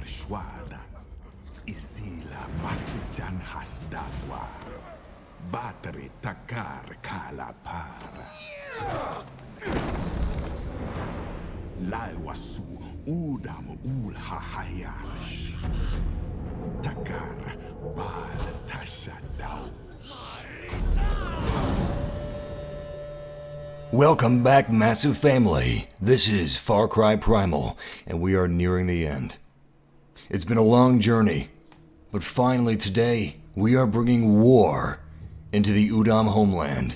shwadan. Isila masijan hasdadwa. Battery Takkar kalapara. Laiwasu Udam Ull Hahayarsh. Takkar bal tashadaus. Welcome back, massive family. This is Far Cry Primal, and we are nearing the end. It's been a long journey, but finally today, we are bringing war into the Udam homeland.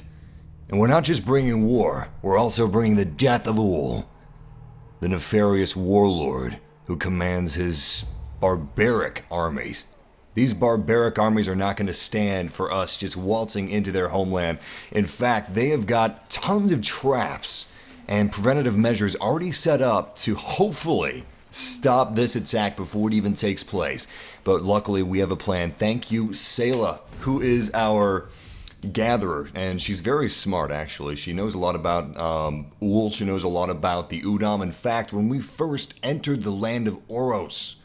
And we're not just bringing war, we're also bringing the death of Ull, the nefarious warlord who commands his barbaric armies. These barbaric armies are not going to stand for us just waltzing into their homeland. In fact, they have got tons of traps and preventative measures already set up to hopefully stop this attack before it even takes place. But luckily, we have a plan. Thank you, Sayla, who is our gatherer, and she's very smart, actually. She knows a lot about Ull. She knows a lot about the Udam. In fact, when we first entered the land of Oros,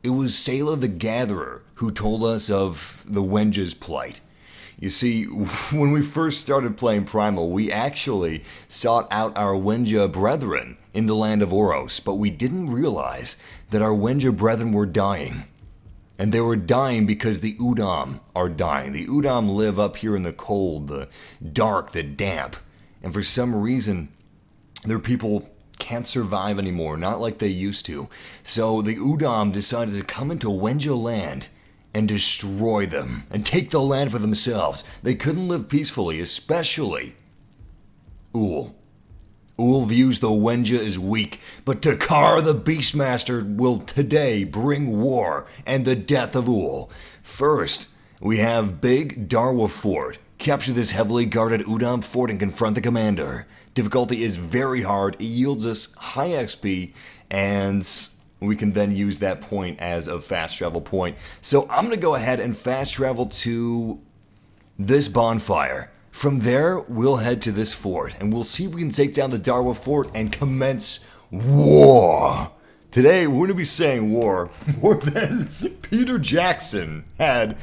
it was Sayla the Gatherer who told us of the Wenja's plight. You see, when we first started playing Primal, we actually sought out our Wenja brethren in the land of Oros, but we didn't realize that our Wenja brethren were dying. And they were dying because the Udam are dying. The Udam live up here in the cold, the dark, the damp. And for some reason, their people can't survive anymore, not like they used to. So the Udam decided to come into Wenja land and destroy them and take the land for themselves. They couldn't live peacefully, especially Ull. Ull views the Wenja as weak, but Takkar the Beastmaster will today bring war and the death of Ull. First, we have Big Darwa Fort. Capture this heavily guarded Udam fort and confront the commander. Difficulty is very hard, it yields us high XP, and we can then use that point as a fast travel point. So I'm going to go ahead and fast travel to this bonfire. From there, we'll head to this fort, and we'll see if we can take down the Darwa fort and commence war. Today, we're going to be saying war more than Peter Jackson had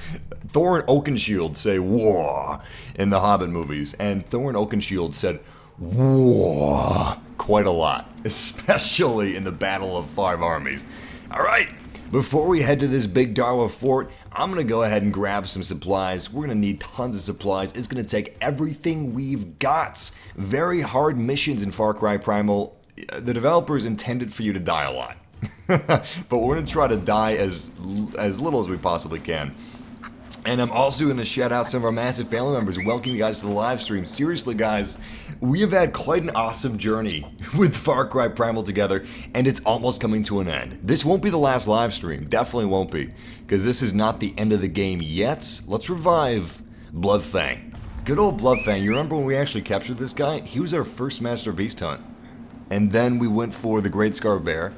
Thorin Oakenshield say war in the Hobbit movies. And Thorin Oakenshield said war quite a lot, especially in the Battle of Five Armies. Alright, before we head to this big Darwa fort, I'm going to go ahead and grab some supplies. We're going to need tons of supplies. It's going to take everything we've got. Very hard missions in Far Cry Primal. The developers intended for you to die a lot. But we're going to try to die as little as we possibly can. And I'm also going to shout out some of our massive family members. Welcome you guys to the live stream. Seriously, guys, we have had quite an awesome journey with Far Cry Primal together, and it's almost coming to an end. This won't be the last live stream. Definitely won't be, because this is not the end of the game yet. Let's revive Bloodfang. Good old Bloodfang. You remember when we actually captured this guy? He was our first Master Beast hunt. And then we went for the Great Scar Bear.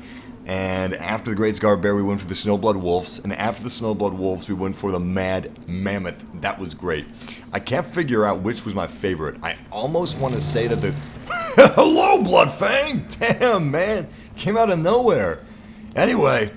And after the Great Scar Bear, we went for the Snowblood Wolves. And after the Snowblood Wolves, we went for the Mad Mammoth. That was great. I can't figure out which was my favorite. I almost want to say that the... Hello, Bloodfang! Damn, man. Came out of nowhere. Anyway,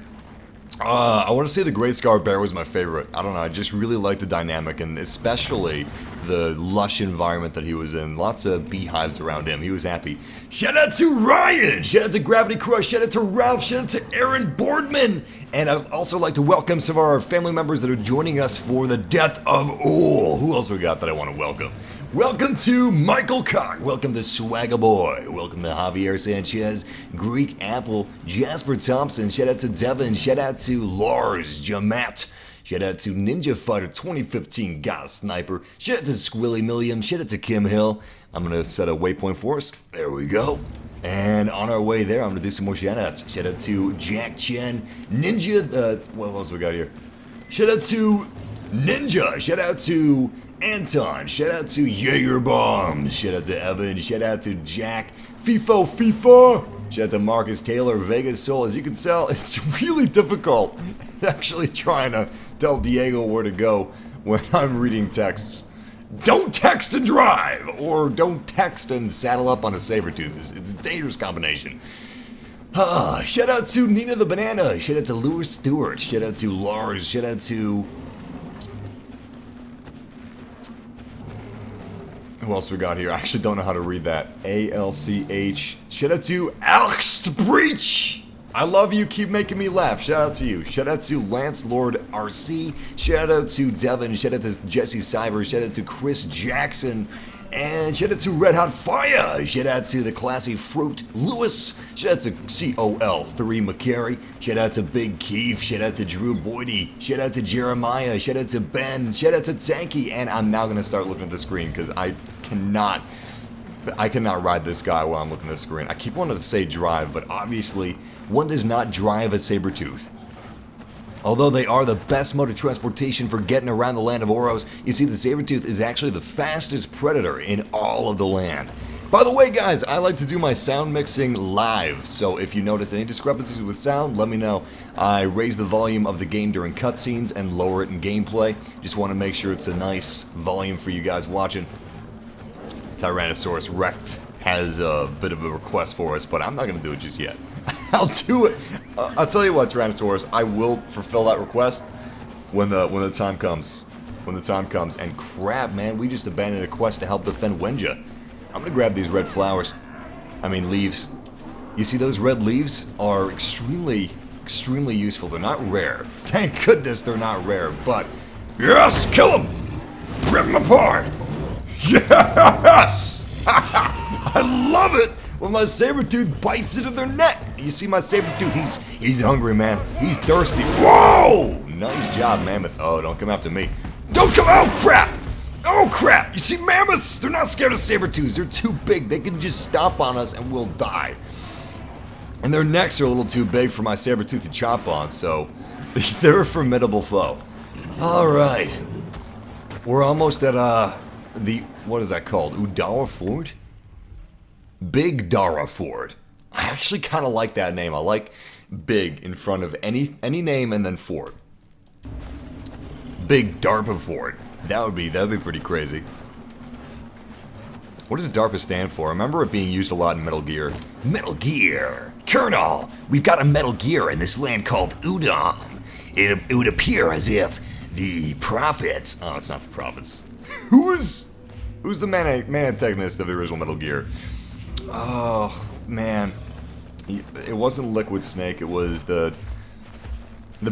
I want to say the Great Scar Bear was my favorite. I don't know, I just really liked the dynamic, and especially the lush environment that he was in. Lots of beehives around him. He was happy. Shout out to Ryan! Shout out to Gravity Crush! Shout out to Ralph! Shout out to Aaron Boardman! And I'd also like to welcome some of our family members that are joining us for the death of Ull. Who else we got that I want to welcome? Welcome to Michael Cock. Welcome to Swagga Boy. Welcome to Javier Sanchez, Greek Apple, Jasper Thompson. Shout out to Devin. Shout out to Lars Jamat. Shout out to Ninja Fighter 2015 God Sniper. Shout out to Squilly Milliam. Shout out to Kim Hill. I'm going to set a waypoint for us. There we go. And on our way there, I'm going to do some more shout outs. Shout out to Jack Chen, Ninja, what else we got here? Shout out to Ninja. Shout out to Anton. Shout out to Jaeger Bombs. Shout out to Evan. Shout out to Jack. FIFA. Shout out to Marcus Taylor, Vegas Soul. As you can tell, it's really difficult actually trying to tell Diego where to go when I'm reading texts. Don't text and drive, or don't text and saddle up on a saber-tooth. It's a dangerous combination. Shout out to Nina the Banana. Shout out to Lewis Stewart. Shout out to Lars. Shout out to... Who else we got here? I actually don't know how to read that. A-L-C-H. Shout out to Alex Breach. I love you. Keep making me laugh. Shout out to you. Shout out to Lance Lord RC. Shout out to Devin. Shout out to Jesse Cyber. Shout out to Chris Jackson. And shout out to Red Hot Fire. Shout out to the Classy Fruit Lewis. Shout out to COL3 McCary. Shout out to Big Keith. Shout out to Drew Boydie. Shout out to Jeremiah. Shout out to Ben. Shout out to Tanky. And I'm now going to start looking at the screen because I cannot ride this guy while I'm looking at the screen. I keep wanting to say drive, but obviously one does not drive a saber-tooth. Although they are the best mode of transportation for getting around the land of Oros, you see the saber-tooth is actually the fastest predator in all of the land. By the way guys, I like to do my sound mixing live, so if you notice any discrepancies with sound, let me know. I raise the volume of the game during cutscenes and lower it in gameplay. Just want to make sure it's a nice volume for you guys watching. Tyrannosaurus Rex has a bit of a request for us, but I'm not going to do it just yet. I'll do it. I'll tell you what, Tyrannosaurus, I will fulfill that request when the time comes. When the time comes. And crap, man, we just abandoned a quest to help defend Wenja. I'm gonna grab these red flowers. I mean leaves. You see, those red leaves are extremely useful. They're not rare. Thank goodness they're not rare. But yes, kill them. Rip them apart. Yes. I love it when my saber-tooth bites into their neck. You see my saber-tooth, he's hungry, man. He's thirsty. Whoa! Nice job, mammoth. Oh, don't come after me. Don't come, oh crap! Oh crap! You see mammoths, they're not scared of saber-tooths. They're too big. They can just stomp on us and we'll die. And their necks are a little too big for my saber-tooth to chomp on, so they're a formidable foe. Alright. We're almost at, what is that called? Udam Ford? Big Dara Ford. I actually kind of like that name. I like big in front of any name and then Ford. Big DARPA Ford. That'd be pretty crazy. What does DARPA stand for? I remember it being used a lot in Metal Gear. Metal Gear! Colonel! We've got a Metal Gear in this land called Udam. It would appear as if the prophets... Oh, it's not the prophets. Who's the main antagonist of the original Metal Gear? Oh, man. It wasn't Liquid Snake, it was the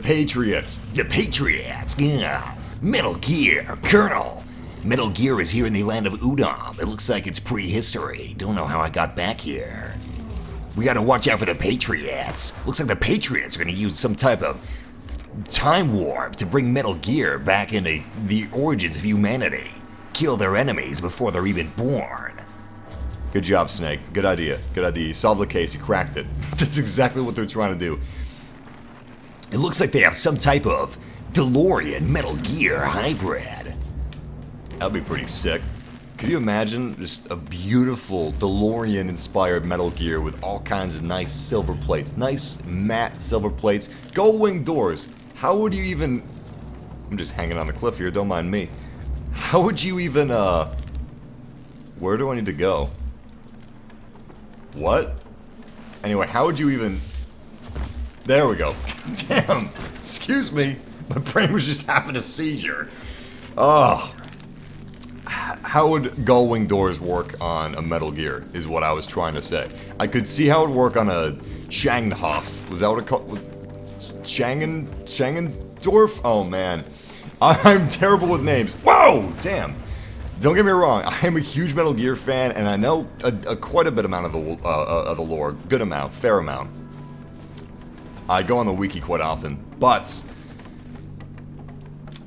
Patriots. The Patriots, yeah. Metal Gear, Colonel. Metal Gear is here in the land of Udam. It looks like it's prehistory. Don't know how I got back here. We gotta watch out for the Patriots. Looks like the Patriots are gonna use some type of time warp to bring Metal Gear back into the origins of humanity. Kill their enemies before they're even born. Good job, Snake. Good idea. Good idea. You solved the case. You cracked it. That's exactly what they're trying to do. It looks like they have some type of DeLorean Metal Gear hybrid. That'd be pretty sick. Could you imagine just a beautiful DeLorean-inspired Metal Gear with all kinds of nice silver plates? Nice matte silver plates. Gold wing doors. How would you even... I'm just hanging on the cliff here. Don't mind me. How would you even, where do I need to go? What? Anyway, how would you even... There we go. Damn. Excuse me. My brain was just having a seizure. Oh. How would gull wing doors work on a Metal Gear, is what I was trying to say. I could see how it would work on a Shanghoff. Was that what it called? Shangendorf? Oh, man. I'm terrible with names. Whoa! Damn. Don't get me wrong, I am a huge Metal Gear fan, and I know quite a bit amount of the lore. Good amount, fair amount. I go on the wiki quite often, but...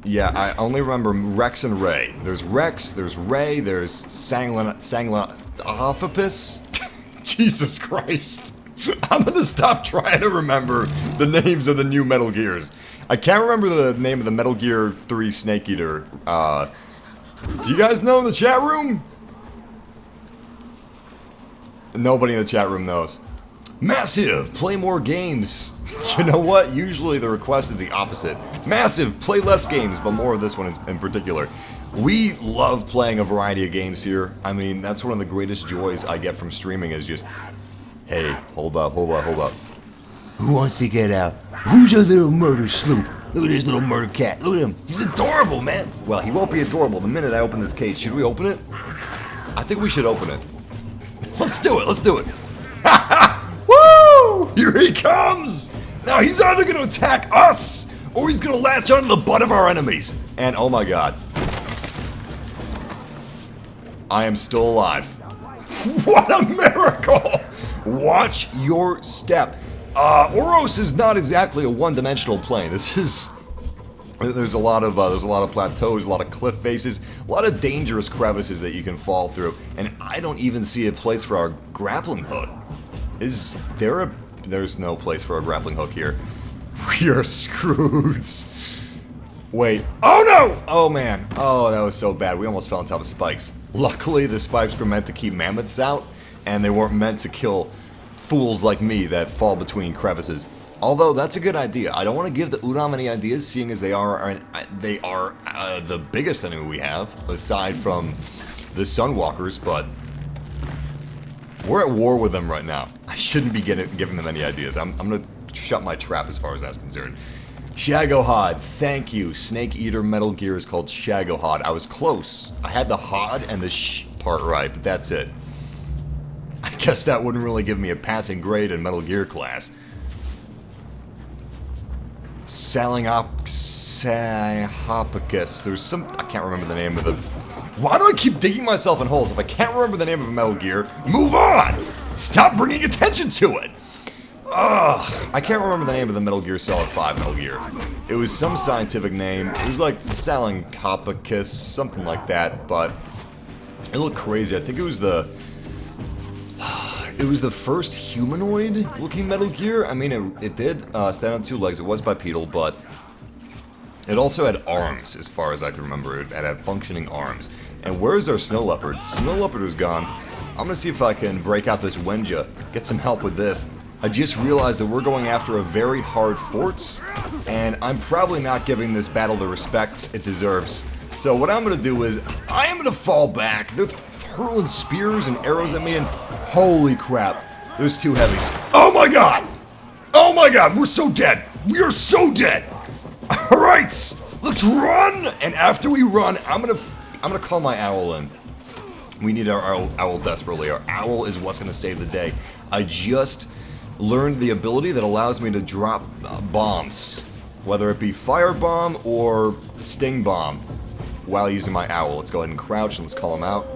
Yeah, I only remember Rex and Ray. There's Rex, there's Ray, there's Sanglanophophis. Jesus Christ. I'm gonna stop trying to remember the names of the new Metal Gears. I can't remember the name of the Metal Gear 3 Snake Eater. Do you guys know in the chat room? Nobody in the chat room knows. Massive, play more games. You know what? Usually the request is the opposite. Massive, play less games, but more of this one in particular. We love playing a variety of games here. I mean, that's one of the greatest joys I get from streaming is just, hey, hold up. Who wants to get out? Who's a little murder sloop? Look at this little murder cat. Look at him. He's adorable, man. Well, he won't be adorable the minute I open this cage. Should we open it? I think we should open it. Let's do it. Let's do it. Woo! Here he comes. Now he's either going to attack us or he's going to latch onto the butt of our enemies. And oh my god. I am still alive. What a miracle! Watch your step. Oros is not exactly a one-dimensional plane. This is... There's a lot of plateaus, a lot of cliff faces, a lot of dangerous crevices that you can fall through, and I don't even see a place for our grappling hook. Is there a... There's no place for a grappling hook here. We are screwed. Wait. Oh no! Oh man. Oh, that was so bad. We almost fell on top of spikes. Luckily, the spikes were meant to keep mammoths out, and they weren't meant to kill fools like me that fall between crevices. Although, that's a good idea. I don't want to give the Udam any ideas, seeing as they are the biggest enemy we have, aside from the Sunwalkers, but we're at war with them right now. I shouldn't be giving them any ideas. I'm going to shut my trap as far as that's concerned. Shagohod, thank you. Snake Eater Metal Gear is called Shagohod. I was close. I had the hod and the sh part right, but that's it. I guess that wouldn't really give me a passing grade in Metal Gear class. Salingopicus. There's some... I can't remember the name of the... Why do I keep digging myself in holes? If I can't remember the name of a Metal Gear, move on! Stop bringing attention to it! Ugh, I can't remember the name of the Metal Gear Solid 5 Metal Gear. It was some scientific name. It was like Salingopicus, something like that, but it looked crazy. I think it was the... It was the first humanoid-looking Metal Gear. I mean, it did stand on two legs. It was bipedal, but it also had arms, as far as I can remember. It had functioning arms. And where's our Snow Leopard? Snow Leopard is gone. I'm gonna see if I can break out this Wenja, get some help with this. I just realized that we're going after a very hard fort, and I'm probably not giving this battle the respect it deserves. So what I'm gonna do is, I am gonna fall back. They're hurling spears and arrows at me, and holy crap, there's two heavies. Oh my god! Oh my god, we're so dead! We are so dead! Alright, let's run! And after we run, I'm gonna call my owl in. We need our owl desperately. Our owl is what's gonna save the day. I just learned the ability that allows me to drop bombs, whether it be fire bomb or sting bomb, while using my owl. Let's go ahead and crouch and let's call him out.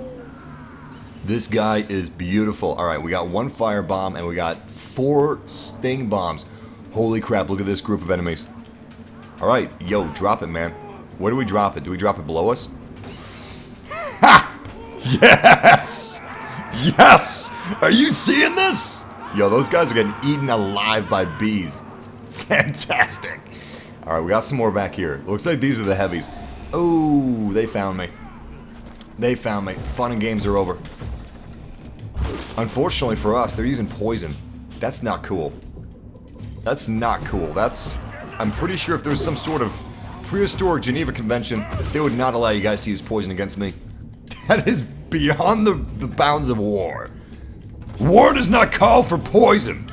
This guy is beautiful. Alright, we got one fire bomb and we got 4 sting bombs. Holy crap, look at this group of enemies. Alright, yo, drop it, man. Where do we drop it? Do we drop it below us? Ha! Yes! Yes! Are you seeing this? Yo, those guys are getting eaten alive by bees. Fantastic. Alright, we got some more back here. Looks like these are the heavies. Oh, they found me. They found me. Fun and games are over. Unfortunately for us, they're using poison. That's not cool. That's not cool. That's... I'm pretty sure if there's some sort of prehistoric Geneva Convention, they would not allow you guys to use poison against me. That is beyond the bounds of war. War does not call for poison!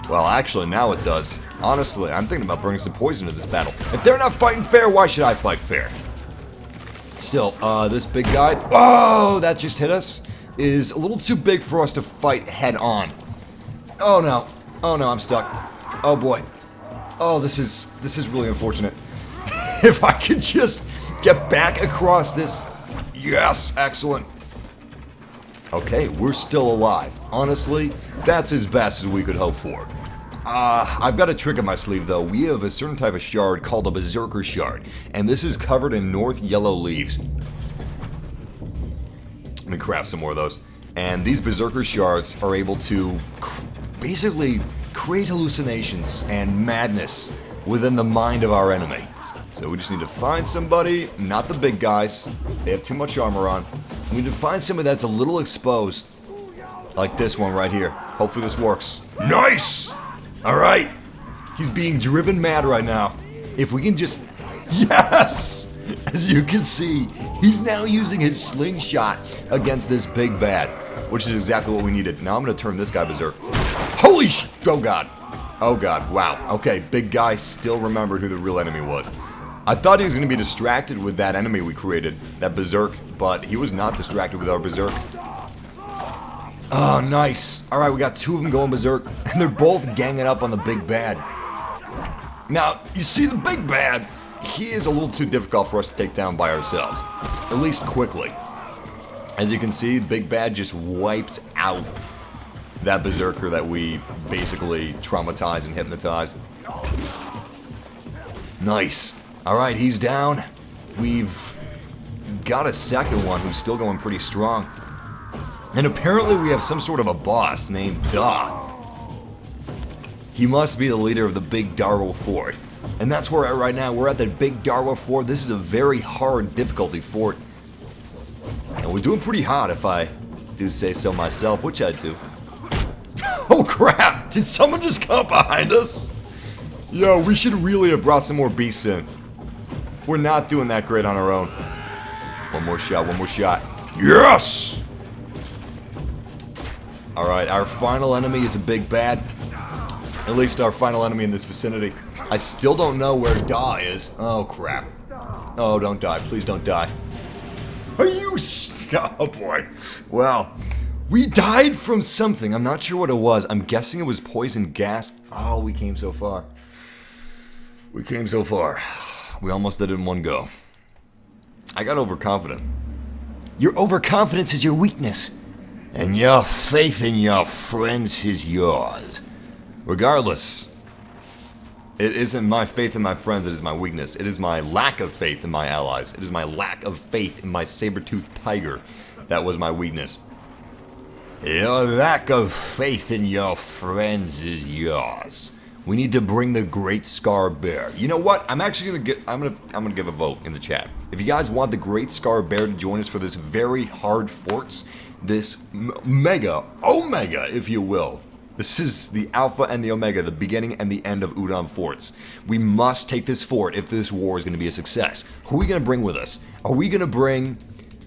Well, actually, now it does. Honestly, I'm thinking about bringing some poison to this battle. If they're not fighting fair, why should I fight fair? Still, this big guy... Oh, that just hit us. Is a little too big for us to fight head on. Oh no. Oh no, I'm stuck. Oh boy. Oh, this is really unfortunate. If I could just get back across this... Yes, excellent. Okay, we're still alive. Honestly, that's as best as we could hope for. I've got a trick up my sleeve though. We have a certain type of shard called a Berserker Shard, and this is covered in north yellow leaves. Let me craft some more of those. And these Berserker Shards are able to basically create hallucinations and madness within the mind of our enemy. So we just need to find somebody, not the big guys. They have too much armor on. We need to find somebody that's a little exposed. Like this one right here. Hopefully this works. Nice! Alright. He's being driven mad right now. If we can just... Yes! As you can see, he's now using his slingshot against this big bad. Which is exactly what we needed. Now I'm going to turn this guy berserk. Holy sh... Oh, God. Oh, God. Wow. Okay, big guy still remembered who the real enemy was. I thought he was going to be distracted with that enemy we created, that berserk, but he was not distracted with our berserk. Oh, nice. Alright, we got 2 of them going berserk, and they're both ganging up on the big bad. Now, you see the big bad, he is a little too difficult for us to take down by ourselves. At least quickly. As you can see, Big Bad just wiped out that berserker that we basically traumatized and hypnotized. Nice. Alright, he's down. We've got a second one who's still going pretty strong. And apparently we have some sort of a boss named Da. He must be the leader of the Big Darwell Fort. And that's where we're at right now. We're at the Big Darwell Fort. This is a very hard difficulty fort. And we're doing pretty hot if I do say so myself, which I do. Oh crap! Did someone just come behind us? Yo, we should really have brought some more beasts in. We're not doing that great on our own. One more shot, one more shot. Yes! Alright, our final enemy is a big bad. At least our final enemy in this vicinity. I still don't know where Da is. Oh crap. Oh, don't die. Please don't die. Are you... Oh boy. Well, we died from something. I'm not sure what it was. I'm guessing it was poison gas. Oh, we came so far. We came so far. We almost did it in one go. I got overconfident. Your overconfidence is your weakness. And your faith in your friends is yours. Regardless, it isn't my faith in my friends, it is my weakness. It is my lack of faith in my allies. It is my lack of faith in my saber-toothed tiger. That was my weakness. Your lack of faith in your friends is yours. We need to bring the Great Scar Bear. You know what? I'm actually gonna give a vote in the chat. If you guys want the Great Scar Bear to join us for this very hard forts, this mega, omega, if you will. This is the alpha and the omega, the beginning and the end of Udam forts. We must take this fort if this war is going to be a success. Who are we going to bring with us? Are we going to bring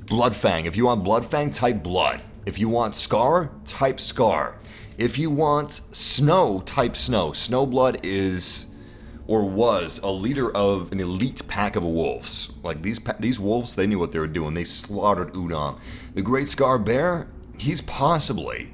Bloodfang? If you want Bloodfang, type Blood. If you want Scar, type Scar. If you want Snow, type Snow. Snowblood is, or was, a leader of an elite pack of wolves. Like these wolves, they knew what they were doing. They slaughtered Udam. The Great Scar Bear, he's possibly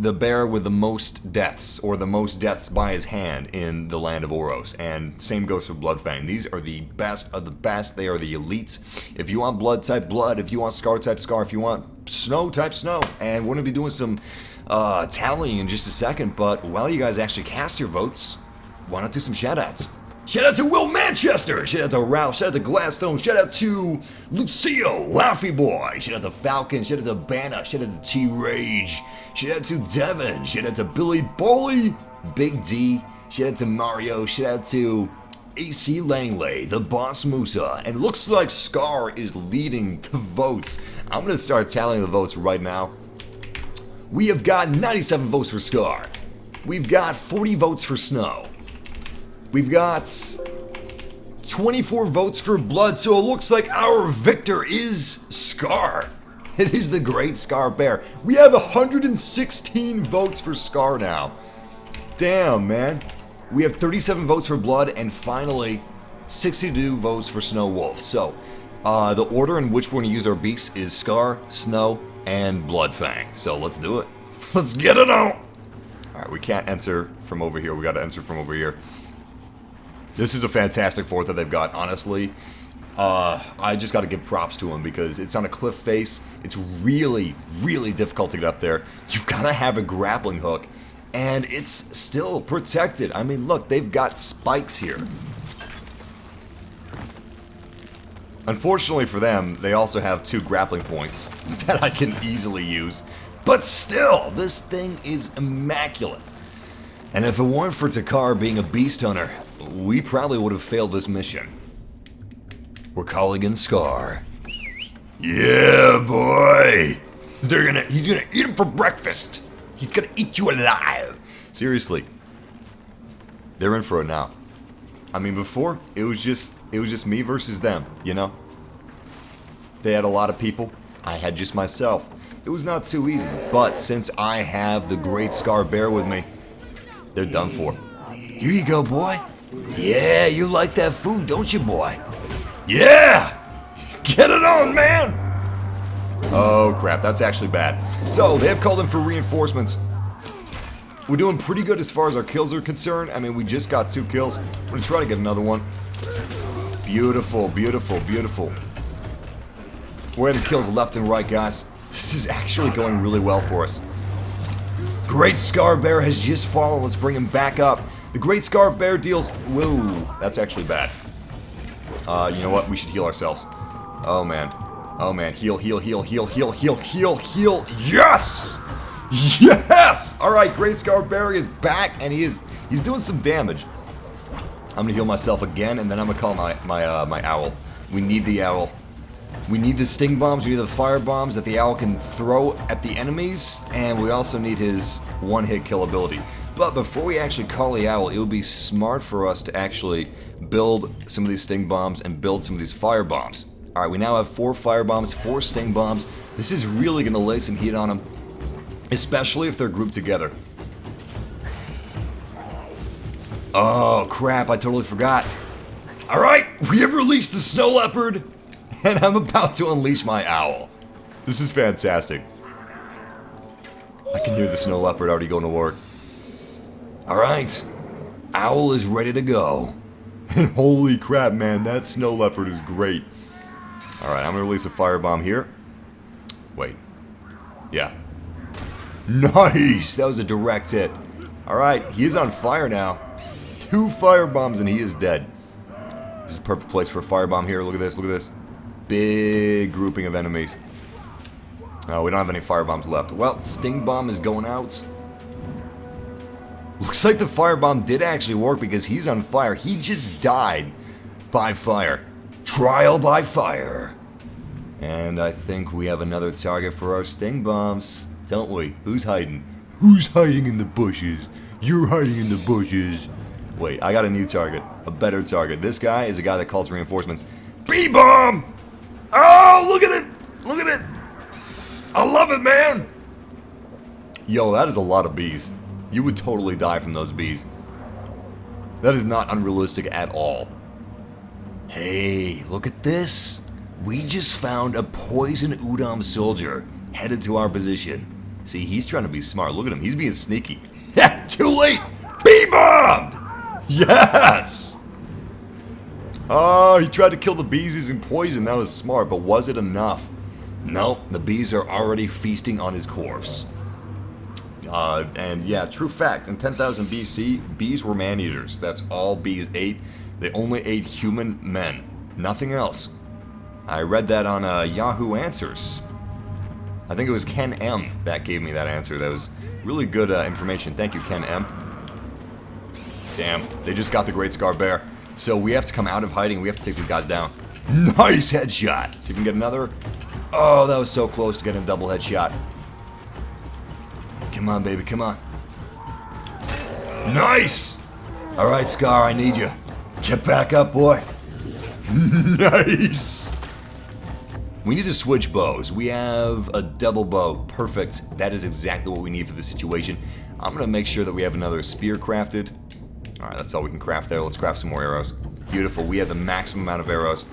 the bear with the most deaths, or the most deaths by his hand in the land of Oros. And same goes for Bloodfang. These are the best of the best. They are the elites. If you want Blood, type Blood. If you want Scar, type Scar. If you want Snow, type Snow. And we're going to be doing some tallying in just a second. But while you guys actually cast your votes, why not do some shoutouts? Shout out to Will Manchester! Shout out to Ralph! Shout out to Gladstone! Shout out to Lucio! Laffy Boy! Shout out to Falcon! Shout out to Banna! Shout out to T-Rage! Shout out to Devin! Shout out to Billy Boley! Big D! Shout out to Mario! Shout out to AC Langley, the Boss Musa, and looks like Scar is leading the votes. I'm gonna start tallying the votes right now. We have got 97 votes for Scar. We've got 40 votes for Snow. We've got 24 votes for Blood, so it looks like our victor is Scar. It is the Great Scar Bear. We have 116 votes for Scar now. Damn, man. We have 37 votes for Blood, and finally, 62 votes for Snow Wolf. So, the order in which we're going to use our beasts is Scar, Snow, and Bloodfang. So, let's do it. Let's get it out! Alright, we can't enter from over here. We got to enter from over here. This is a fantastic fort that they've got, honestly. I just got to give props to them because it's on a cliff face. It's really, really difficult to get up there. You've got to have a grappling hook, and it's still protected. I mean, look, they've got spikes here. Unfortunately for them, they also have 2 grappling points that I can easily use. But still, this thing is immaculate. And if it weren't for Takkar being a beast hunter, we probably would have failed this mission. We're calling in Scar. Yeah, boy! He's gonna eat him for breakfast! He's gonna eat you alive! Seriously. They're in for it now. I mean, before, it was just me versus them, you know? They had a lot of people. I had just myself. It was not too easy. But since I have the Great Scar Bear with me, they're done for. Here you go, boy. Yeah, you like that food, don't you, boy? Yeah! Get it on, man! Oh, crap, that's actually bad. So, they have called in for reinforcements. We're doing pretty good as far as our kills are concerned. I mean, we just got 2 kills. I'm gonna try to get another one. Beautiful, beautiful, beautiful. We're getting kills left and right, guys. This is actually going really well for us. Great Scar Bear has just fallen. Let's bring him back up. The Great Scar Bear deals... Whoa, that's actually bad. You know what? We should heal ourselves. Oh, man. Oh, man. Heal, heal, heal, heal, heal, heal, heal, heal. Yes! Yes! Alright, Great Scar Bear is back, and he's doing some damage. I'm gonna heal myself again, and then I'm gonna call my owl. We need the owl. We need the sting bombs, we need the fire bombs that the owl can throw at the enemies, and we also need his one-hit kill ability. But before we actually call the owl, it would be smart for us to actually build some of these sting bombs and build some of these fire bombs. Alright, we now have 4 fire bombs, 4 sting bombs. This is really gonna lay some heat on them, especially if they're grouped together. Oh, crap, I totally forgot. Alright, we have released the snow leopard, and I'm about to unleash my owl. This is fantastic. I can hear the snow leopard already going to work. Alright, owl is ready to go. And holy crap, man, that snow leopard is great. Alright, I'm going to release a firebomb here. Wait. Yeah. Nice! That was a direct hit. Alright, he is on fire now. 2 firebombs and he is dead. This is the perfect place for a firebomb here. Look at this, look at this. Big grouping of enemies. Oh, we don't have any firebombs left. Well, sting bomb is going out. Looks like the firebomb did actually work because he's on fire. He just died by fire. Trial by fire. And I think we have another target for our sting bombs. Don't we? Who's hiding? Who's hiding in the bushes? You're hiding in the bushes. Wait, I got a new target. A better target. This guy is a guy that calls reinforcements. B-bomb! Oh, look at it! Look at it! I love it, man! Yo, that is a lot of bees. You would totally die from those bees. That is not unrealistic at all. Hey, look at this. We just found a poison Udam soldier headed to our position. See, he's trying to be smart. Look at him. He's being sneaky. Too late! B-bombed! Yes! Oh, he tried to kill the bees using poison. That was smart, but was it enough? No, the bees are already feasting on his corpse. And yeah, true fact, in 10,000 BC, bees were man-eaters. That's all bees ate. They only ate human men. Nothing else. I read that on Yahoo Answers. I think it was Ken M that gave me that answer. That was really good information. Thank you, Ken M. Damn, they just got the Great Scar Bear. So we have to come out of hiding. We have to take these guys down. Nice headshot. See if we can get another. Oh, that was so close to getting a double headshot. Come on, baby, come on. Nice! Alright, Scar, I need you. Get back up, boy. Nice! We need to switch bows. We have a double bow. Perfect. That is exactly what we need for the situation. I'm going to make sure that we have another spear crafted. Alright, that's all we can craft there. Let's craft some more arrows. Beautiful. We have the maximum amount of arrows.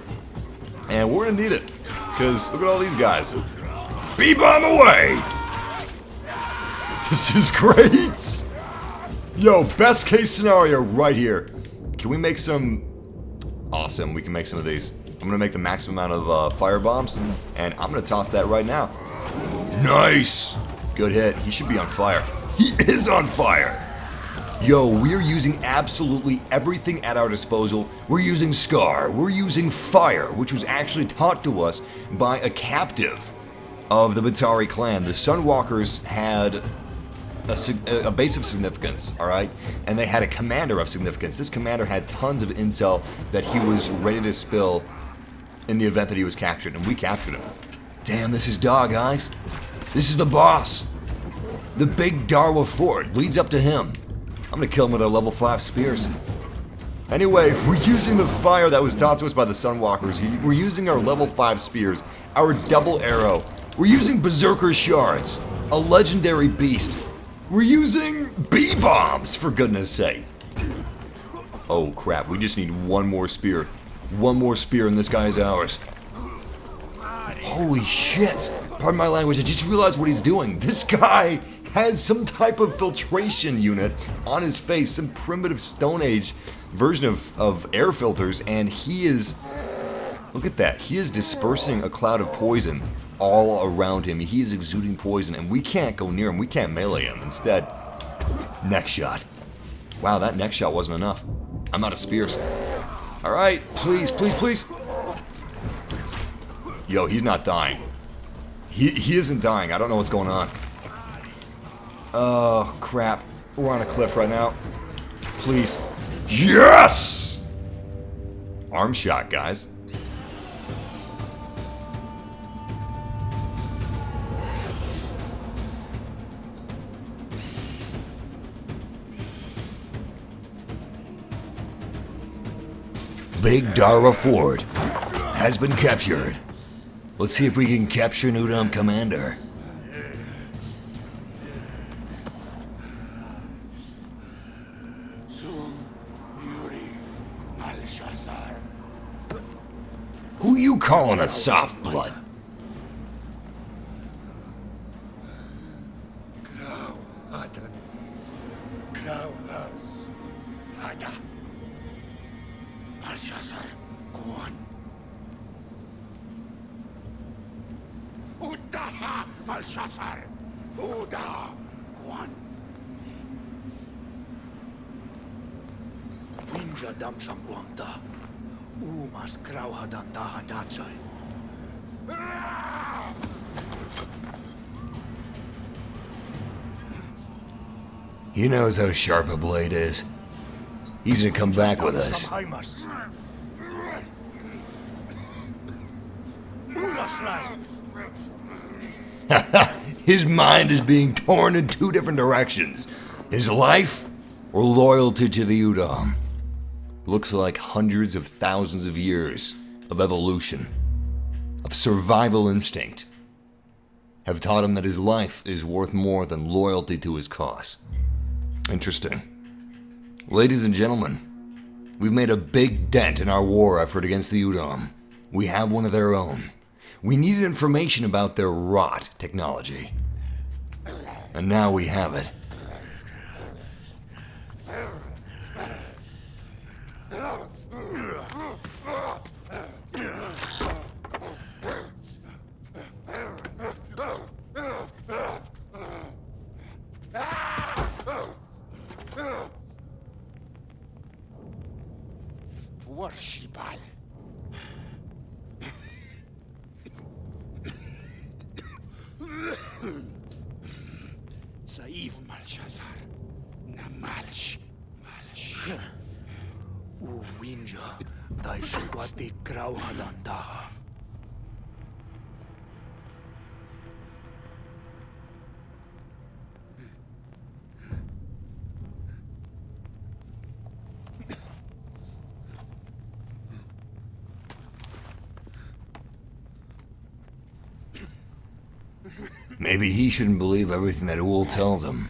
And we're going to need it. Because look at all these guys. B-bomb away! This is great! Yo, best case scenario right here. Can we make some... Awesome, we can make some of these. I'm gonna make the maximum amount of fire bombs, and I'm gonna toss that right now. Nice! Good hit. He should be on fire. He is on fire! Yo, we're using absolutely everything at our disposal. We're using Scar. We're using fire, which was actually taught to us by a captive of the Batari clan. The Sunwalkers had a base of significance, alright? And they had a commander of significance. This commander had tons of intel that he was ready to spill in the event that he was captured, and we captured him. Damn, this is Dog, guys. This is the boss. The big Darwa Fort leads up to him. I'm gonna kill him with our level 5 spears. Anyway, we're using the fire that was taught to us by the Sunwalkers. We're using our level 5 spears, our double arrow, We're using Berserker Shards, a legendary beast. We're using bee bombs, for goodness sake. Oh crap, we just need one more spear. One more spear and this guy is ours. Holy shit! Pardon my language, I just realized what he's doing. This guy has some type of filtration unit on his face, some primitive Stone Age version of air filters, and he is... Look at that. He is dispersing a cloud of poison all around him. He is exuding poison, and we can't go near him. We can't melee him. Instead, neck shot. Wow, that neck shot wasn't enough. I'm out of spears. Alright, please, please, please. Yo, he's not dying. He isn't dying. I don't know what's going on. Oh, crap. We're on a cliff right now. Please. Yes! Arm shot, guys. Big Dara Fort has been captured. Let's see if we can capture an Udam commander. Who you calling a soft blood? Wenja dam shambuamta. Umas krauhadan dahadachai. He knows how sharp a blade is. He's gonna come back with us. His mind is being torn in two different directions. His life or loyalty to the Udam. Looks like hundreds of thousands of years of evolution, of survival instinct, have taught him that his life is worth more than loyalty to his cause. Interesting. Ladies and gentlemen, we've made a big dent in our war effort against the Udam. We have one of their own. We needed information about their rot technology. And now we have it. Worshipal. Saiv Malshazar. Namalsh. Malsh. Wenja dai shikwati krauhadan daha. Maybe he shouldn't believe everything that Ull tells him.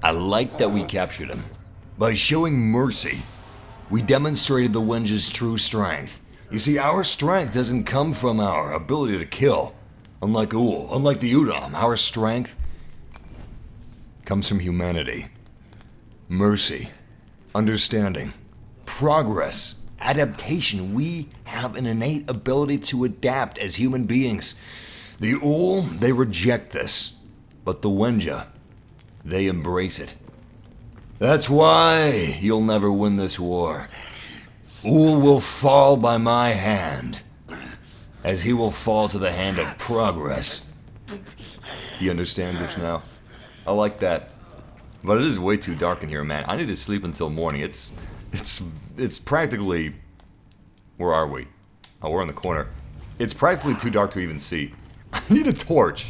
I like that we captured him. By showing mercy, we demonstrated the Wenja's true strength. You see, our strength doesn't come from our ability to kill. Unlike Ull, unlike the Udam, our strength comes from humanity. Mercy, understanding, progress, adaptation. We have an innate ability to adapt as human beings. The Ull, they reject this. But the Wenja, they embrace it. That's why you'll never win this war. Ull will fall by my hand, as he will fall to the hand of progress. He understands this now. I like that. But it is way too dark in here, man. I need to sleep until morning. It's practically... Where are we? Oh, we're in the corner. It's practically too dark to even see. I need a torch.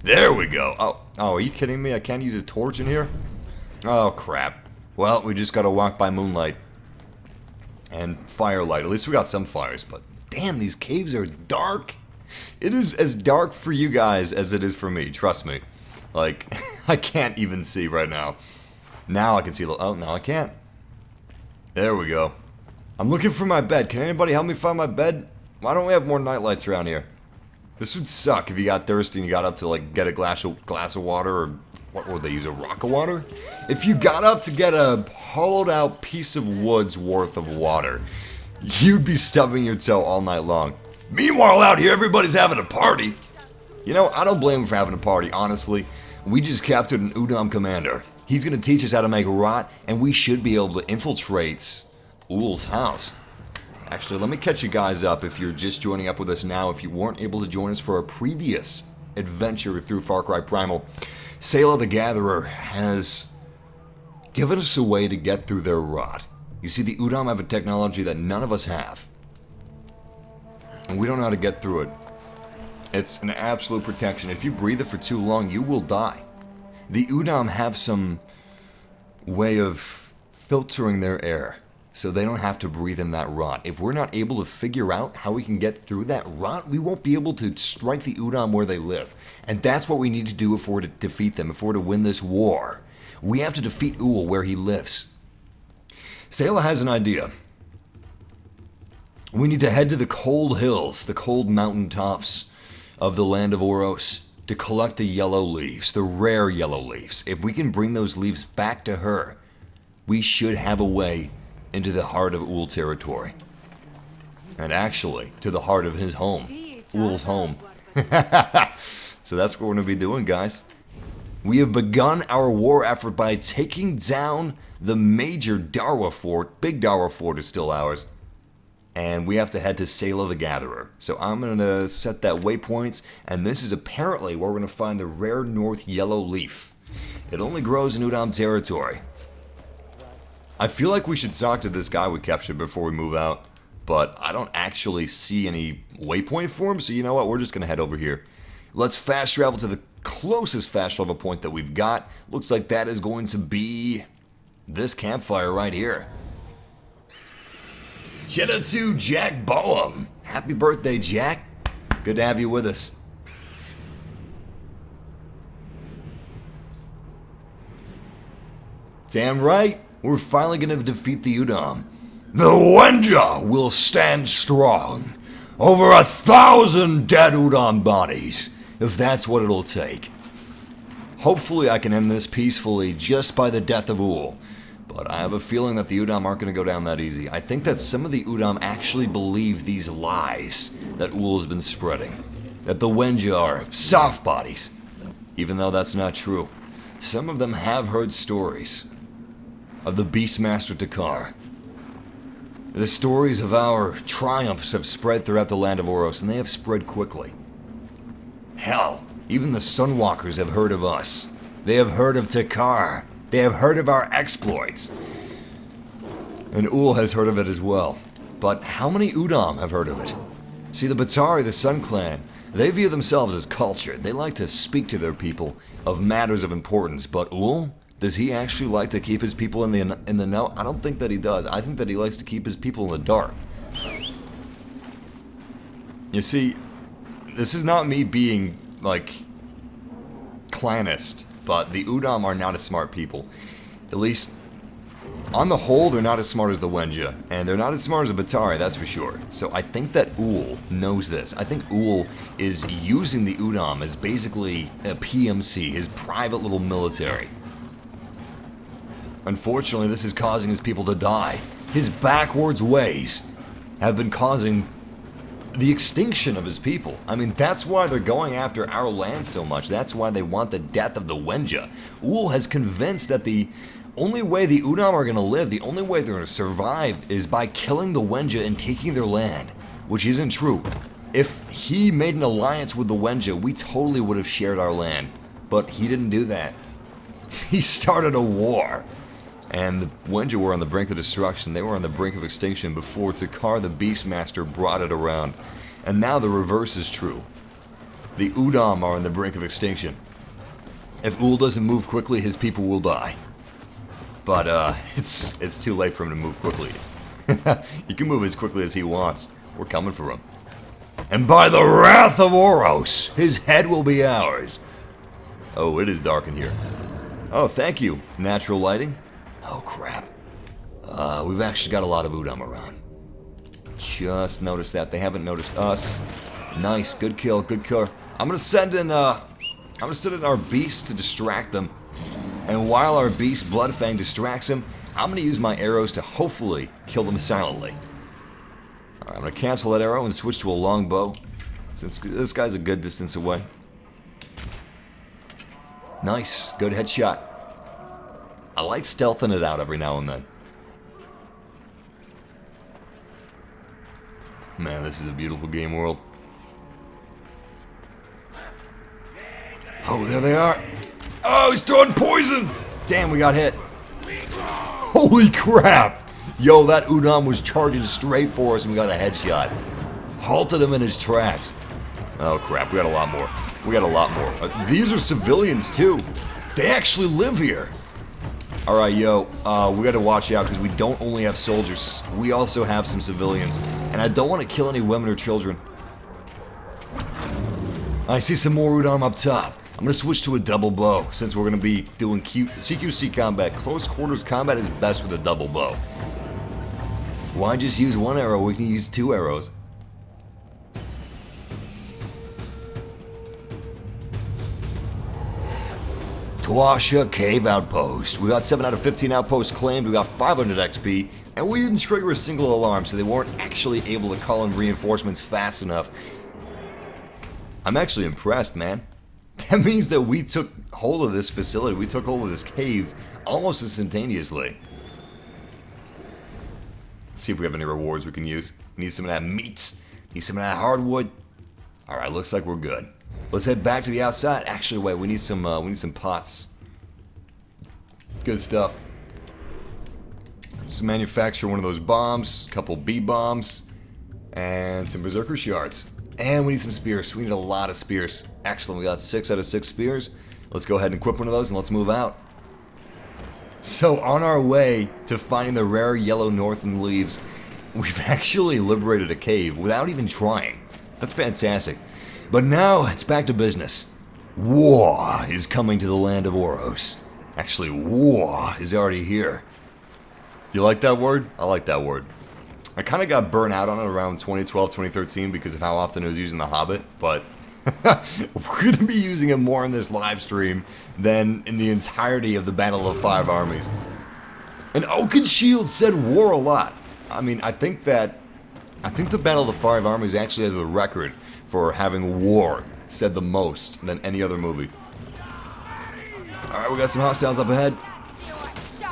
There we go. Oh, are you kidding me? I can't use a torch in here? Oh, crap. Well, we just gotta walk by moonlight. And firelight. At least we got some fires, but damn, these caves are dark. It is as dark for you guys as it is for me, trust me. Like, I can't even see right now. Now I can see, oh, no I can't. There we go. I'm looking for my bed. Can anybody help me find my bed? Why don't we have more nightlights around here? This would suck if you got thirsty and you got up to, like, get a glass of water, or what would they use, a rock of water? If you got up to get a hollowed out piece of wood's worth of water, you'd be stubbing your toe all night long. Meanwhile, out here, everybody's having a party. You know, I don't blame him for having a party, honestly. We just captured an Udam commander. He's gonna teach us how to make rot, and we should be able to infiltrate Ull's house. Actually, let me catch you guys up if you're just joining up with us now. If you weren't able to join us for a previous adventure through Far Cry Primal, Sayla the Gatherer has given us a way to get through their rot. You see, the Udam have a technology that none of us have. And we don't know how to get through it. It's an absolute protection. If you breathe it for too long, you will die. The Udam have some way of filtering their air, so they don't have to breathe in that rot. If we're not able to figure out how we can get through that rot, we won't be able to strike the Udam where they live. And that's what we need to do if we're to defeat them, if we're to win this war. We have to defeat Ull where he lives. Sayla has an idea. We need to head to the cold hills, the cold mountain tops of the land of Oros, to collect the yellow leaves, the rare yellow leaves. If we can bring those leaves back to her, we should have a way into the heart of Ull territory. And actually, to the heart of his home. Ull's home. So that's what we're going to be doing, guys. We have begun our war effort by taking down the major Darwa fort. Big Darwa fort is still ours. And we have to head to Sayla the Gatherer. So I'm going to set that waypoints, and this is apparently where we're going to find the rare North Yellow Leaf. It only grows in Udam territory. I feel like we should talk to this guy we captured before we move out, but I don't actually see any waypoint for him, so you know what, we're just going to head over here. Let's fast travel to the closest fast travel point that we've got. Looks like that is going to be this campfire right here. Shout out to Jack Boehm. Happy birthday, Jack. Good to have you with us. Damn right. We're finally going to defeat the Udam. The Wenja will stand strong. Over 1,000 dead Udam bodies, if that's what it'll take. Hopefully I can end this peacefully just by the death of Ull. But I have a feeling that the Udam aren't going to go down that easy. I think that some of the Udam actually believe these lies that Ull has been spreading. That the Wenja are soft bodies. Even though that's not true. Some of them have heard stories of the Beastmaster Takkar. The stories of our triumphs have spread throughout the land of Oros, and they have spread quickly. Hell, even the Sunwalkers have heard of us. They have heard of Takkar. They have heard of our exploits. And Ull has heard of it as well. But how many Udam have heard of it? See, the Batari, the Sun Clan, they view themselves as cultured. They like to speak to their people of matters of importance. But Ull, does he actually like to keep his people in the know? I don't think that he does. I think that he likes to keep his people in the dark. You see, this is not me being, like, clanist. But the Udam are not as smart people. At least, on the whole, they're not as smart as the Wenja. And they're not as smart as the Batari, that's for sure. So I think that Ull knows this. I think Ull is using the Udam as basically a PMC, his private little military. Unfortunately, this is causing his people to die. His backwards ways have been causing the extinction of his people. I mean, that's why they're going after our land so much. That's why they want the death of the Wenja. Ull has convinced that the only way the Udam are going to live, the only way they're going to survive, is by killing the Wenja and taking their land, which isn't true. If he made an alliance with the Wenja, we totally would have shared our land. But he didn't do that. He started a war. And the Wenja were on the brink of destruction. They were on the brink of extinction before Takkar the Beastmaster brought it around. And now the reverse is true. The Udam are on the brink of extinction. If Ull doesn't move quickly, his people will die. But it's too late for him to move quickly. He can move as quickly as he wants. We're coming for him. And by the wrath of Oros, his head will be ours. Oh, it is dark in here. Oh, thank you. Natural lighting. Oh, crap. We've actually got a lot of Udam around. Just noticed that. They haven't noticed us. Nice. Good kill. Good kill. I'm gonna send in our beast to distract them. And while our beast, Bloodfang, distracts him, I'm gonna use my arrows to hopefully kill them silently. Alright, I'm gonna cancel that arrow and switch to a long bow, since this guy's a good distance away. Nice. Good headshot. I like stealthing it out every now and then. Man, this is a beautiful game world. Oh, there they are. Oh, he's throwing poison! Damn, we got hit. Holy crap! Yo, that Udam was charging straight for us and we got a headshot. Halted him in his tracks. Oh crap, we got a lot more. We got a lot more. These are civilians too. They actually live here. Alright, yo, we gotta watch out because we don't only have soldiers. We also have some civilians. And I don't want to kill any women or children. I see some more Udam up top. I'm going to switch to a double bow, since we're going to be doing CQC combat. Close quarters combat is best with a double bow. Why just use one arrow? We can use 2 arrows. Tuasha Cave Outpost. We got 7 out of 15 outposts claimed, we got 500 XP, and we didn't trigger a single alarm, so they weren't actually able to call in reinforcements fast enough. I'm actually impressed, man. That means that we took hold of this facility, we took hold of this cave almost instantaneously. Let's see if we have any rewards we can use. We need some of that meat, need some of that hardwood. Alright, looks like we're good. Let's head back to the outside. Actually, wait, we need some pots. Good stuff. Let's manufacture one of those bombs, a couple bee bombs, and some berserker shards. And we need some spears. We need a lot of spears. Excellent, we got 6 out of 6 spears. Let's go ahead and equip one of those and let's move out. So on our way to finding the rare yellow northern leaves, we've actually liberated a cave without even trying. That's fantastic. But now it's back to business. War is coming to the land of Oros. Actually, war is already here. Do you like that word? I like that word. I kind of got burnt out on it around 2012, 2013 because of how often it was using The Hobbit, but we're going to be using it more in this live stream than in the entirety of the Battle of the 5 Armies. And Oakenshield said war a lot. I mean, I think the Battle of the 5 Armies actually has the record for having war said the most than any other movie. Alright, we got some hostiles up ahead.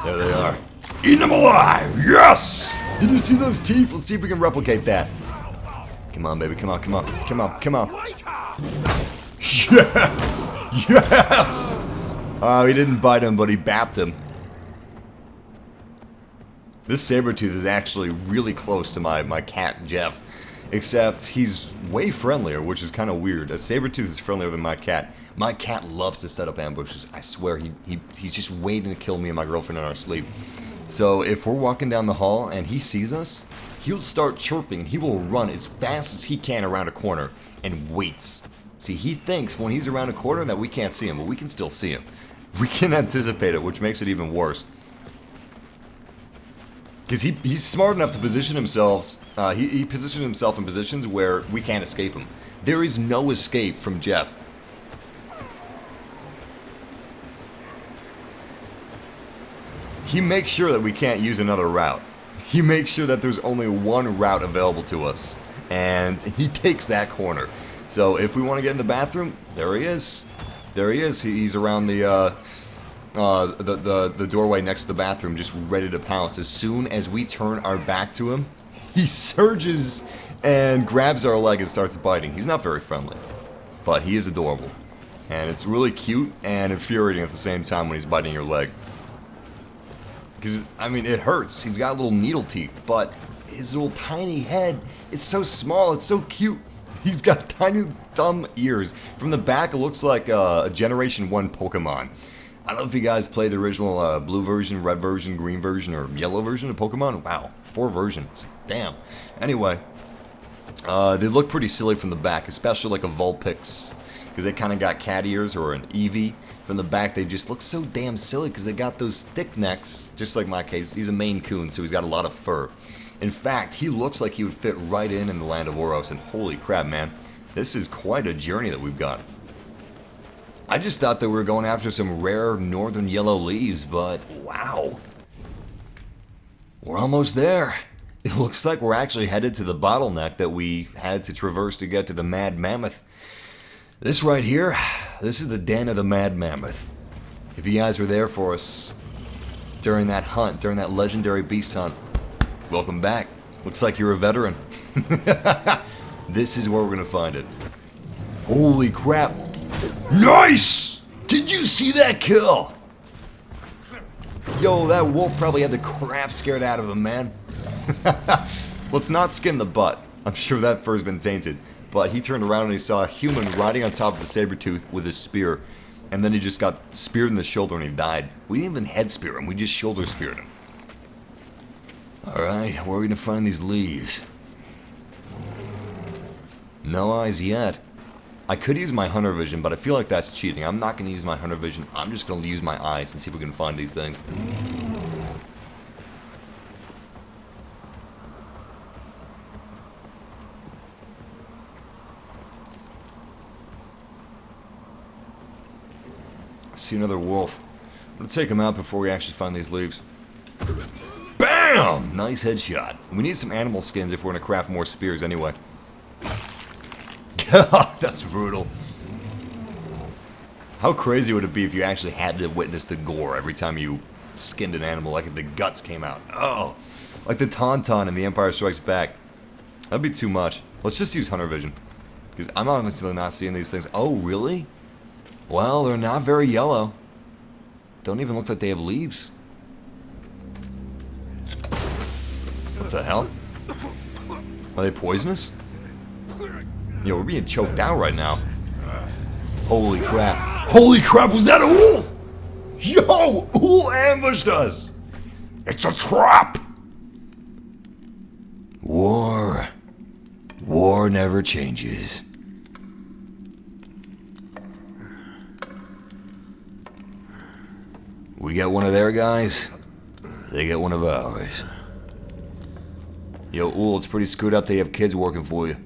There they are. Eating them alive! Yes! Did you see those teeth? Let's see if we can replicate that. Come on, baby. Come on, come on. Come on, come on. Yeah! Yes! Oh, he didn't bite him, but he bapped him. This saber-tooth is actually really close to my cat, Jeff. Except he's way friendlier, which is kind of weird. A saber-tooth is friendlier than my cat. My cat loves to set up ambushes. I swear, he's just waiting to kill me and my girlfriend in our sleep. So if we're walking down the hall and he sees us, he'll start chirping and he will run as fast as he can around a corner and waits. See, he thinks when he's around a corner that we can't see him, but we can still see him. We can anticipate it, which makes it even worse. Because he's smart enough to position himself, he positions himself in positions where we can't escape him. There is no escape from Jeff. He makes sure that we can't use another route. He makes sure that there's only one route available to us. And he takes that corner. So if we want to get in the bathroom, there he is. There he is. He's around the doorway next to the bathroom, just ready to pounce. As soon as we turn our back to him, he surges and grabs our leg and starts biting. He's not very friendly, but he is adorable. And it's really cute and infuriating at the same time when he's biting your leg. Because, I mean, it hurts. He's got little needle teeth, but his little tiny head, it's so small, it's so cute. He's got tiny, dumb ears. From the back, it looks like a Generation 1 Pokemon. I don't know if you guys played the original blue version, red version, green version, or yellow version of Pokemon. Wow, 4 versions. Damn. Anyway, They look pretty silly from the back, especially like a Vulpix, because they kind of got cat ears, or an Eevee. From the back, they just look so damn silly because they got those thick necks, just like my case. He's a Maine Coon, so he's got a lot of fur. In fact, he looks like he would fit right in the land of Oros, and holy crap, man. This is quite a journey that we've got. I just thought that we were going after some rare northern yellow leaves, but wow. We're almost there. It looks like we're actually headed to the bottleneck that we had to traverse to get to the Mad Mammoth. This right here, this is the den of the Mad Mammoth. If you guys were there for us during that hunt, during that legendary beast hunt, welcome back. Looks like you're a veteran. This is where we're gonna find it. Holy crap. Nice! Did you see that kill? Yo, that wolf probably had the crap scared out of him, man. Let's not skin the butt. I'm sure that fur's been tainted. But he turned around and he saw a human riding on top of the saber-tooth with his spear. And then he just got speared in the shoulder and he died. We didn't even head spear him, we just shoulder speared him. Alright, where are we gonna find these leaves? No eyes yet. I could use my hunter vision, but I feel like that's cheating. I'm not gonna use my hunter vision, I'm just gonna use my eyes and see if we can find these things. See another wolf. I'm gonna take him out before we actually find these leaves. BAM! Nice headshot. We need some animal skins if we're gonna craft more spears anyway. That's brutal. How crazy would it be if you actually had to witness the gore every time you skinned an animal, like if the guts came out? Oh, like the Tauntaun in The Empire Strikes Back. That'd be too much. Let's just use hunter vision, because I'm honestly not seeing these things. Oh, really? Well, they're not very yellow. Don't even look like they have leaves. What the hell? Are they poisonous? Yo, we're being choked out right now. Holy crap. Holy crap, was that a Ull? Yo, Ull ambushed us. It's a trap. War never changes. We get one of their guys, they get one of ours. Yo, Ull, it's pretty screwed up they have kids working for you.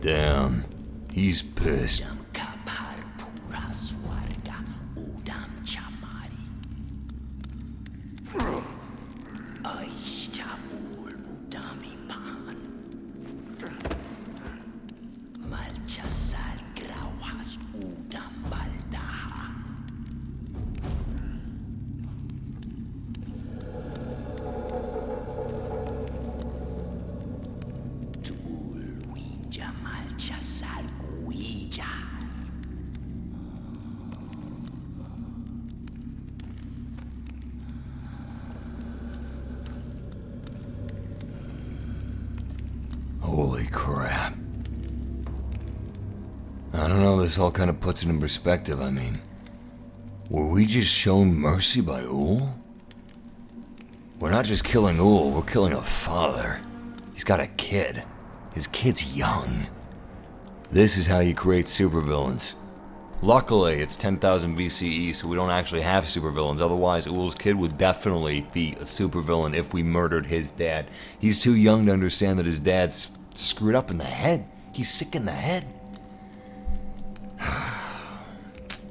Damn, he's pissed. Holy crap. I don't know, this all kind of puts it in perspective. I mean, were we just shown mercy by Ull? We're not just killing Ull, we're killing a father. He's got a kid. His kid's young. This is how you create supervillains. Luckily, it's 10,000 BCE, so we don't actually have supervillains. Otherwise, Ull's kid would definitely be a supervillain if we murdered his dad. He's too young to understand that his dad's screwed up in the head. He's sick in the head.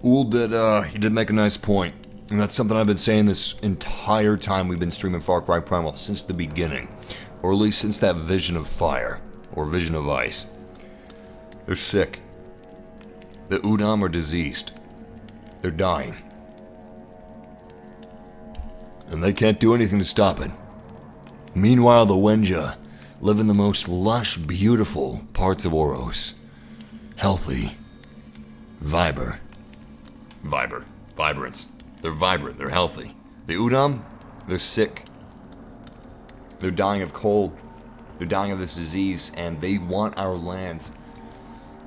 Ull did make a nice point. And that's something I've been saying this entire time we've been streaming Far Cry Primal, since the beginning. Or at least since that vision of fire, or vision of ice. They're sick. The Udam are diseased. They're dying. And they can't do anything to stop it. Meanwhile, the Wenja live in the most lush, beautiful parts of Oros. healthy, vibrance. They're vibrant, they're healthy. The Udam, they're sick. They're dying of cold. They're dying of this disease, and they want our lands.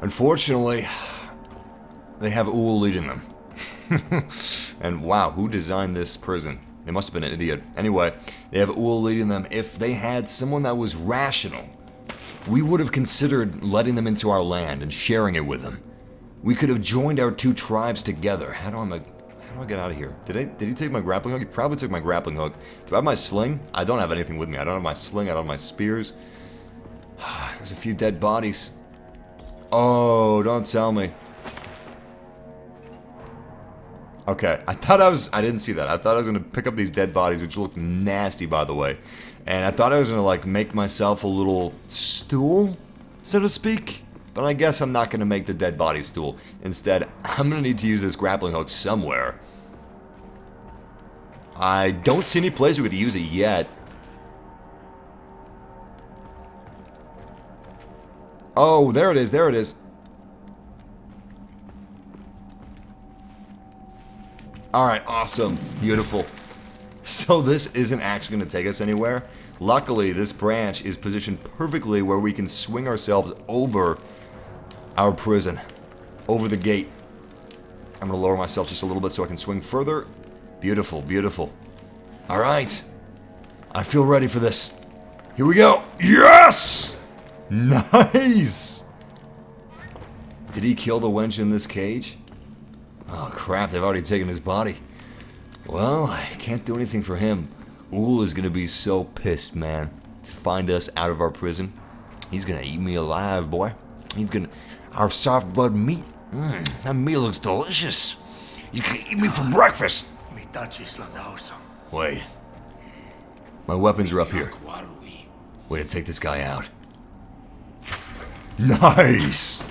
Unfortunately, they have Ull leading them. And wow, who designed this prison? They must have been an idiot. Anyway, they have Ull leading them. If they had someone that was rational, we would have considered letting them into our land and sharing it with them. We could have joined our two tribes together. How do I get out of here? Did he take my grappling hook? He probably took my grappling hook. Do I have my sling? I don't have anything with me. I don't have my sling. I don't have my spears. There's a few dead bodies. Oh, don't tell me. Okay, I didn't see that. I thought I was going to pick up these dead bodies, which look nasty, by the way. And I thought I was going to, like, make myself a little stool, so to speak. But I guess I'm not going to make the dead body stool. Instead, I'm going to need to use this grappling hook somewhere. I don't see any place we could use it yet. Oh, there it is, there it is. Alright, awesome. Beautiful. So this isn't actually going to take us anywhere. Luckily, this branch is positioned perfectly where we can swing ourselves over our prison. Over the gate. I'm going to lower myself just a little bit so I can swing further. Beautiful, beautiful. Alright. I feel ready for this. Here we go. Yes! Nice! Did he kill the wench in this cage? Oh crap, they've already taken his body. Well, I can't do anything for him. Ull is gonna be so pissed, man, to find us out of our prison. He's gonna eat me alive, boy. He's gonna... Our soft blood meat. That meat looks delicious. You can eat me for breakfast. Wait. My weapons are up here. Way to take this guy out. Nice!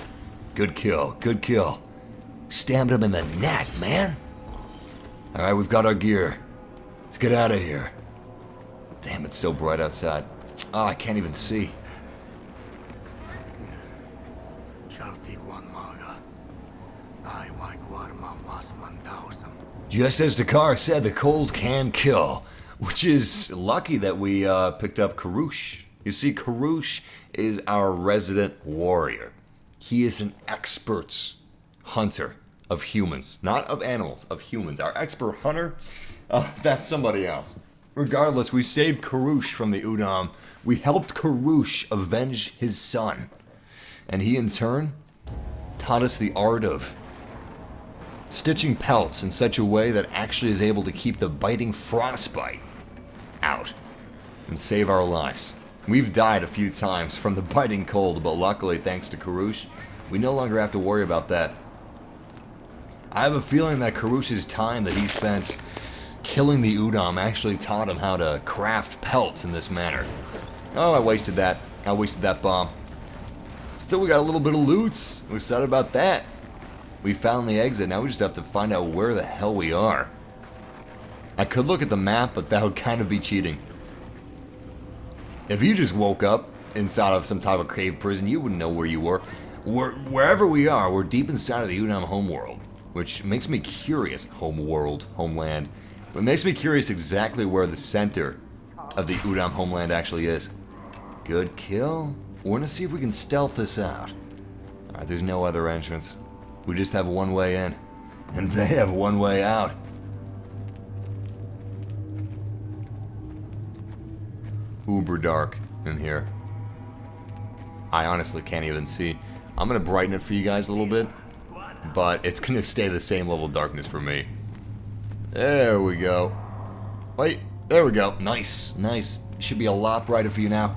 Good kill, good kill. Stabbed him in the neck, man. Alright, we've got our gear. Let's get out of here. Damn, it's so bright outside. Oh, I can't even see. Just as Takkar said, the cold can kill. Which is lucky that we picked up Karush. You see, Karush is our resident warrior. He is an expert hunter of humans. Not of animals, of humans. Our expert hunter, that's somebody else. Regardless, we saved Karush from the Udam. We helped Karush avenge his son. And he, in turn, taught us the art of stitching pelts in such a way that actually is able to keep the biting frostbite out and save our lives. We've died a few times from the biting cold, but luckily, thanks to Karush, we no longer have to worry about that. I have a feeling that Karush's time that he spent killing the Udam actually taught him how to craft pelts in this manner. Oh, I wasted that. I wasted that bomb. Still, we got a little bit of loot. We're excited about that. We found the exit. Now we just have to find out where the hell we are. I could look at the map, but that would kind of be cheating. If you just woke up inside of some type of cave prison, you wouldn't know where you were. Wherever we are, we're deep inside of the Udam homeworld, which makes me curious. Homeland. It makes me curious exactly where the center of the Udam homeland actually is. Good kill. We're gonna see if we can stealth this out. Alright, there's no other entrance. We just have one way in, and they have one way out. Uber dark in here. I honestly can't even see. I'm gonna brighten it for you guys a little bit, but it's gonna stay the same level of darkness for me. There we go. Wait, there we go. Nice, nice. Should be a lot brighter for you now.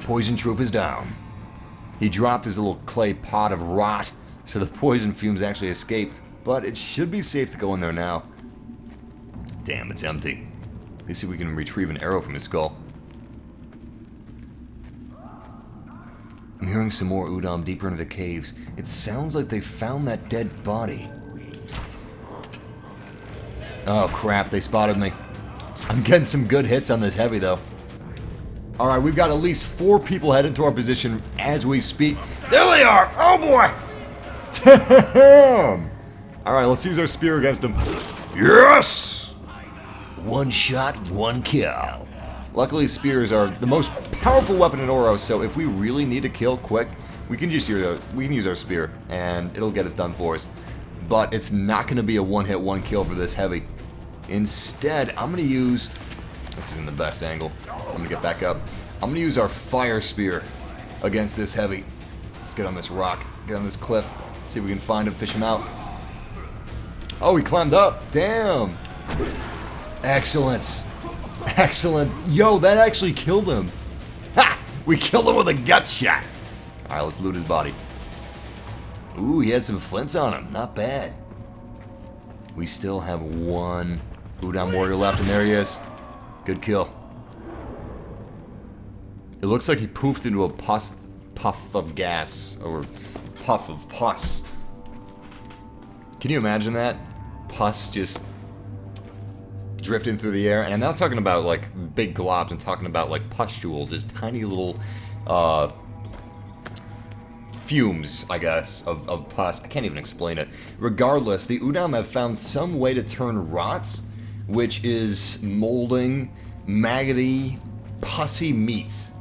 Poison troop is down. He dropped his little clay pot of rot, so the poison fumes actually escaped, but it should be safe to go in there now. Damn, it's empty. Let's see if we can retrieve an arrow from his skull. I'm hearing some more Udam deeper into the caves. It sounds like they found that dead body. Oh crap, they spotted me. I'm getting some good hits on this heavy though. Alright, we've got at least 4 people headed to our position as we speak. There they are! Oh boy! Damn! Alright, let's use our spear against them. Yes! One shot, one kill. Luckily, spears are the most powerful weapon in Oros, so if we really need to kill quick, we can just use our spear, and it'll get it done for us. But it's not going to be a one-hit, one-kill for this heavy. Instead, I'm going to use... This isn't the best angle. I'm going to get back up. I'm going to use our fire spear against this heavy. Let's get on this rock, get on this cliff, see if we can find him, fish him out. Oh, he climbed up. Damn. Excellent. Excellent. Yo, that actually killed him. Ha! We killed him with a gut shot. Alright, let's loot his body. Ooh, he has some flints on him. Not bad. We still have one Udam warrior left, and there he is. Good kill. It looks like he poofed into a puff of gas, or puff of pus. Can you imagine that? Pus just drifting through the air. And I'm not talking about like big globs, I'm talking about like pustules, just tiny little fumes, I guess, of pus. I can't even explain it. Regardless, the Udam have found some way to turn rots, which is molding, maggoty, pussy meats,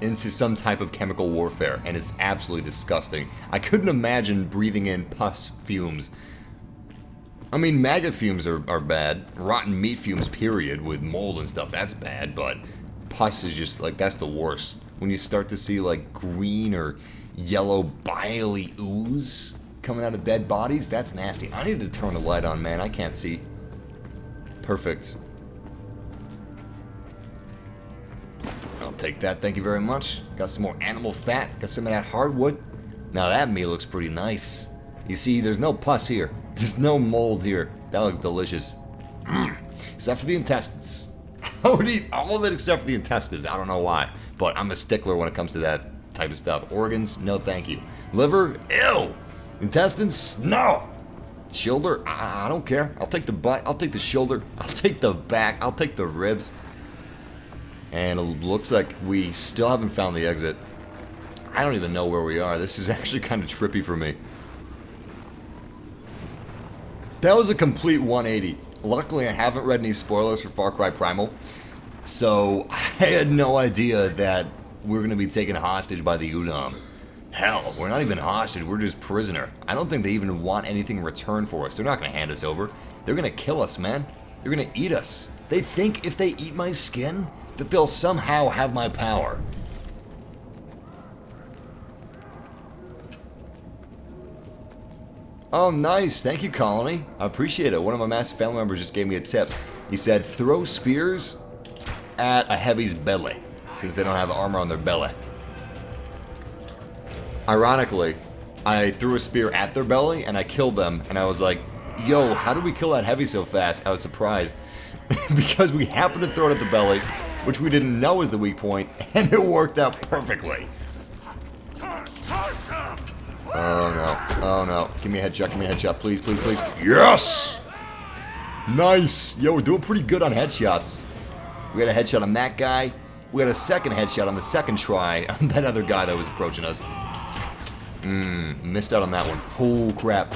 into some type of chemical warfare, and it's absolutely disgusting. I couldn't imagine breathing in pus fumes. I mean, maggot fumes are bad. Rotten meat fumes, period, with mold and stuff, that's bad, but pus is just, like, that's the worst. When you start to see, like, green or yellow biley ooze coming out of dead bodies, that's nasty. I need to turn the light on, man. I can't see. Perfect. I'll take that, thank you very much. Got some more animal fat, got some of that hardwood. Now that meat looks pretty nice. You see, there's no pus here. There's no mold here. That looks delicious. Except for the intestines. I would eat all of it except for the intestines. I don't know why, but I'm a stickler when it comes to that type of stuff. Organs, no thank you. Liver, ew. Intestines, no. Shoulder, I don't care. I'll take the butt, I'll take the shoulder, I'll take the back, I'll take the ribs. And it looks like we still haven't found the exit. I don't even know where we are. This is actually kind of trippy for me. That was a complete 180. Luckily, I haven't read any spoilers for Far Cry Primal, so I had no idea that we're going to be taken hostage by the Udam. Hell, we're not even hostage, we're just prisoner. I don't think they even want anything in return for us. They're not going to hand us over. They're going to kill us, man. They're going to eat us. They think if they eat my skin, that they'll somehow have my power. Oh, nice. Thank you, Colony. I appreciate it. One of my Massive family members just gave me a tip. He said, throw spears at a heavy's belly, since they don't have armor on their belly. Ironically, I threw a spear at their belly, and I killed them, and I was like, yo, how did we kill that heavy so fast? I was surprised. Because we happened to throw it at the belly, which we didn't know was the weak point, and it worked out perfectly. Oh no, oh no. Give me a headshot, please, please, please. Yes! Nice! Yo, we're doing pretty good on headshots. We got a headshot on that guy. We got a second headshot on the second try on that other guy that was approaching us. Missed out on that one. Oh crap.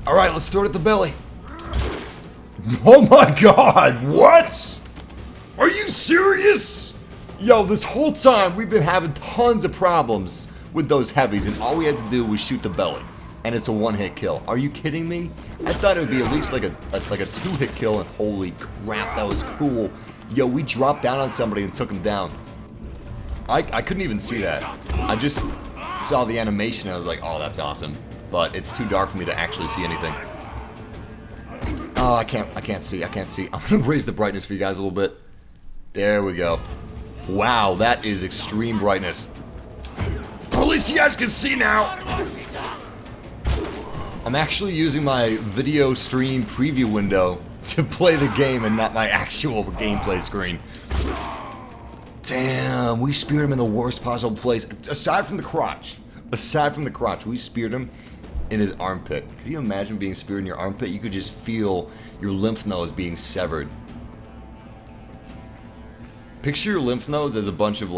Alright, let's throw it at the belly. Oh my god, what? Are you serious? Yo, this whole time we've been having tons of problems with those heavies, and all we had to do was shoot the belly, and it's a one-hit kill. Are you kidding me? I thought it would be at least like a two-hit kill, and holy crap, that was cool. Yo, we dropped down on somebody and took him down. I couldn't even see that. I just saw the animation and I was like, oh, that's awesome. But it's too dark for me to actually see anything. Oh, I can't see. I'm gonna raise the brightness for you guys a little bit. There we go. Wow, that is extreme brightness. At least you guys can see now. I'm actually using my video stream preview window to play the game and not my actual gameplay screen. Damn, we speared him in the worst possible place. Aside from the crotch, we speared him in his armpit. Could you imagine being speared in your armpit? You could just feel your lymph nodes being severed. Picture your lymph nodes as a bunch of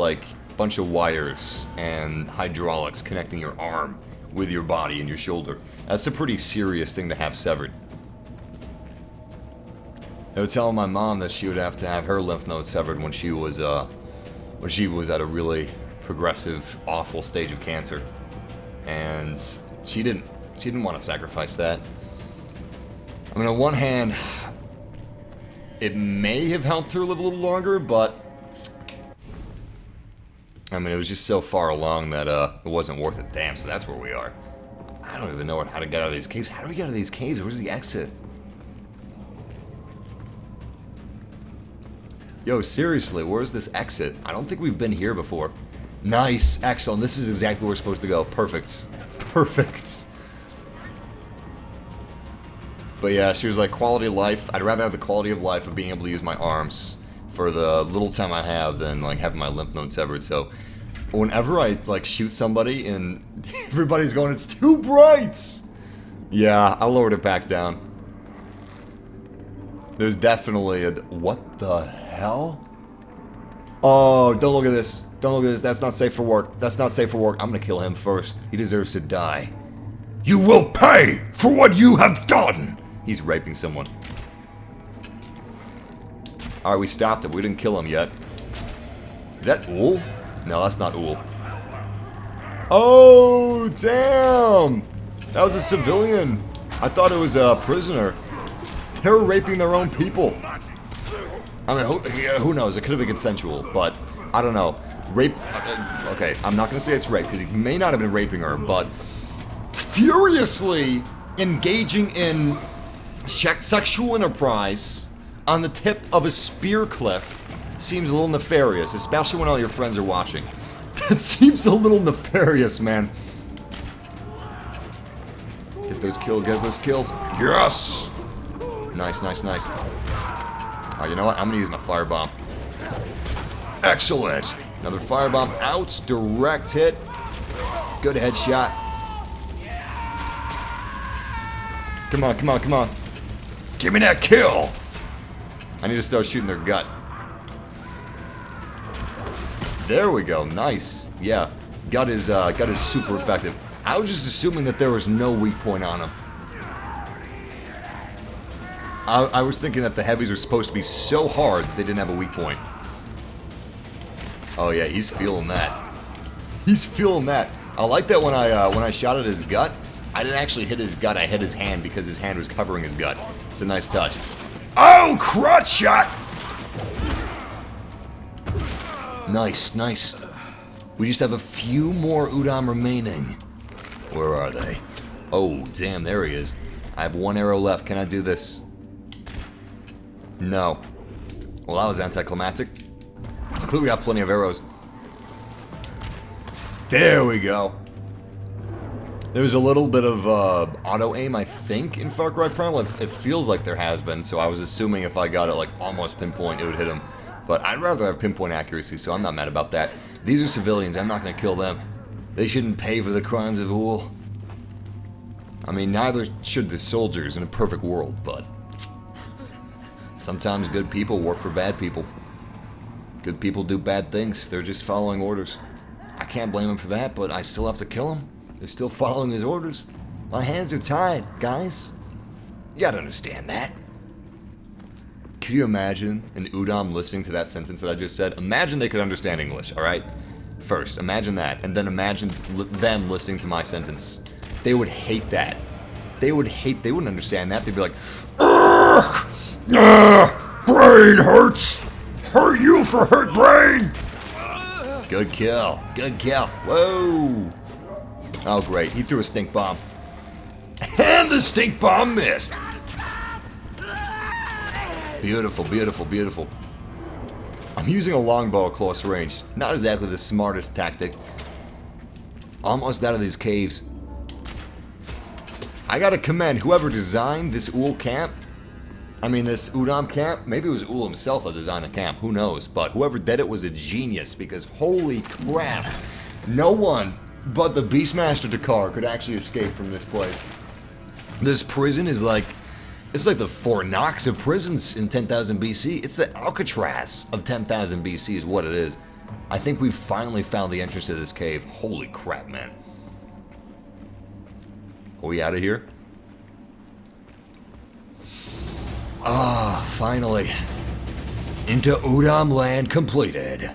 bunch of wires and hydraulics connecting your arm with your body and your shoulder. That's a pretty serious thing to have severed. I was telling my mom that she would have to have her lymph nodes severed when she was at a really progressive, awful stage of cancer, and she didn't want to sacrifice that. I mean, on one hand, it may have helped her live a little longer, but I mean, it was just so far along that it wasn't worth it. Damn, so that's where we are. I don't even know how to get out of these caves. How do we get out of these caves? Where's the exit? Yo, seriously, where's this exit? I don't think we've been here before. Nice, excellent. This is exactly where we're supposed to go. Perfect. Perfect. But yeah, she was like, quality of life. I'd rather have the quality of life of being able to use my arms for the little time I have than like having my lymph node severed. So whenever I like shoot somebody and everybody's going, it's too bright. Yeah, I lowered it back down. There's definitely a... What the hell? Oh, don't look at this. Don't look at this. That's not safe for work. That's not safe for work. I'm gonna kill him first. He deserves to die. You will pay for what you have done! He's raping someone. Alright, we stopped him. We didn't kill him yet. Is that Ull? No, that's not Ull. Oh, damn! That was a civilian. I thought it was a prisoner. They're raping their own people. I mean, who knows? It could have been consensual, but I don't know. Rape... okay, I'm not going to say it's rape, because he may not have been raping her, but furiously engaging in sexual enterprise on the tip of a spear cliff seems a little nefarious, especially when all your friends are watching. That seems a little nefarious, man. Get those kills, get those kills. Yes! Nice, nice, nice. Alright, you know what? I'm gonna use my firebomb. Excellent! Another firebomb out. Direct hit. Good headshot. Come on, come on, come on. Give me that kill! I need to start shooting their gut. There we go. Nice. Yeah. Gut is super effective. I was just assuming that there was no weak point on him. I was thinking that the heavies were supposed to be so hard that they didn't have a weak point. Oh yeah, he's feeling that. He's feeling that. I like that when I shot at his gut, I didn't actually hit his gut, I hit his hand because his hand was covering his gut. It's a nice touch. Oh, crotch shot! Nice, nice. We just have a few more Udam remaining. Where are they? Oh, damn, there he is. I have one arrow left. Can I do this? No. Well, that was anticlimactic. Clearly we got plenty of arrows. There we go. There's a little bit of auto-aim, I think, in Far Cry Primal. It feels like there has been, so I was assuming if I got it, like, almost pinpoint, it would hit him. But I'd rather have pinpoint accuracy, so I'm not mad about that. These are civilians. I'm not going to kill them. They shouldn't pay for the crimes of Ull. I mean, neither should the soldiers in a perfect world, but sometimes good people work for bad people. Good people do bad things. They're just following orders. I can't blame them for that, but I still have to kill them. They're still following his orders. My hands are tied, guys. You gotta understand that. Can you imagine an Udam listening to that sentence that I just said? Imagine they could understand English, alright? First, imagine that, and then imagine them listening to my sentence. They would hate that. They wouldn't understand that. They'd be like, "Ugh! Brain hurts! Hurt you for hurt brain!" Good kill. Good kill. Whoa! Oh, great. He threw a stink bomb. And the stink bomb missed! Beautiful, beautiful, beautiful. I'm using a longbow at close range. Not exactly the smartest tactic. Almost out of these caves. I gotta commend whoever designed this Ull camp. I mean, this Udam camp. Maybe it was Ull himself that designed the camp. Who knows? But whoever did it was a genius, because holy crap. No one but the Beastmaster Takkar could actually escape from this place. This prison is like... It's like the Fort Knox of prisons in 10,000 BC. It's the Alcatraz of 10,000 BC is what it is. I think we've finally found the entrance to this cave. Holy crap, man. Are we out of here? Ah, finally. Into Udam land completed.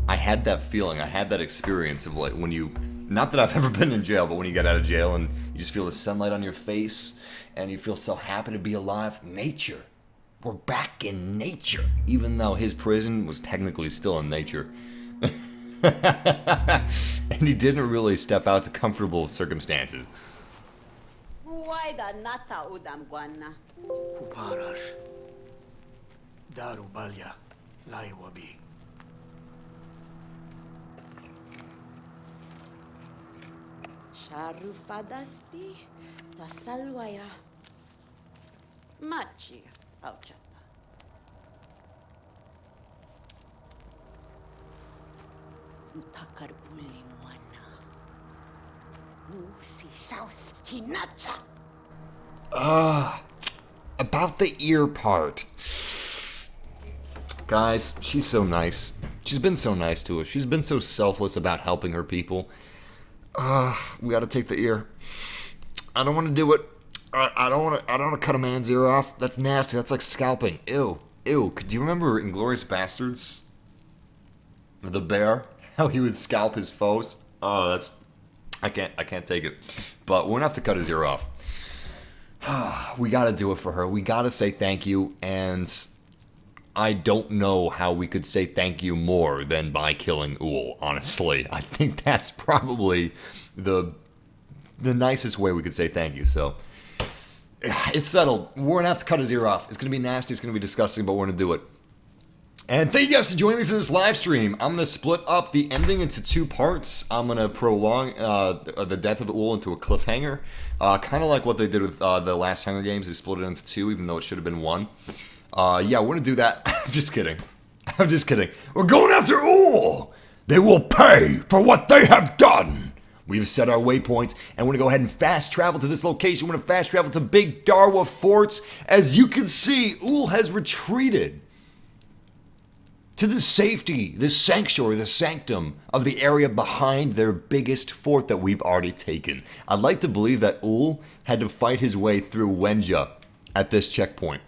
I had that feeling, I had that experience of like when you, not that I've ever been in jail, but when you get out of jail and you just feel the sunlight on your face and you feel so happy to be alive. Nature. We're back in nature. Even though his prison was technically still in nature. And he didn't really step out to comfortable circumstances. Why the nata Udam guana? Uparash. Darubalya. Laiwabi. Sharufadaspi. Tasalwaya. Machi. Auchata. Takkar ulimwana. No si saus hinacha. About the ear part. Guys, she's so nice. She's been so nice to us. She's been so selfless about helping her people. We gotta take the ear. I don't want to do it. I don't want to cut a man's ear off. That's nasty. That's like scalping. Ew. Ew. Could you remember Inglourious Bastards? The bear? How he would scalp his foes? Oh, that's... I can't take it. But we're gonna have to cut his ear off. We gotta do it for her. We gotta say thank you, and I don't know how we could say thank you more than by killing Ull, honestly. I think that's probably the nicest way we could say thank you, so... It's settled. We're gonna have to cut his ear off. It's gonna be nasty, it's gonna be disgusting, but we're gonna do it. And thank you guys for joining me for this live stream. I'm gonna split up the ending into 2 parts. I'm gonna prolong the death of Ull into a cliffhanger. Kind of like what they did with the last Hunger Games. They split it into 2, even though it should have been 1. Yeah, we're gonna do that. I'm just kidding. I'm just kidding. We're going after Ull! They will pay for what they have done! We've set our waypoints, and we're going to go ahead and fast travel to this location. We're going to fast travel to Big Darwa Forts. As you can see, Ull has retreated to the safety, the sanctuary, the sanctum of the area behind their biggest fort that we've already taken. I'd like to believe that Ull had to fight his way through Wenja at this checkpoint,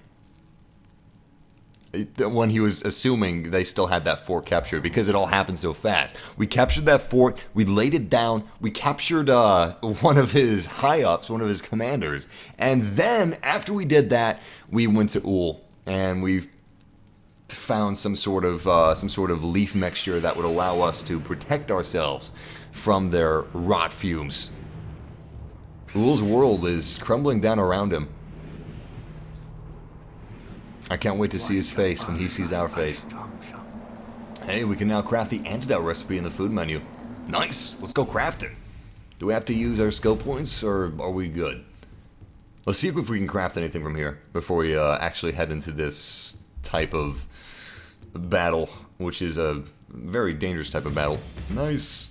when he was assuming they still had that fort captured, because it all happened so fast. We captured that fort, we laid it down, we captured one of his high-ups, one of his commanders, and then, after we did that, we went to Ull, and we found some sort of leaf mixture that would allow us to protect ourselves from their rot fumes. Ull's world is crumbling down around him. I can't wait to see his face when he sees our face. Hey, we can now craft the antidote recipe in the food menu. Nice! Let's go craft it. Do we have to use our skill points, or are we good? Let's see if we can craft anything from here before we actually head into this type of battle, which is a very dangerous type of battle. Nice.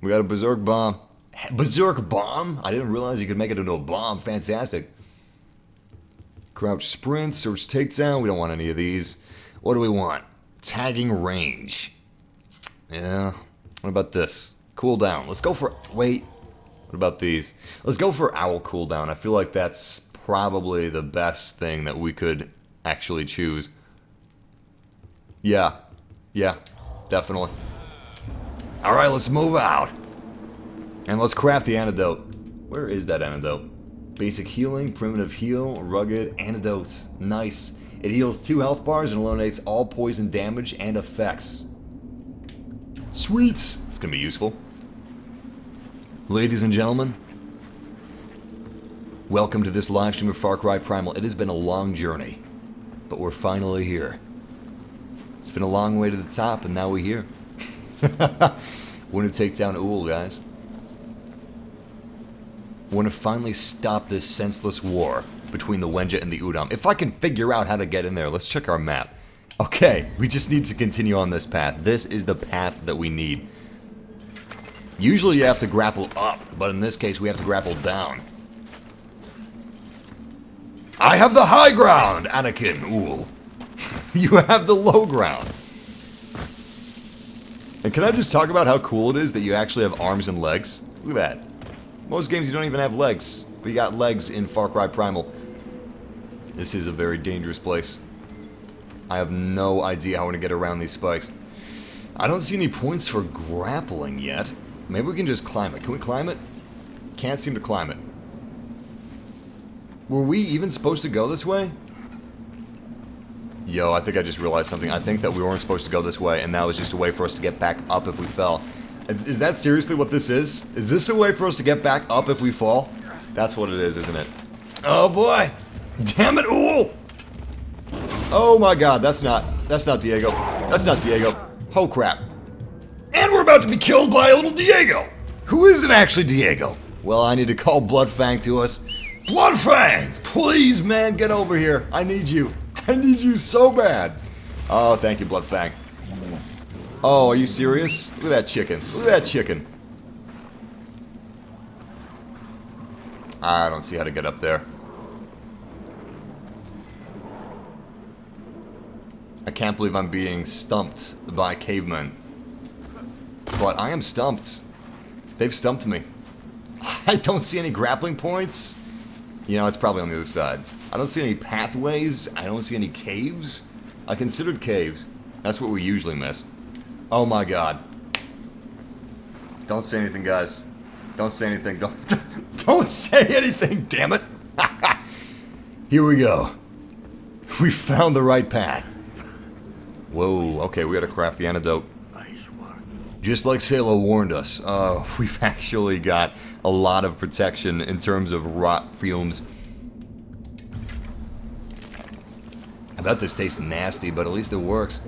We got a Berserk Bomb. Berserk Bomb? I didn't realize you could make it into a bomb. Fantastic. Crouch sprint, search takedown. We don't want any of these. What do we want? Tagging range. Yeah. What about this? Cooldown. Let's go for... Wait. What about these? Let's go for owl cooldown. I feel like that's probably the best thing that we could actually choose. Yeah. Yeah. Definitely. Alright, let's move out. And let's craft the antidote. Where is that antidote? Basic healing, primitive heal, rugged, antidotes. Nice. It heals 2 health bars and eliminates all poison damage and effects. Sweets. It's gonna be useful. Ladies and gentlemen, welcome to this live stream of Far Cry Primal. It has been a long journey, but we're finally here. It's been a long way to the top, and now we're here. We're gonna take down Ull, guys. We're gonna finally stop this senseless war between the Wenja and the Udam. If I can figure out how to get in there, let's check our map. Okay, we just need to continue on this path. This is the path that we need. Usually you have to grapple up, but in this case we have to grapple down. I have the high ground, Anakin Ull. You have the low ground. And can I just talk about how cool it is that you actually have arms and legs? Look at that. Most games you don't even have legs, but you got legs in Far Cry Primal. This is a very dangerous place. I have no idea how we're gonna get around these spikes. I don't see any points for grappling yet. Maybe we can just climb it. Can we climb it? Can't seem to climb it. Were we even supposed to go this way? Yo, I think I just realized something. I think that we weren't supposed to go this way, and that was just a way for us to get back up if we fell. Is that seriously what this is? Is this a way for us to get back up if we fall? That's what it is, isn't it? Oh boy! Damn it, Ull! Oh my god, that's not Diego. That's not Diego. Oh crap. And we're about to be killed by a little Diego! Who isn't actually Diego? Well, I need to call Bloodfang to us. Bloodfang! Please, man, get over here. I need you. I need you so bad. Oh, thank you, Bloodfang. Oh, are you serious? Look at that chicken. Look at that chicken. I don't see how to get up there. I can't believe I'm being stumped by cavemen. But I am stumped. They've stumped me. I don't see any grappling points. You know, it's probably on the other side. I don't see any pathways. I don't see any caves. I considered caves. That's what we usually miss. Oh my god. Don't say anything, guys. Don't say anything. Don't say anything, damn it. Here we go. We found the right path. Whoa, okay, we gotta craft the antidote. Just like Phalo warned us, we've actually got a lot of protection in terms of rot fumes. I bet this tastes nasty, but at least it works.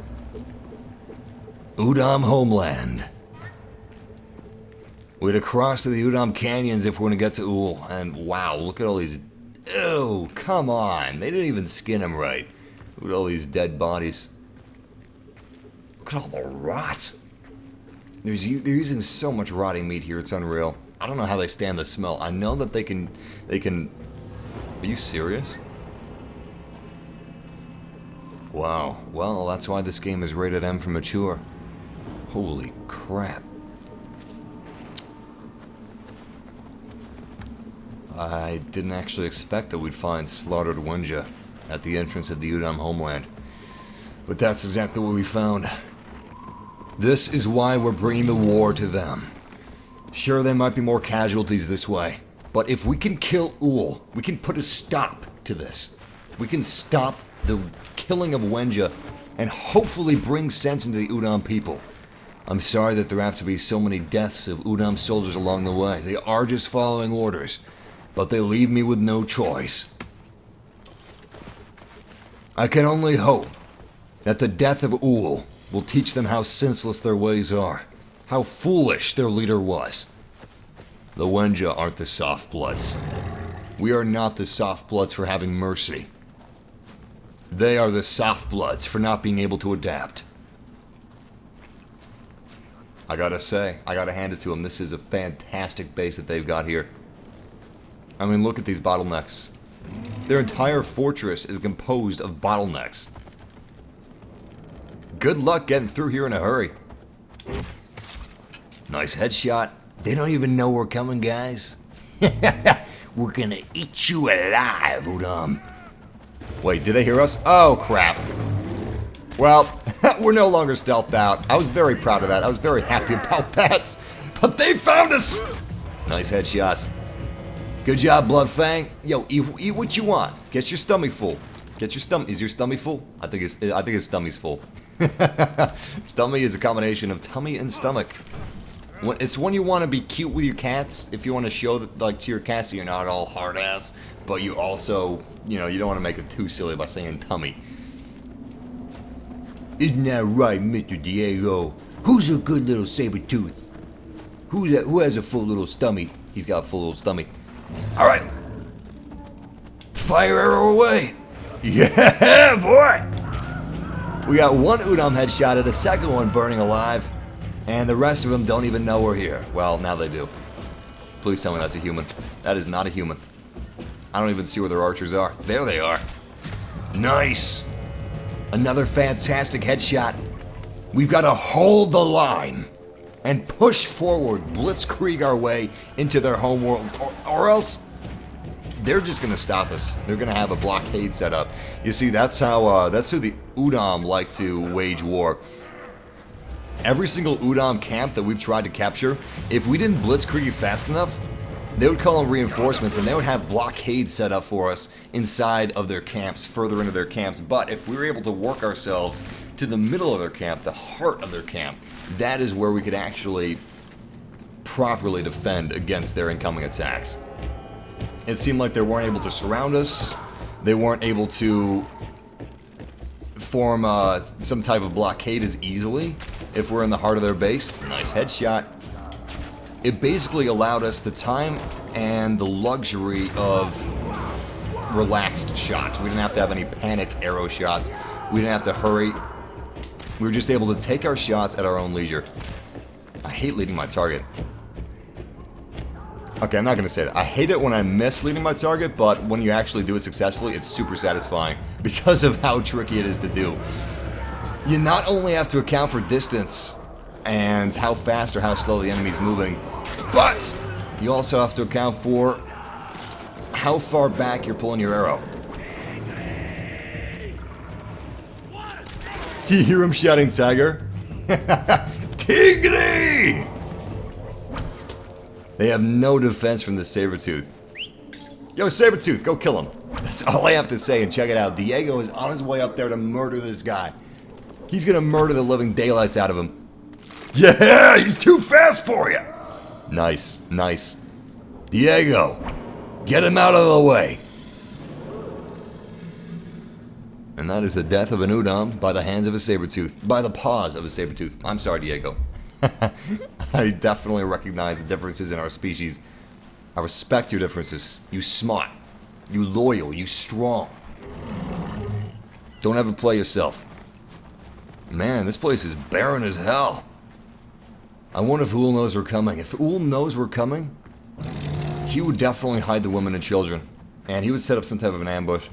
Udam homeland. We're to cross to the Udam canyons if we're gonna get to Ull, and wow, look at all these... Ew, come on, they didn't even skin them right. Look at all these dead bodies. Look at all the rot. They're using so much rotting meat here, it's unreal. I don't know how they stand the smell. I know that they can... Are you serious? Wow. Well, that's why this game is rated M for mature. Holy crap. I didn't actually expect that we'd find slaughtered Wenja at the entrance of the Udam homeland. But that's exactly what we found. This is why we're bringing the war to them. Sure, there might be more casualties this way, but if we can kill Ull, we can put a stop to this. We can stop the killing of Wenja and hopefully bring sense into the Udam people. I'm sorry that there have to be so many deaths of Udam soldiers along the way. They are just following orders, but they leave me with no choice. I can only hope that the death of Ull will teach them how senseless their ways are, how foolish their leader was. The Wenja aren't the soft bloods. We are not the soft bloods for having mercy. They are the soft bloods for not being able to adapt. I gotta say, I gotta hand it to them. This is a fantastic base that they've got here. I mean, look at these bottlenecks. Their entire fortress is composed of bottlenecks. Good luck getting through here in a hurry. Nice headshot. They don't even know we're coming, guys. We're gonna eat you alive, Udam. Wait, did they hear us? Oh, crap. Well, we're no longer stealthed out. I was very proud of that. I was very happy about that. But they found us! Nice headshots. Good job, Bloodfang. Yo, eat what you want. Get your stomach full. Get your stomach. Is your stomach full? I think his stomach's full. Stomach is a combination of tummy and stomach. It's when you want to be cute with your cats. If you want to show that, like, to your cats that you're not all hard ass, but you also, you know, you don't want to make it too silly by saying tummy. Isn't that right, Mr. Diego? Who's a good little saber-tooth? Who has a full little stomach? He's got a full little stomach. All right. Fire arrow away. Yeah, boy. We got one Udam headshot at a second one burning alive, and the rest of them don't even know we're here. Well, now they do. Please tell me that's a human. That is not a human. I don't even see where their archers are. There they are. Nice. Another fantastic headshot. We've got to hold the line and push forward, blitzkrieg our way into their homeworld, or else they're just going to stop us. They're going to have a blockade set up. You see, that's who the Udam like to wage war. Every single Udam camp that we've tried to capture, if we didn't blitzkrieg fast enough, they would call in reinforcements and they would have blockades set up for us inside of their camps, further into their camps. But if we were able to work ourselves to the middle of their camp, the heart of their camp, that is where we could actually properly defend against their incoming attacks. It seemed like they weren't able to surround us. They weren't able to form some type of blockade as easily if we're in the heart of their base. Nice headshot. It basically allowed us the time and the luxury of relaxed shots. We didn't have to have any panicked arrow shots. We didn't have to hurry. We were just able to take our shots at our own leisure. I hate leading my target. Okay, I'm not going to say that. I hate it when I miss leading my target, but when you actually do it successfully, it's super satisfying because of how tricky it is to do. You not only have to account for distance and how fast or how slow the enemy's moving, but you also have to account for how far back you're pulling your arrow. Do you hear him shouting Takkar? Tigri! They have no defense from the saber-toothed. Yo, saber-toothed, go kill him. That's all I have to say, and check it out. Diego is on his way up there to murder this guy. He's gonna murder the living daylights out of him. Yeah, he's too fast for you! Nice, nice. Diego, get him out of the way. And that is the death of an Udam by the hands of a saber-tooth. By the paws of a saber-tooth. I'm sorry, Diego. I definitely recognize the differences in our species. I respect your differences. You smart. You loyal. You strong. Don't ever play yourself. Man, this place is barren as hell. I wonder if Ull knows we're coming. If Ull knows we're coming, he would definitely hide the women and children. And he would set up some type of an ambush.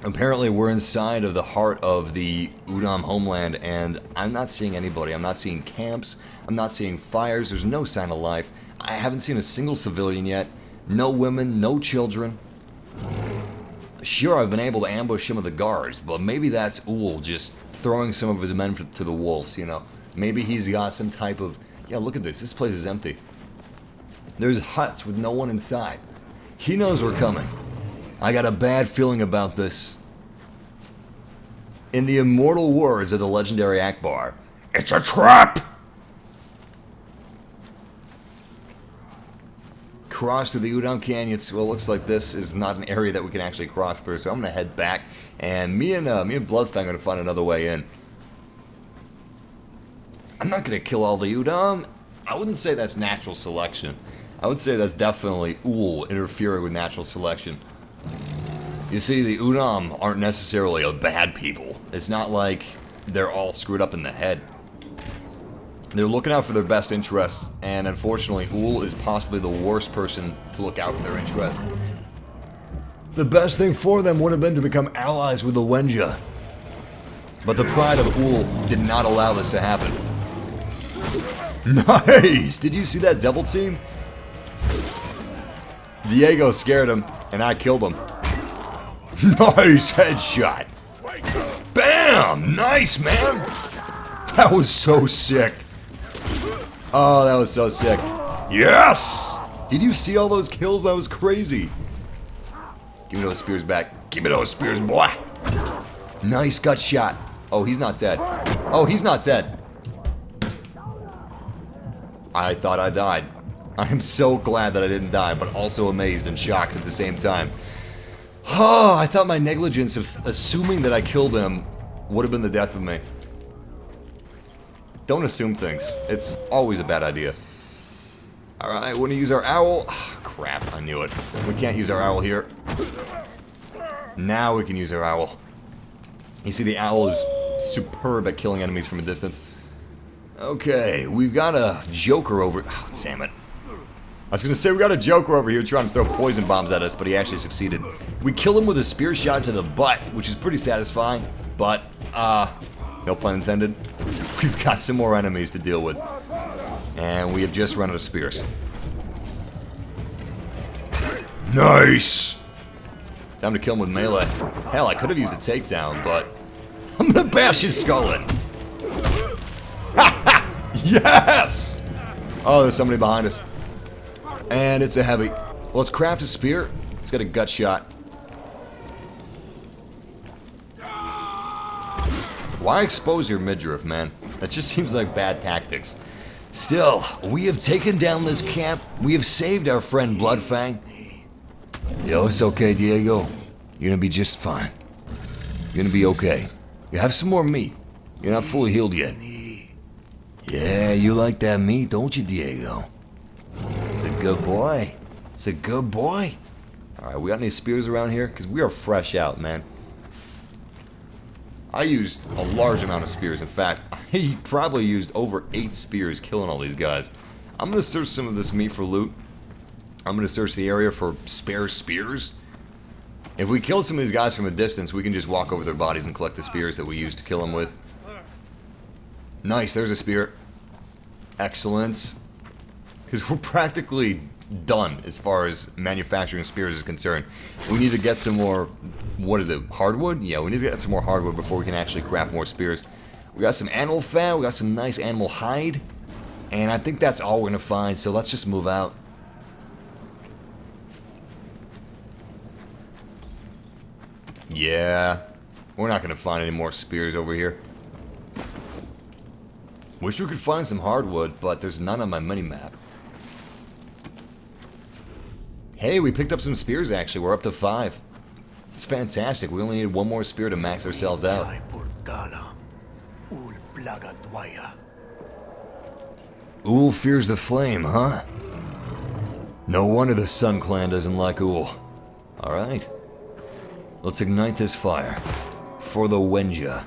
Apparently we're inside of the heart of the Udam homeland, and I'm not seeing anybody. I'm not seeing camps. I'm not seeing fires. There's no sign of life. I haven't seen a single civilian yet. No women, no children. Sure, I've been able to ambush some of the guards, but maybe that's Ull just throwing some of his men to the wolves, you know. Maybe he's got some type of... Yeah, look at this. This place is empty. There's huts with no one inside. He knows we're coming. I got a bad feeling about this. In the immortal words of the legendary Akbar, it's a trap! Cross through the Udam Canyons. Well, it looks like this is not an area that we can actually cross through, so I'm going to head back, and me and Bloodfang are going to find another way in. I'm not going to kill all the Udam. I wouldn't say that's natural selection. I would say that's definitely Ull interfering with natural selection. You see, the Udam aren't necessarily a bad people. It's not like they're all screwed up in the head. They're looking out for their best interests, and unfortunately, Ull is possibly the worst person to look out for their interests. The best thing for them would have been to become allies with the Wenja. But the pride of Ull did not allow this to happen. Nice! Did you see that double team? Diego scared him, and I killed him. Nice headshot! Bam! Nice, man! That was so sick. Oh, that was so sick. Yes! Did you see all those kills? That was crazy. Give me those spears back. Give me those spears, boy! Nice gut shot. Oh, he's not dead. Oh, he's not dead. I thought I died. I am so glad that I didn't die, but also amazed and shocked at the same time. Oh, I thought my negligence of assuming that I killed him would have been the death of me. Don't assume things. It's always a bad idea. Alright, we're gonna use our owl. Oh, crap, I knew it. We can't use our owl here. Now we can use our owl. You see, the owl is superb at killing enemies from a distance. Okay, we've got a Joker over... Oh, damn it. I was gonna say we got a Joker over here trying to throw poison bombs at us, but he actually succeeded. We kill him with a spear shot to the butt, which is pretty satisfying, but, no pun intended. We've got some more enemies to deal with. And we have just run out of spears. Nice! Time to kill him with melee. Hell, I could have used a takedown, but I'm gonna bash his skull in. Yes! Oh, there's somebody behind us. And it's a heavy. Well, let's craft a spear. It's got a gut shot. Why expose your midriff, man? That just seems like bad tactics. Still, we have taken down this camp. We have saved our friend Bloodfang. Yo, it's okay, Diego. You're gonna be just fine. You're gonna be okay. You have some more meat. You're not fully healed yet. Yeah, you like that meat, don't you, Diego? It's a good boy. It's a good boy. Alright, we got any spears around here? Because we are fresh out, man. I used a large amount of spears. In fact, I probably used over 8 spears killing all these guys. I'm going to search some of this meat for loot. I'm going to search the area for spare spears. If we kill some of these guys from a distance, we can just walk over their bodies and collect the spears that we used to kill them with. Nice, there's a spear. Excellence. Because we're practically done as far as manufacturing spears is concerned. We need to get some more, what is it, hardwood? Yeah, we need to get some more hardwood before we can actually craft more spears. We got some animal fat, we got some nice animal hide, and I think that's all we're gonna find, so let's just move out. Yeah, we're not gonna find any more spears over here. Wish we could find some hardwood, but there's none on my mini-map. Hey, we picked up some spears actually. We're up to 5. It's fantastic. We only need one more spear to max ourselves out. Ull fears the flame, huh? No wonder the Sun Clan doesn't like Ull. Alright. Let's ignite this fire. For the Wenja.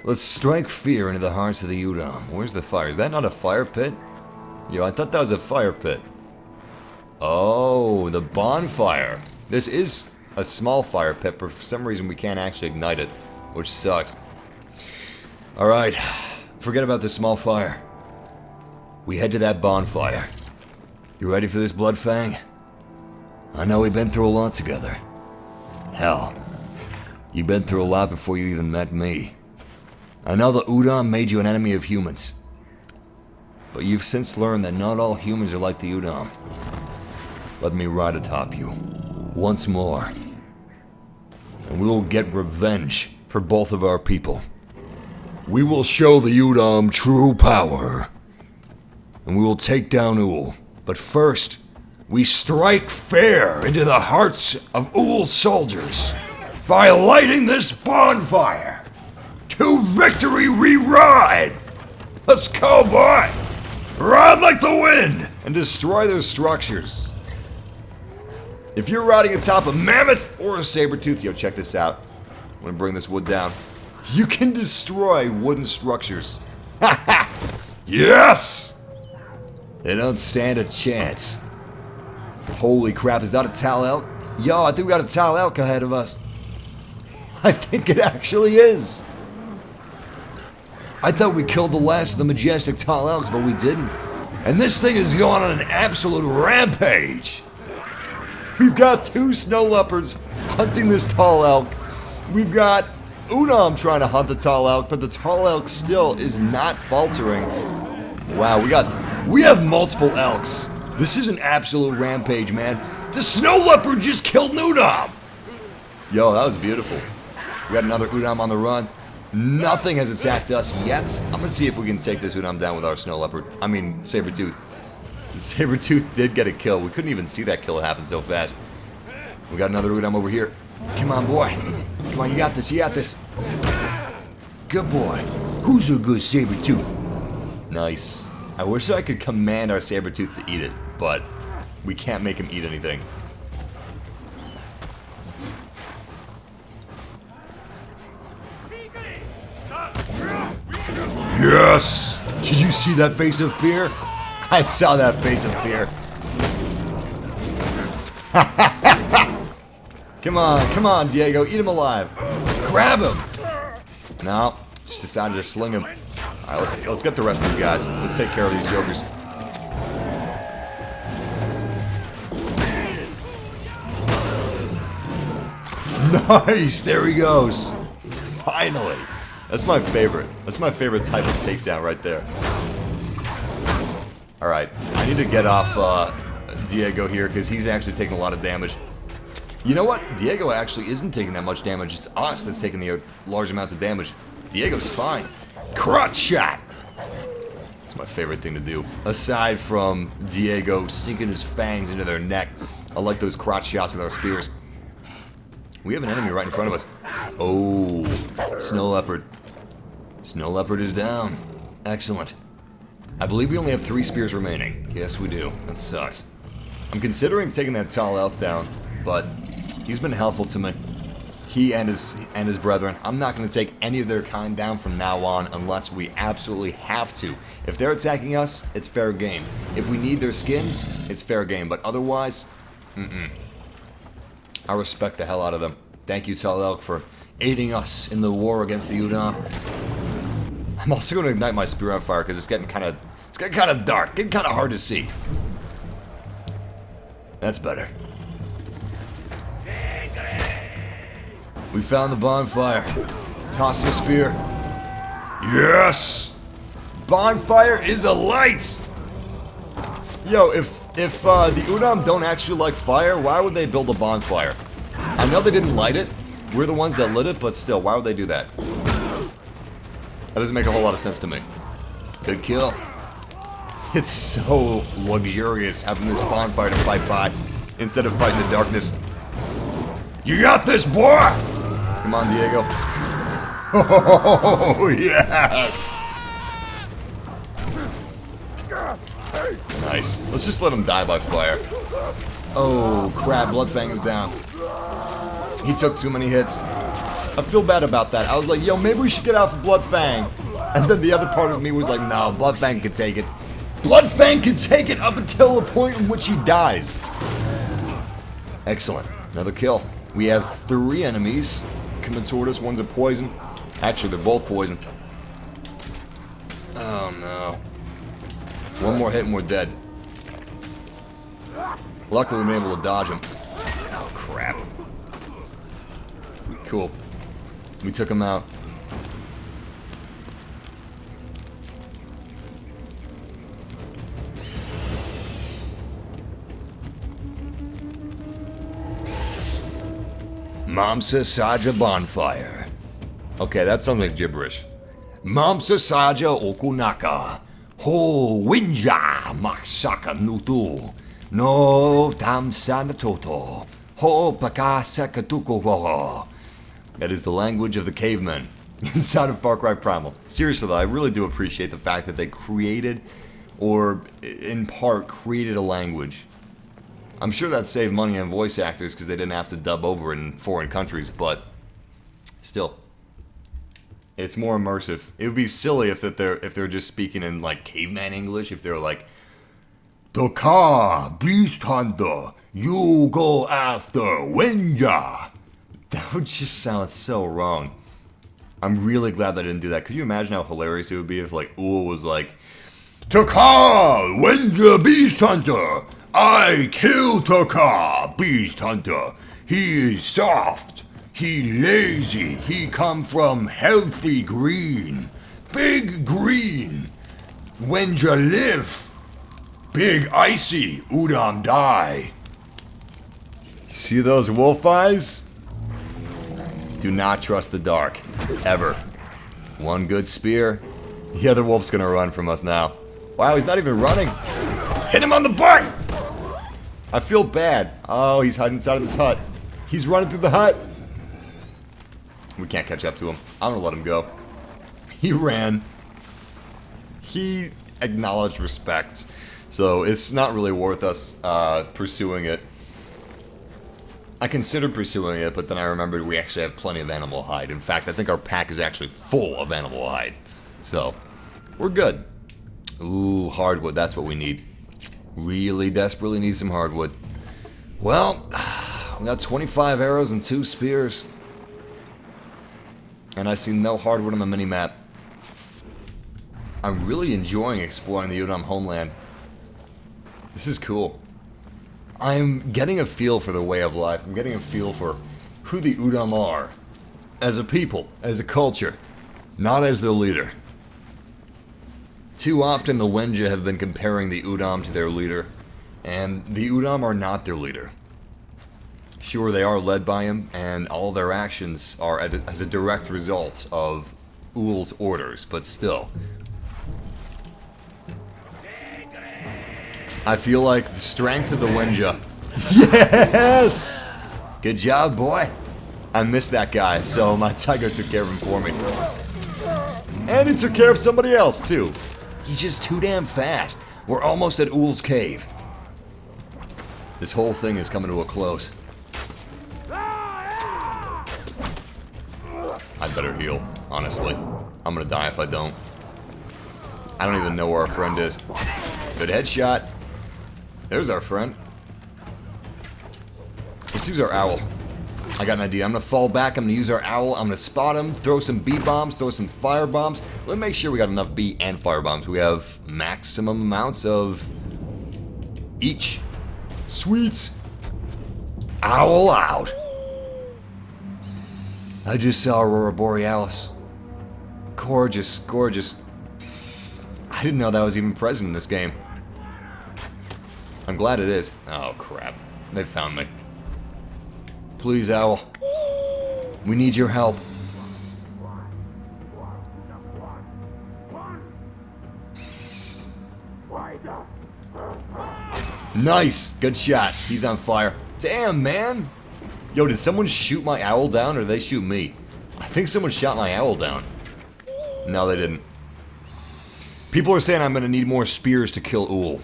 Let's strike fear into the hearts of the Udam. Where's the fire? Is that not a fire pit? Yo, I thought that was a fire pit. Oh, the bonfire. This is a small fire pit, but for some reason we can't actually ignite it, which sucks. Alright, forget about the small fire. We head to that bonfire. You ready for this, Bloodfang? I know we've been through a lot together. Hell, you've been through a lot before you even met me. I know the Udam made you an enemy of humans. But you've since learned that not all humans are like the Udam. Let me ride atop you, once more. And we will get revenge for both of our people. We will show the Udam true power. And we will take down Ull. But first, we strike fear into the hearts of Ull's soldiers by lighting this bonfire. To victory we ride! Let's go, boy! Ride like the wind! And destroy their structures. If you're riding atop a mammoth or a saber-tooth, yo, check this out. I'm gonna bring this wood down. You can destroy wooden structures. Ha! Yes! They don't stand a chance. Holy crap, is that a tall elk? Yo, I think we got a tall elk ahead of us. I think it actually is. I thought we killed the last of the majestic tall elks, but we didn't. And this thing is going on an absolute rampage. We've got 2 snow leopards hunting this tall elk. We've got Udam trying to hunt the tall elk, but the tall elk still is not faltering. Wow, we have multiple elks. This is an absolute rampage, man. The snow leopard just killed an Udam. Yo, that was beautiful. We got another Udam on the run. Nothing has attacked us yet. I'm gonna see if we can take this Udam down with our snow leopard. I mean, saber-tooth. The saber-tooth did get a kill. We couldn't even see that kill happen so fast. We got another Udam over here. Come on, boy. Come on, you got this, you got this. Good boy. Who's a good saber-tooth? Nice. I wish I could command our saber-tooth to eat it, but we can't make him eat anything. Yes! Did you see that face of fear? I saw that face of fear. Come on, Diego, eat him alive. Grab him! No, just decided to sling him. Alright, let's get the rest of you guys. Let's take care of these jokers. Nice! There he goes! Finally! That's my favorite. That's my favorite type of takedown right there. Alright, I need to get off Diego here because he's actually taking a lot of damage. You know what? Diego actually isn't taking that much damage. It's us that's taking the large amounts of damage. Diego's fine. Crotch shot! That's my favorite thing to do. Aside from Diego sinking his fangs into their neck, I like those crotch shots with our spears. We have an enemy right in front of us. Oh, snow leopard. Snow leopard is down. Excellent. I believe we only have 3 spears remaining. Yes, we do. That sucks. I'm considering taking that tall elf down, but he's been helpful to me. He and his brethren. I'm not going to take any of their kind down from now on unless we absolutely have to. If they're attacking us, it's fair game. If we need their skins, it's fair game. But otherwise, I respect the hell out of them. Thank you, Tall Elk, for aiding us in the war against the Udam. I'm also going to ignite my spear on fire because it's getting kind of dark, getting kind of hard to see. That's better. We found the bonfire. Toss the spear. Yes! Bonfire is alight! Yo, if the Udam don't actually like fire, why would they build a bonfire? I know they didn't light it. We're the ones that lit it, but still, why would they do that? That doesn't make a whole lot of sense to me. Good kill. It's so luxurious having this bonfire to fight by instead of fighting the darkness. You got this, boy! Come on, Diego. Oh, yes! Nice. Let's just let him die by fire. Oh, crap. Bloodfang is down. He took too many hits. I feel bad about that. I was like, yo, maybe we should get out for Bloodfang. And then the other part of me was like, no, Bloodfang can take it. Bloodfang can take it up until the point in which he dies. Excellent. Another kill. We have 3 enemies coming toward us. One's a poison. Actually, they're both poison. Oh, no. One more hit and we're dead. Luckily, we've been able to dodge him. Oh, crap. Cool. We took him out. Mamsa Saja Bonfire. Okay, that sounds like gibberish. Mamsa Saja Okunaka. Ho Wenja Maksaka Nutu. No Tam Sanatoto. Ho Pakasa Katuko. That is the language of the cavemen inside of Far Cry Primal. Seriously though, I really do appreciate the fact that they created, or in part created, a language. I'm sure that saved money on voice actors because they didn't have to dub over in foreign countries, but still, it's more immersive. It would be silly if they're just speaking in like caveman English. If they're like, Takkar, beast hunter, you go after Wenja. That would just sound so wrong. I'm really glad they didn't do that. Could you imagine how hilarious it would be if like Ull was like, Takkar, Wenja, beast hunter. I kill Takkar, beast hunter. He is soft. He lazy. He come from healthy green. Big green. Wenja live. Big icy. Udam die. See those wolf eyes? Do not trust the dark. Ever. One good spear. The other wolf's gonna run from us now. Wow, he's not even running. Hit him on the butt! I feel bad. Oh, he's hiding inside of this hut. He's running through the hut. We can't catch up to him. I'm gonna let him go. He ran. He acknowledged respect. So it's not really worth us pursuing it. I considered pursuing it, but then I remembered we actually have plenty of animal hide. In fact, I think our pack is actually full of animal hide. So, we're good. Ooh, hardwood, that's what we need. Really desperately need some hardwood. Well, we got 25 arrows and 2 spears. And I see no hardwood on the mini-map. I'm really enjoying exploring the Udam homeland. This is cool. I'm getting a feel for the way of life. I'm getting a feel for who the Udam are. As a people, as a culture, not as their leader. Too often the Wenja have been comparing the Udam to their leader, and the Udam are not their leader. Sure, they are led by him, and all their actions are as a direct result of Ull's orders, but still. I feel like the strength of the Wenja. Yes! Good job, boy. I missed that guy, so my Takkar took care of him for me. And he took care of somebody else, too. He's just too damn fast. We're almost at Ull's cave. This whole thing is coming to a close. I better heal, honestly. I'm gonna die if I don't. I don't even know where our friend is. Good headshot. There's our friend. Let's use our owl. I got an idea. I'm gonna fall back. I'm gonna use our owl. I'm gonna spot him. Throw some bee bombs. Throw some fire bombs. Let me make sure we got enough bee and fire bombs. We have maximum amounts of each. Sweets. Owl out. I just saw Aurora Borealis. Gorgeous, gorgeous. I didn't know that was even present in this game. I'm glad it is. Oh, crap. They found me. Please, Owl. We need your help. Nice! Good shot. He's on fire. Damn, man! Yo, did someone shoot my owl down, or did they shoot me? I think someone shot my owl down. No, they didn't. People are saying I'm gonna need more spears to kill Ull.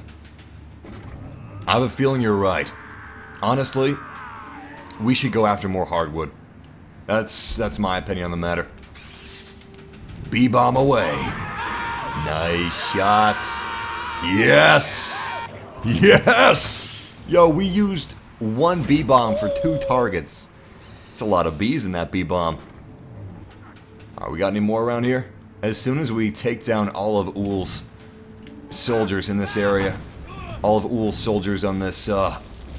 I have a feeling you're right. Honestly, we should go after more hardwood. That's my opinion on the matter. Bee-bomb away. Nice shots. Yes! Yes! Yo, we used one bee-bomb for 2 targets. It's a lot of bees in that bee-bomb. Alright, we got any more around here? As soon as we take down all of Ull's soldiers in this area, all of Ull's soldiers on this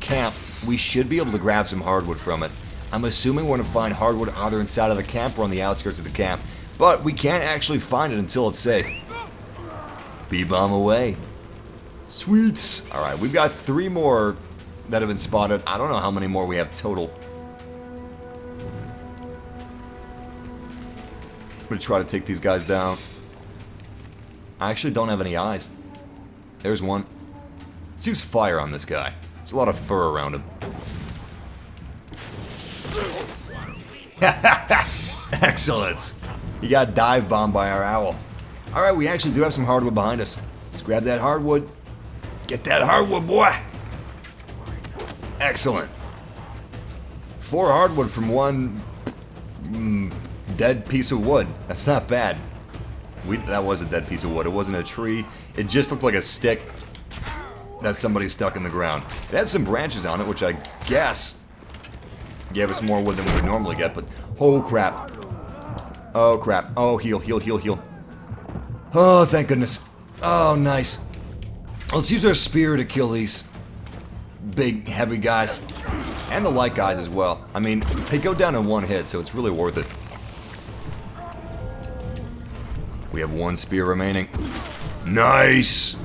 camp, we should be able to grab some hardwood from it. I'm assuming we're going to find hardwood either inside of the camp or on the outskirts of the camp, but we can't actually find it until it's safe. Bee-bomb away. Sweets! Alright, we've got 3 more that have been spotted. I don't know how many more we have total. I'm going to try to take these guys down. I actually don't have any eyes. There's one. Let's use fire on this guy. There's a lot of fur around him. Excellent. He got dive bombed by our owl. Alright, we actually do have some hardwood behind us. Let's grab that hardwood. Get that hardwood, boy! Excellent. 4 hardwood from 1 dead piece of wood. That's not bad. That was a dead piece of wood. It wasn't a tree. It just looked like a stick that somebody stuck in the ground. It had some branches on it, which I guess gave us more wood than we would normally get, but oh crap. Oh crap. Oh, heal, heal, heal, heal. Oh, thank goodness. Oh, nice. Let's use our spear to kill these big, heavy guys. And the light guys as well. I mean, they go down in 1 hit, so it's really worth it. We have 1 spear remaining. Nice!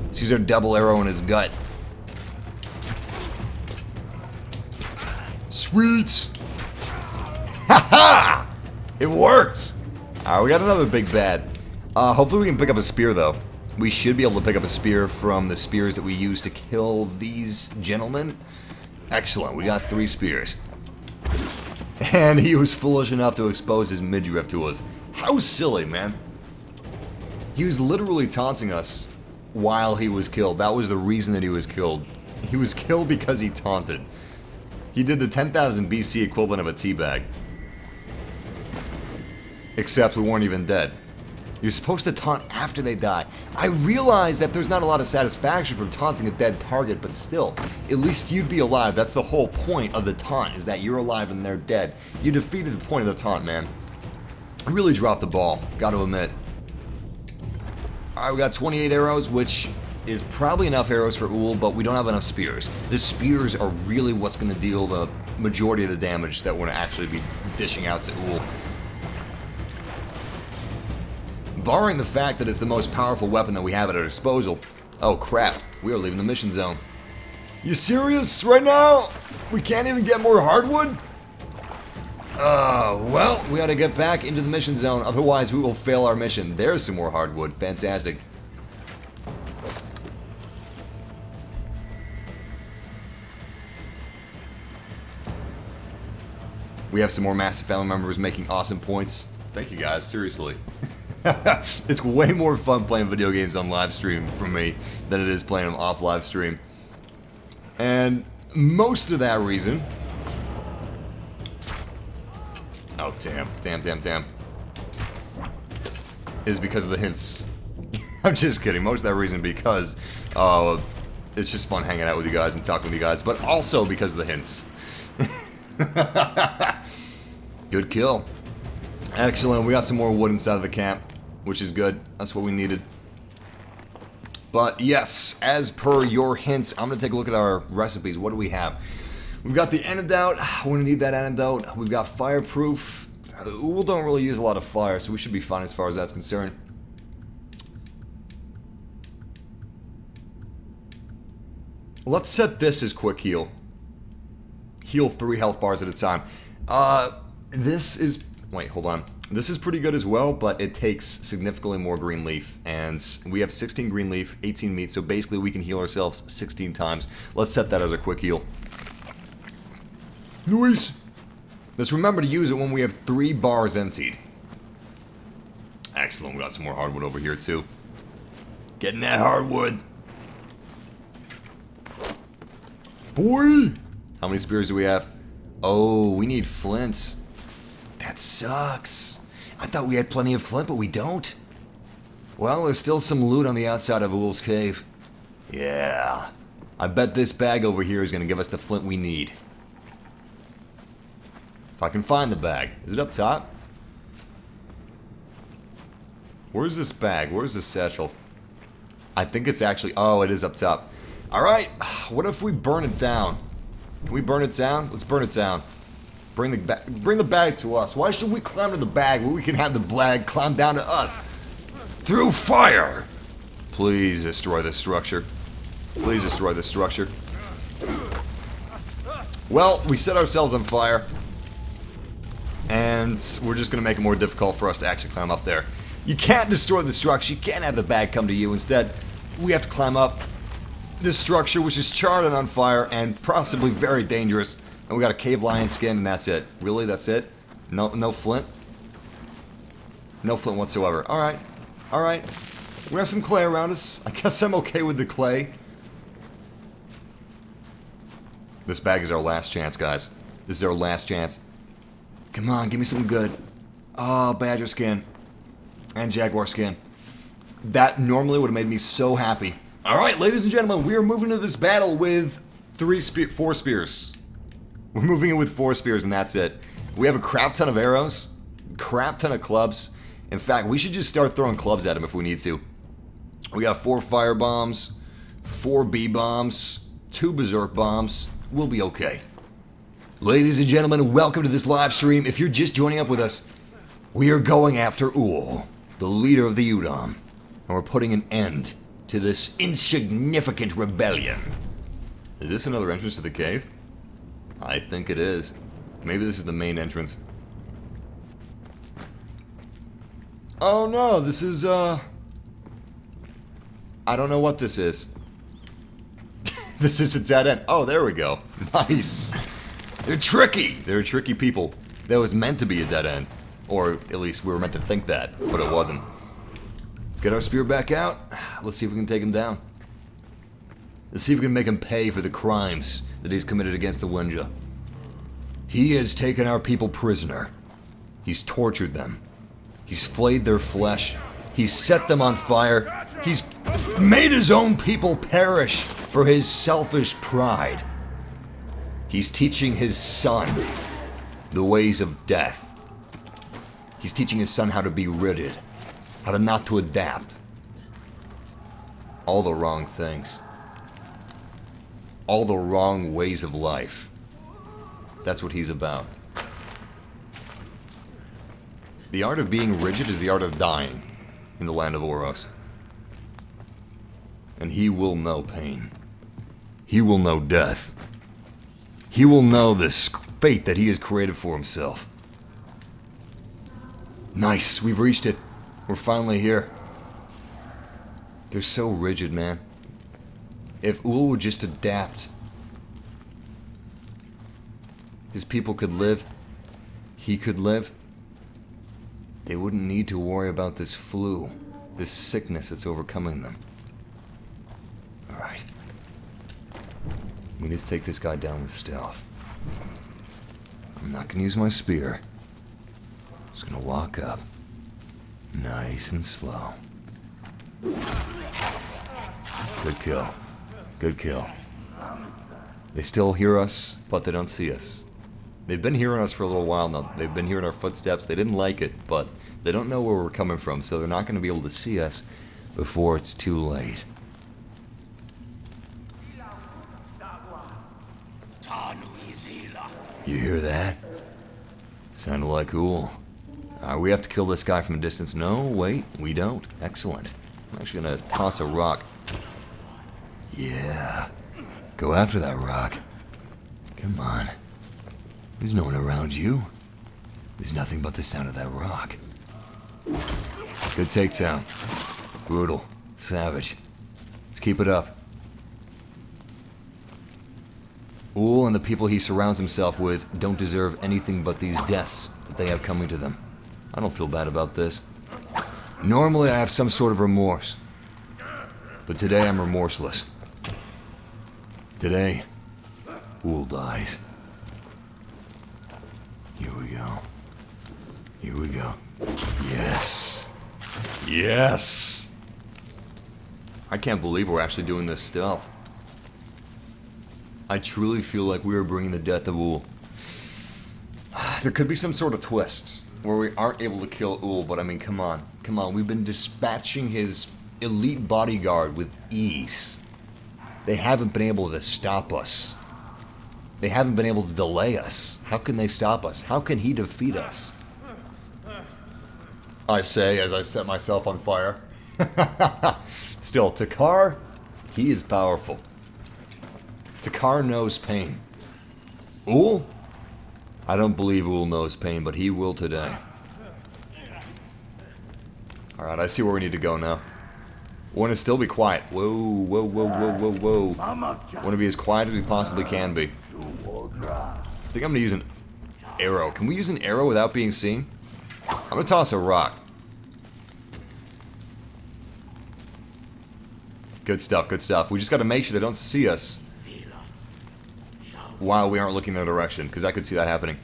Let's use our double arrow in his gut. Sweet! Ha-ha! It worked! Alright, we got another big bad. Hopefully we can pick up a spear, though. We should be able to pick up a spear from the spears that we used to kill these gentlemen. Excellent, we got 3 spears. And he was foolish enough to expose his midriff to us. How silly, man. He was literally taunting us while he was killed. That was the reason that he was killed. He was killed because he taunted. He did the 10,000 BC equivalent of a teabag. Except we weren't even dead. You're supposed to taunt after they die. I realize that there's not a lot of satisfaction from taunting a dead target, but still, at least you'd be alive. That's the whole point of the taunt, is that you're alive and they're dead. You defeated the point of the taunt, man. I really dropped the ball, gotta admit. Alright, we got 28 arrows, which is probably enough arrows for Ull, but we don't have enough spears. The spears are really what's going to deal the majority of the damage that we're going to actually be dishing out to Ull. Barring the fact that it's the most powerful weapon that we have at our disposal. Oh crap, we are leaving the mission zone. You serious right now? We can't even get more hardwood? Well, we gotta get back into the mission zone, otherwise we will fail our mission. There's some more hardwood, fantastic. We have some more massive family members making awesome points. Thank you guys, seriously. It's way more fun playing video games on live stream for me than it is playing them off live stream. And most of that reason... Oh, damn. Is because of the hints. I'm just kidding. Most of that reason because it's just fun hanging out with you guys and talking with you guys, but also because of the hints. Good kill. Excellent. We got some more wood inside of the camp, which is good. That's what we needed. But yes, as per your hints, I'm going to take a look at our recipes. What do we have? We've got the antidote. We're going to need that antidote. We've got fireproof. Ull don't really use a lot of fire, so we should be fine as far as that's concerned. Let's set this as quick heal. Heal 3 health bars at a time. This is... Wait, hold on. This is pretty good as well, but it takes significantly more green leaf. And we have 16 green leaf, 18 meat, so basically we can heal ourselves 16 times. Let's set that as a quick heal. Nice! Let's remember to use it when we have 3 bars emptied. Excellent, we got some more hardwood over here too. Getting that hardwood. Boy! How many spears do we have? Oh, we need flint. That sucks. I thought we had plenty of flint, but we don't. Well, there's still some loot on the outside of Ull's cave. Yeah. I bet this bag over here is going to give us the flint we need. If I can find the bag. Is it up top? Where's this bag? Where's this satchel? I think it's actually... Oh, it is up top. Alright. What if we burn it down? Can we burn it down? Let's burn it down. Bring the bag to us. Why should we climb to the bag where we can have the bag climb down to us? Through fire! Please destroy this structure. Please destroy this structure. Well, we set ourselves on fire. And we're just going to make it more difficult for us to actually climb up there. You can't destroy the structure. You can't have the bag come to you. Instead, we have to climb up this structure, which is charred and on fire and possibly very dangerous. And we got a cave lion skin, and that's it. Really? That's it? No flint? No flint whatsoever. Alright. Alright. We have some clay around us. I guess I'm okay with the clay. This bag is our last chance, guys. This is our last chance. Come on, give me something good. Oh, badger skin. And jaguar skin. That normally would have made me so happy. Alright, ladies and gentlemen, we are moving to this battle with 4 spears. We're moving in with 4 spears, and that's it. We have a crap ton of arrows, crap ton of clubs. In fact, we should just start throwing clubs at him if we need to. We got 4 fire bombs, 4 bee bombs, 2 berserk bombs. We'll be okay. Ladies and gentlemen, welcome to this live stream. If you're just joining up with us, we are going after Ull, the leader of the Udam, and we're putting an end to this insignificant rebellion. Is this another entrance to the cave? I think it is. Maybe this is the main entrance. Oh no, this is, I don't know what this is. This is a dead end. Oh, there we go. Nice. They're tricky. They're tricky people. That was meant to be a dead end. Or at least we were meant to think that, but it wasn't. Let's get our spear back out. Let's see if we can take him down. Let's see if we can make him pay for the crimes that he's committed against the Wenja. He has taken our people prisoner. He's tortured them. He's flayed their flesh. He's set them on fire. He's made his own people perish for his selfish pride. He's teaching his son the ways of death. He's teaching his son how to be ridded, how to not to adapt. all the wrong things. All the wrong ways of life. That's what he's about. The art of being rigid is the art of dying in the land of Oros. And he will know pain. He will know death. He will know this fate that he has created for himself. Nice, we've reached it. We're finally here. They're so rigid, man. If Ull would just adapt, his people could live, he could live, they wouldn't need to worry about this flu, this sickness that's overcoming them. Alright. We need to take this guy down with stealth. I'm not gonna use my spear. Just gonna walk up. Nice and slow. Good kill. Good kill. They still hear us, but they don't see us. They've been hearing us for a little while now. They've been hearing our footsteps. They didn't like it, but they don't know where we're coming from, so they're not going to be able to see us before it's too late. You hear that? Sounded like Ull. We have to kill this guy from a distance. No, wait, we don't. Excellent. I'm actually going to toss a rock. Yeah. Go after that rock. Come on. There's no one around you. There's nothing but the sound of that rock. Good takedown. Brutal. Savage. Let's keep it up. Ull and the people he surrounds himself with don't deserve anything but these deaths that they have coming to them. I don't feel bad about this. Normally I have some sort of remorse. But today I'm remorseless. Today, Ull dies. Here we go. Here we go. Yes. Yes! I can't believe we're actually doing this stealth. I truly feel like we are bringing the death of Ull. There could be some sort of twist where we aren't able to kill Ull, but I mean, come on. Come on, we've been dispatching his elite bodyguard with ease. They haven't been able to stop us. They haven't been able to delay us. How can they stop us? How can he defeat us? I say as I set myself on fire. Still, Takkar, he is powerful. Takkar knows pain. Ull? I don't believe Ull knows pain, but he will today. Alright, I see where we need to go now. Want to still be quiet. Whoa, whoa, whoa, whoa, whoa, whoa. Want to be as quiet as we possibly can be. I think I'm going to use an arrow. Can we use an arrow without being seen? I'm going to toss a rock. Good stuff, good stuff. We just got to make sure they don't see us while we aren't looking in their direction, because I could see that happening.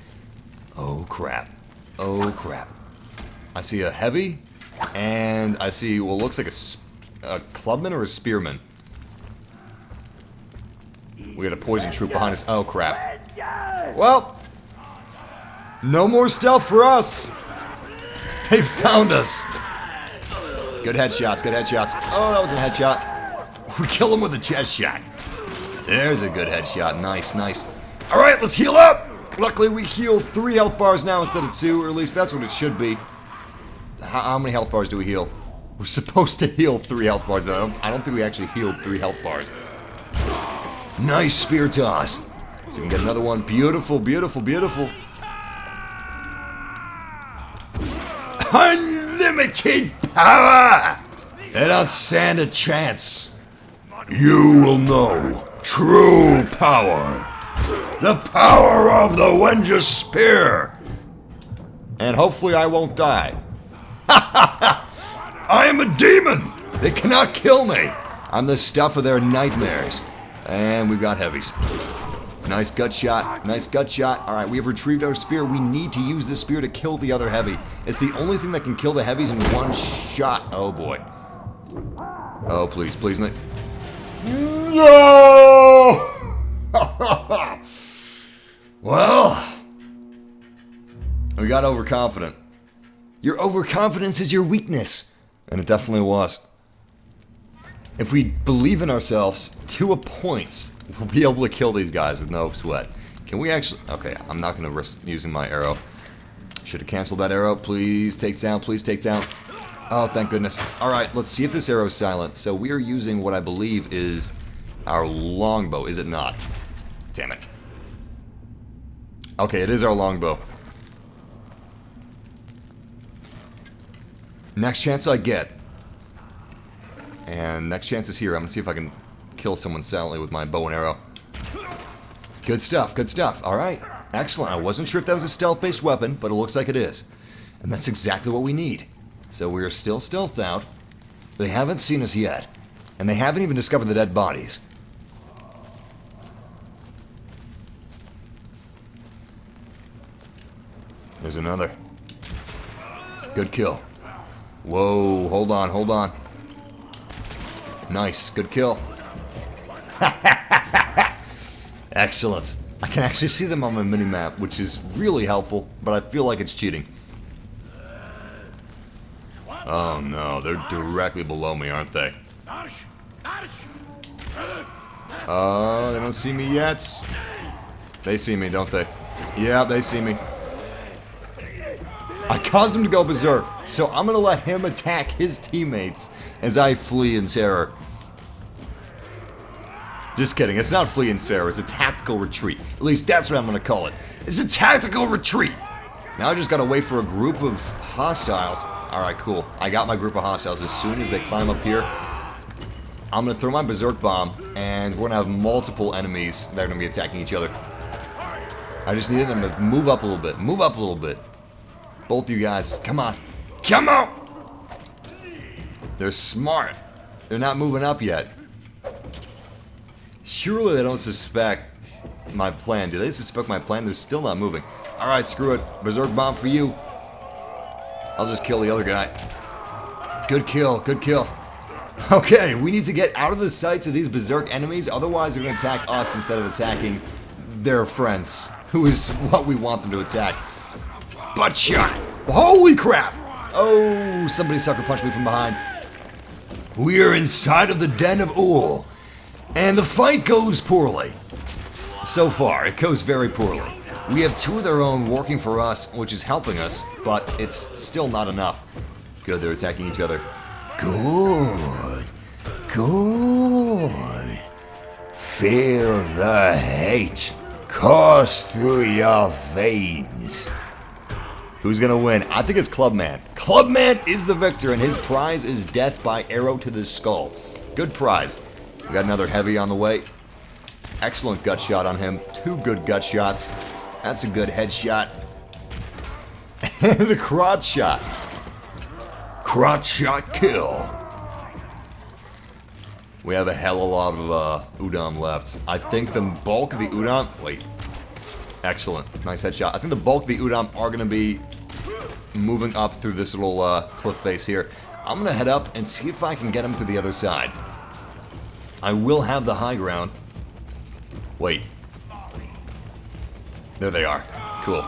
Oh, crap. Oh, crap. I see a heavy, and I see, well, it looks like a clubman or a spearman. We got a poison troop behind us. Oh, crap. Well, no more stealth for us. They found us. Good headshots, good headshots. Oh, that was a headshot. We kill him with a chest shot. There's a good headshot. Nice, nice. All right, let's heal up. Luckily, we heal 3 health bars now instead of 2, or at least that's what it should be. How many health bars do we heal? We're supposed to heal 3 health bars. I don't think we actually healed 3 health bars. Nice spear toss. So we can get another one. Beautiful, beautiful, beautiful. Unlimited power! They don't stand a chance. You will know true power. The power of the Wenja spear. And hopefully I won't die. I am a demon. They cannot kill me. I'm the stuff of their nightmares. And we've got heavies. Nice gut shot. Nice gut shot. Alright, we have retrieved our spear. We need to use this spear to kill the other heavy. It's the only thing that can kill the heavies in one shot. Oh boy. Oh, please, please. No! Well, we got overconfident. Your overconfidence is your weakness. And it definitely was. If we believe in ourselves to a point, we'll be able to kill these guys with no sweat. Can we actually... Okay, I'm not going to risk using my arrow. Should have canceled that arrow. Please take down, please take down. Oh, thank goodness. Alright, let's see if this arrow is silent. So we are using what I believe is our longbow, is it not? Damn it. Okay, it is our longbow. Next chance I get. And next chance is here. I'm gonna see if I can kill someone silently with my bow and arrow. Good stuff, good stuff. Alright, excellent. I wasn't sure if that was a stealth-based weapon, but it looks like it is. And that's exactly what we need. So we are still stealthed out. They haven't seen us yet. And they haven't even discovered the dead bodies. There's another. Good kill. Whoa, hold on, hold on. Nice, good kill. Excellent. I can actually see them on my mini-map, which is really helpful, but I feel like it's cheating. Oh no, they're directly below me, aren't they? Oh, they don't see me yet. They see me, don't they? Yeah, they see me. I caused him to go berserk, so I'm gonna let him attack his teammates as I flee in terror. Just kidding, it's not flee in terror, it's a tactical retreat. At least that's what I'm gonna call it. It's a tactical retreat! Now I just gotta wait for a group of hostiles. Alright, cool. I got my group of hostiles. As soon as they climb up here, I'm gonna throw my berserk bomb, and we're gonna have multiple enemies that are gonna be attacking each other. I just need them to move up a little bit. Move up a little bit. Both you guys, come on. Come on! They're smart. They're not moving up yet. Surely they don't suspect my plan. Do they suspect my plan? They're still not moving. Alright, screw it. Berserk bomb for you. I'll just kill the other guy. Good kill, good kill. Okay, we need to get out of the sights of these berserk enemies, otherwise they're going to attack us instead of attacking their friends, who is what we want them to attack. Butt shot! Holy crap! Oh, somebody sucker punched me from behind. We are inside of the den of Ull, and the fight goes poorly. So far, it goes very poorly. We have two of their own working for us, which is helping us, but it's still not enough. Good, they're attacking each other. Good. Good. Feel the hate course through your veins. Who's gonna win? I think it's Clubman. Clubman is the victor, and his prize is death by arrow to the skull. Good prize. We got another heavy on the way. Excellent gut shot on him. Two good gut shots. That's a good headshot. And a crotch shot. Crotch shot kill. We have a hell of a lot of Udam left. I think the bulk of the Udam... Wait. Excellent. Nice headshot. I think the bulk of the Udam are going to be moving up through this little cliff face here. I'm going to head up and see if I can get them to the other side. I will have the high ground. Wait. There they are. Cool.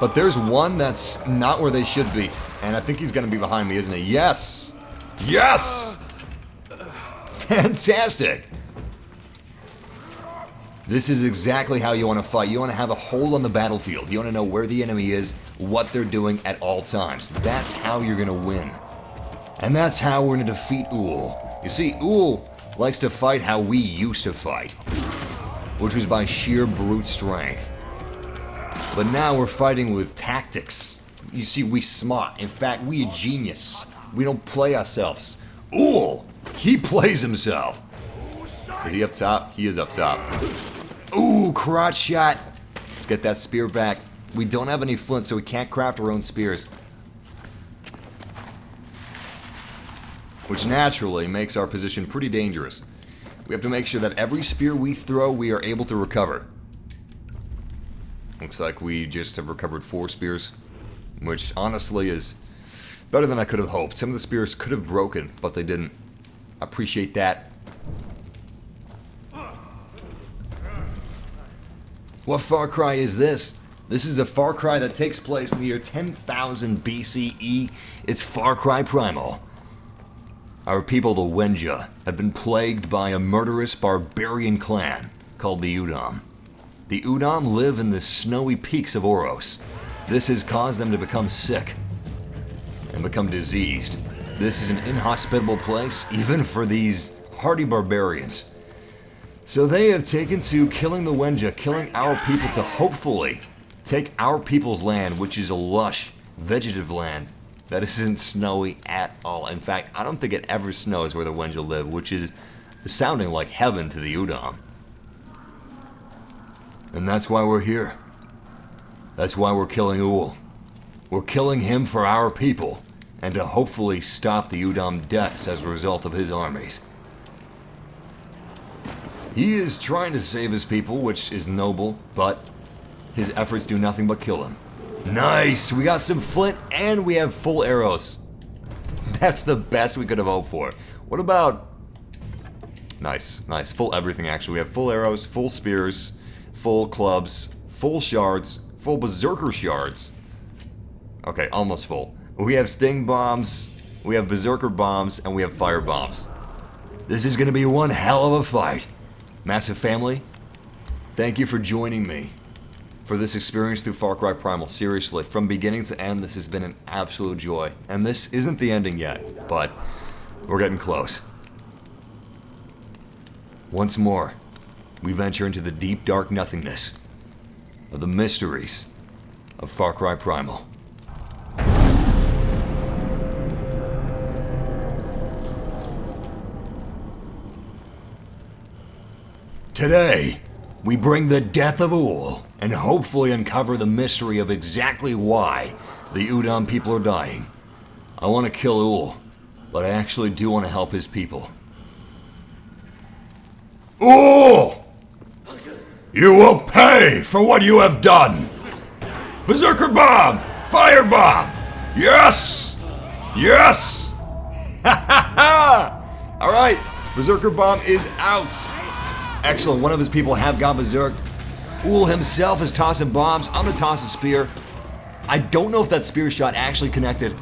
But there's one that's not where they should be. And I think he's going to be behind me, isn't he? Yes! Yes! Fantastic! This is exactly how you want to fight. You want to have a hold on the battlefield. You want to know where the enemy is, what they're doing at all times. That's how you're going to win. And that's how we're going to defeat Ull. You see, Ull likes to fight how we used to fight, which was by sheer brute strength. But now we're fighting with tactics. You see, we smart. In fact, we a genius. We don't play ourselves. Ull, he plays himself. Is he up top? He is up top. Ooh, crotch shot. Let's get that spear back. We don't have any flint, so we can't craft our own spears. Which naturally makes our position pretty dangerous. We have to make sure that every spear we throw, we are able to recover. Looks like we just have recovered 4 spears, which honestly is better than I could have hoped. Some of the spears could have broken, but they didn't. I appreciate that. What Far Cry is this? This is a Far Cry that takes place in the year 10,000 BCE. It's Far Cry Primal. Our people, the Wenja, have been plagued by a murderous barbarian clan called the Udam. The Udam live in the snowy peaks of Oros. This has caused them to become sick and become diseased. This is an inhospitable place, even for these hardy barbarians. So they have taken to killing the Wenja, killing our people to hopefully take our people's land, which is a lush, vegetative land that isn't snowy at all. In fact, I don't think it ever snows where the Wenja live, which is sounding like heaven to the Udam. And that's why we're here. That's why we're killing Ull. We're killing him for our people, and to hopefully stop the Udam deaths as a result of his armies. He is trying to save his people, which is noble, but his efforts do nothing but kill him. Nice! We got some flint, and we have full arrows. That's the best we could have hoped for. What about... Nice, nice. Full everything, actually. We have full arrows, full spears, full clubs, full shards, full berserker shards. Okay, almost full. We have sting bombs, we have berserker bombs, and we have fire bombs. This is gonna be one hell of a fight. Massive family, thank you for joining me for this experience through Far Cry Primal. Seriously, from beginning to end, this has been an absolute joy. And this isn't the ending yet, but we're getting close. Once more, we venture into the deep, dark nothingness of the mysteries of Far Cry Primal. Today, we bring the death of Ull and hopefully uncover the mystery of exactly why the Udam people are dying. I want to kill Ull, but I actually do want to help his people. Ull! You will pay for what you have done! Berserker Bomb! Fire Bomb! Yes! Yes! Ha ha ha! Alright, Berserker Bomb is out! Excellent, one of his people have gone berserk. Ull himself is tossing bombs. I'm gonna toss a spear. I don't know if that spear shot actually connected.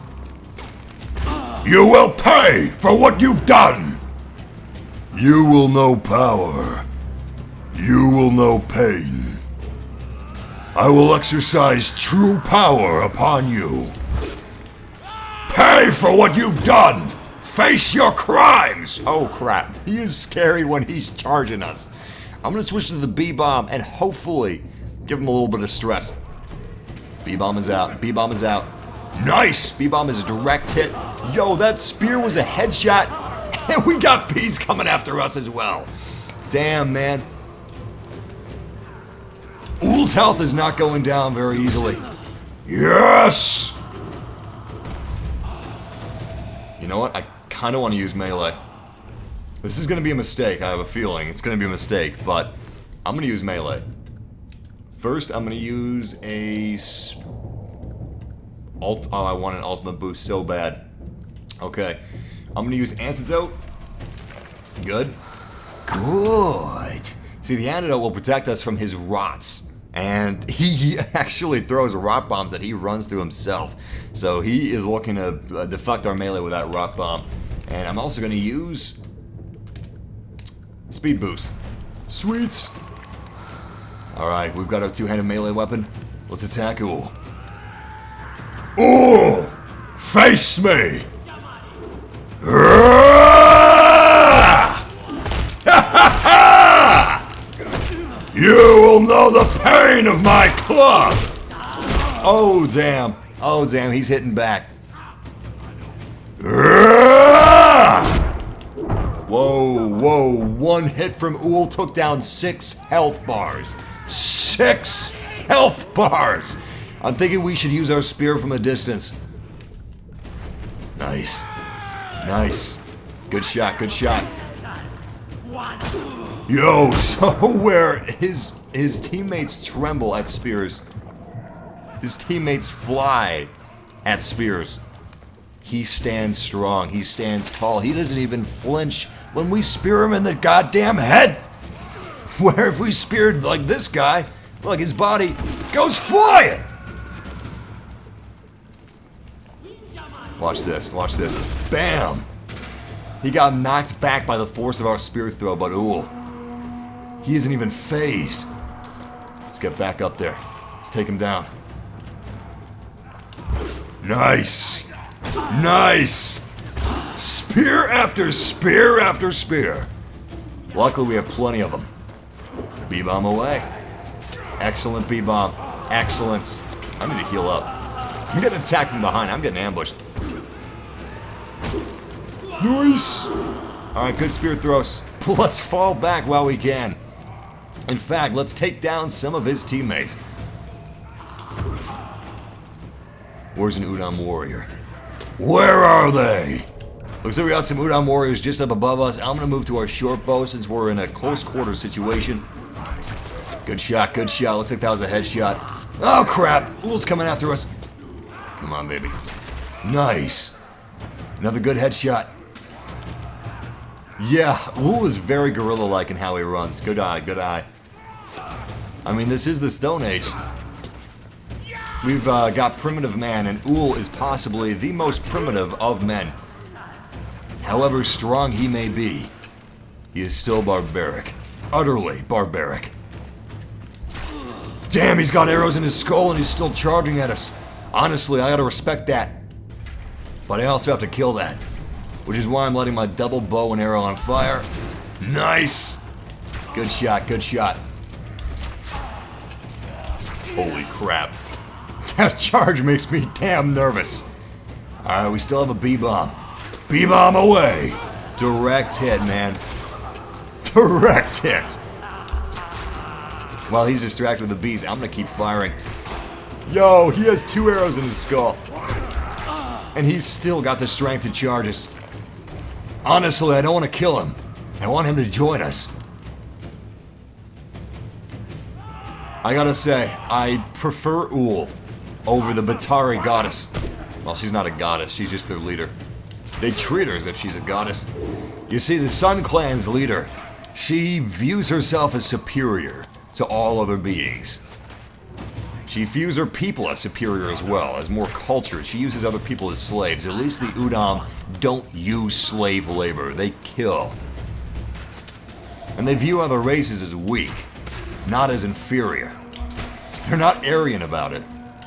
You will pay for what you've done! You will know power. You will know pain. I will exercise true power upon you. Pay for what you've done! Face your crimes! Oh crap, he is scary when he's charging us. I'm gonna switch to the B-bomb and hopefully give him a little bit of stress. B-bomb is out, B-bomb is out. Nice! B-bomb is a direct hit. Yo, that spear was a headshot, and we got bees coming after us as well. Damn, man. Ull's health is not going down very easily. Yes! You know what? I kind of want to use melee. This is going to be a mistake, I have a feeling. It's going to be a mistake, but I'm going to use melee. First, I'm going to use a... Oh, I want an ultimate boost so bad. Okay. I'm going to use antidote. Good. Good. See, the antidote will protect us from his rots. And he actually throws rot bombs that he runs through himself. So he is looking to deflect our melee with that rot bomb. And I'm also going to use speed boost. Sweet. Alright, we've got our two-handed melee weapon. Let's attack Ull. Ull! Face me! You will know the pain of my club! Oh, damn. Oh, damn, he's hitting back. Whoa, whoa. One hit from Ull took down 6 health bars. 6 health bars! I'm thinking we should use our spear from a distance. Nice. Nice. Good shot, good shot. Yo, so where his teammates tremble at spears, his teammates fly at spears, he stands strong, he stands tall, he doesn't even flinch when we spear him in the goddamn head. Where if we speared like this guy, look, his body goes flying. Watch this, watch this. Bam! He got knocked back by the force of our spear throw, but Ull, he isn't even phased. Let's get back up there. Let's take him down. Nice! Nice! Spear after spear after spear. Luckily, we have plenty of them. B-bomb away. Excellent B-bomb. Excellent. I need to heal up. I'm getting attacked from behind. I'm getting ambushed. Nice! Alright, good spear throws. Let's fall back while we can. In fact, let's take down some of his teammates. Where's an Udam warrior? Where are they? Looks like we got some Udam warriors just up above us. I'm gonna move to our short bow since we're in a close quarters situation. Good shot, good shot. Looks like that was a headshot. Oh crap! Ull's coming after us. Come on, baby. Nice. Another good headshot. Yeah, Ull is very gorilla-like in how he runs. Good eye, good eye. I mean, this is the Stone Age. We've got primitive man, and Ull is possibly the most primitive of men. However strong he may be, he is still barbaric. Utterly barbaric. Damn, he's got arrows in his skull and he's still charging at us. Honestly, I gotta respect that. But I also have to kill that. Which is why I'm letting my double bow and arrow on fire. Nice! Good shot, good shot. Holy crap. That charge makes me damn nervous. Alright, we still have a B-bomb. B-bomb away! Direct hit, man. Direct hit! While he's distracted with the bees, I'm gonna keep firing. Yo, he has 2 arrows in his skull. And he's still got the strength to charge us. Honestly, I don't want to kill him. I want him to join us. I gotta say, I prefer Ull over the Batari goddess. Well, she's not a goddess, she's just their leader. They treat her as if she's a goddess. You see, the Sun Clan's leader, she views herself as superior to all other beings. She views her people as superior as well, as more cultured. She uses other people as slaves. At least the Udam don't use slave labor. They kill. And they view other races as weak, not as inferior. They're not Aryan about it.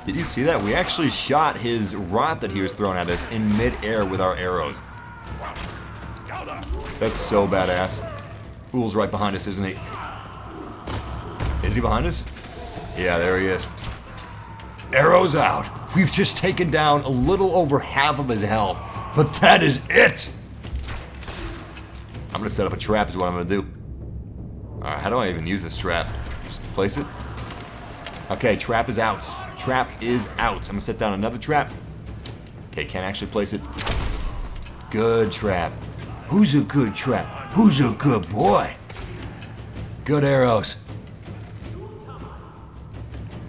Did you see that? We actually shot his rod that he was throwing at us in mid-air with our arrows. That's so badass. Ull's right behind us, isn't he? Is he behind us? Yeah, there he is. Arrows out. We've just taken down a little over half of his health, but that is it. I'm gonna set up a trap is what I'm gonna do. Alright, how do I even use this trap? Just place it. Okay, trap is out. Trap is out. I'm gonna set down another trap. Okay, can't actually place it. Good trap. Who's a good trap? Who's a good boy? Good arrows.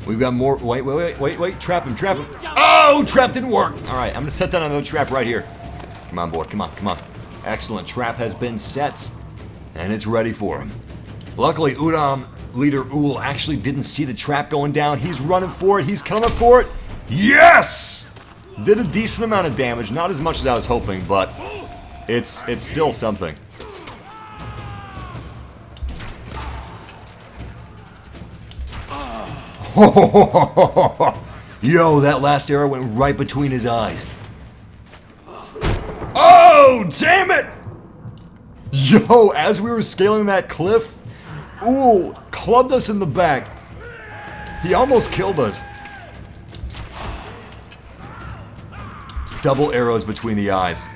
We've got more. Wait. Trap him. Oh, trap didn't work. All right, I'm gonna set down another trap right here. Come on, boy. Come on. Excellent. Trap has been set, and it's ready for him. Luckily, Udam leader Ull actually didn't see the trap going down. He's running for it. He's coming for it. Yes! Did a decent amount of damage. Not as much as I was hoping, but it's still something. Yo, that last arrow went right between his eyes. Oh, damn it! Yo, as we were scaling that cliff, Ull clubbed us in the back. He almost killed us. Double arrows between the eyes.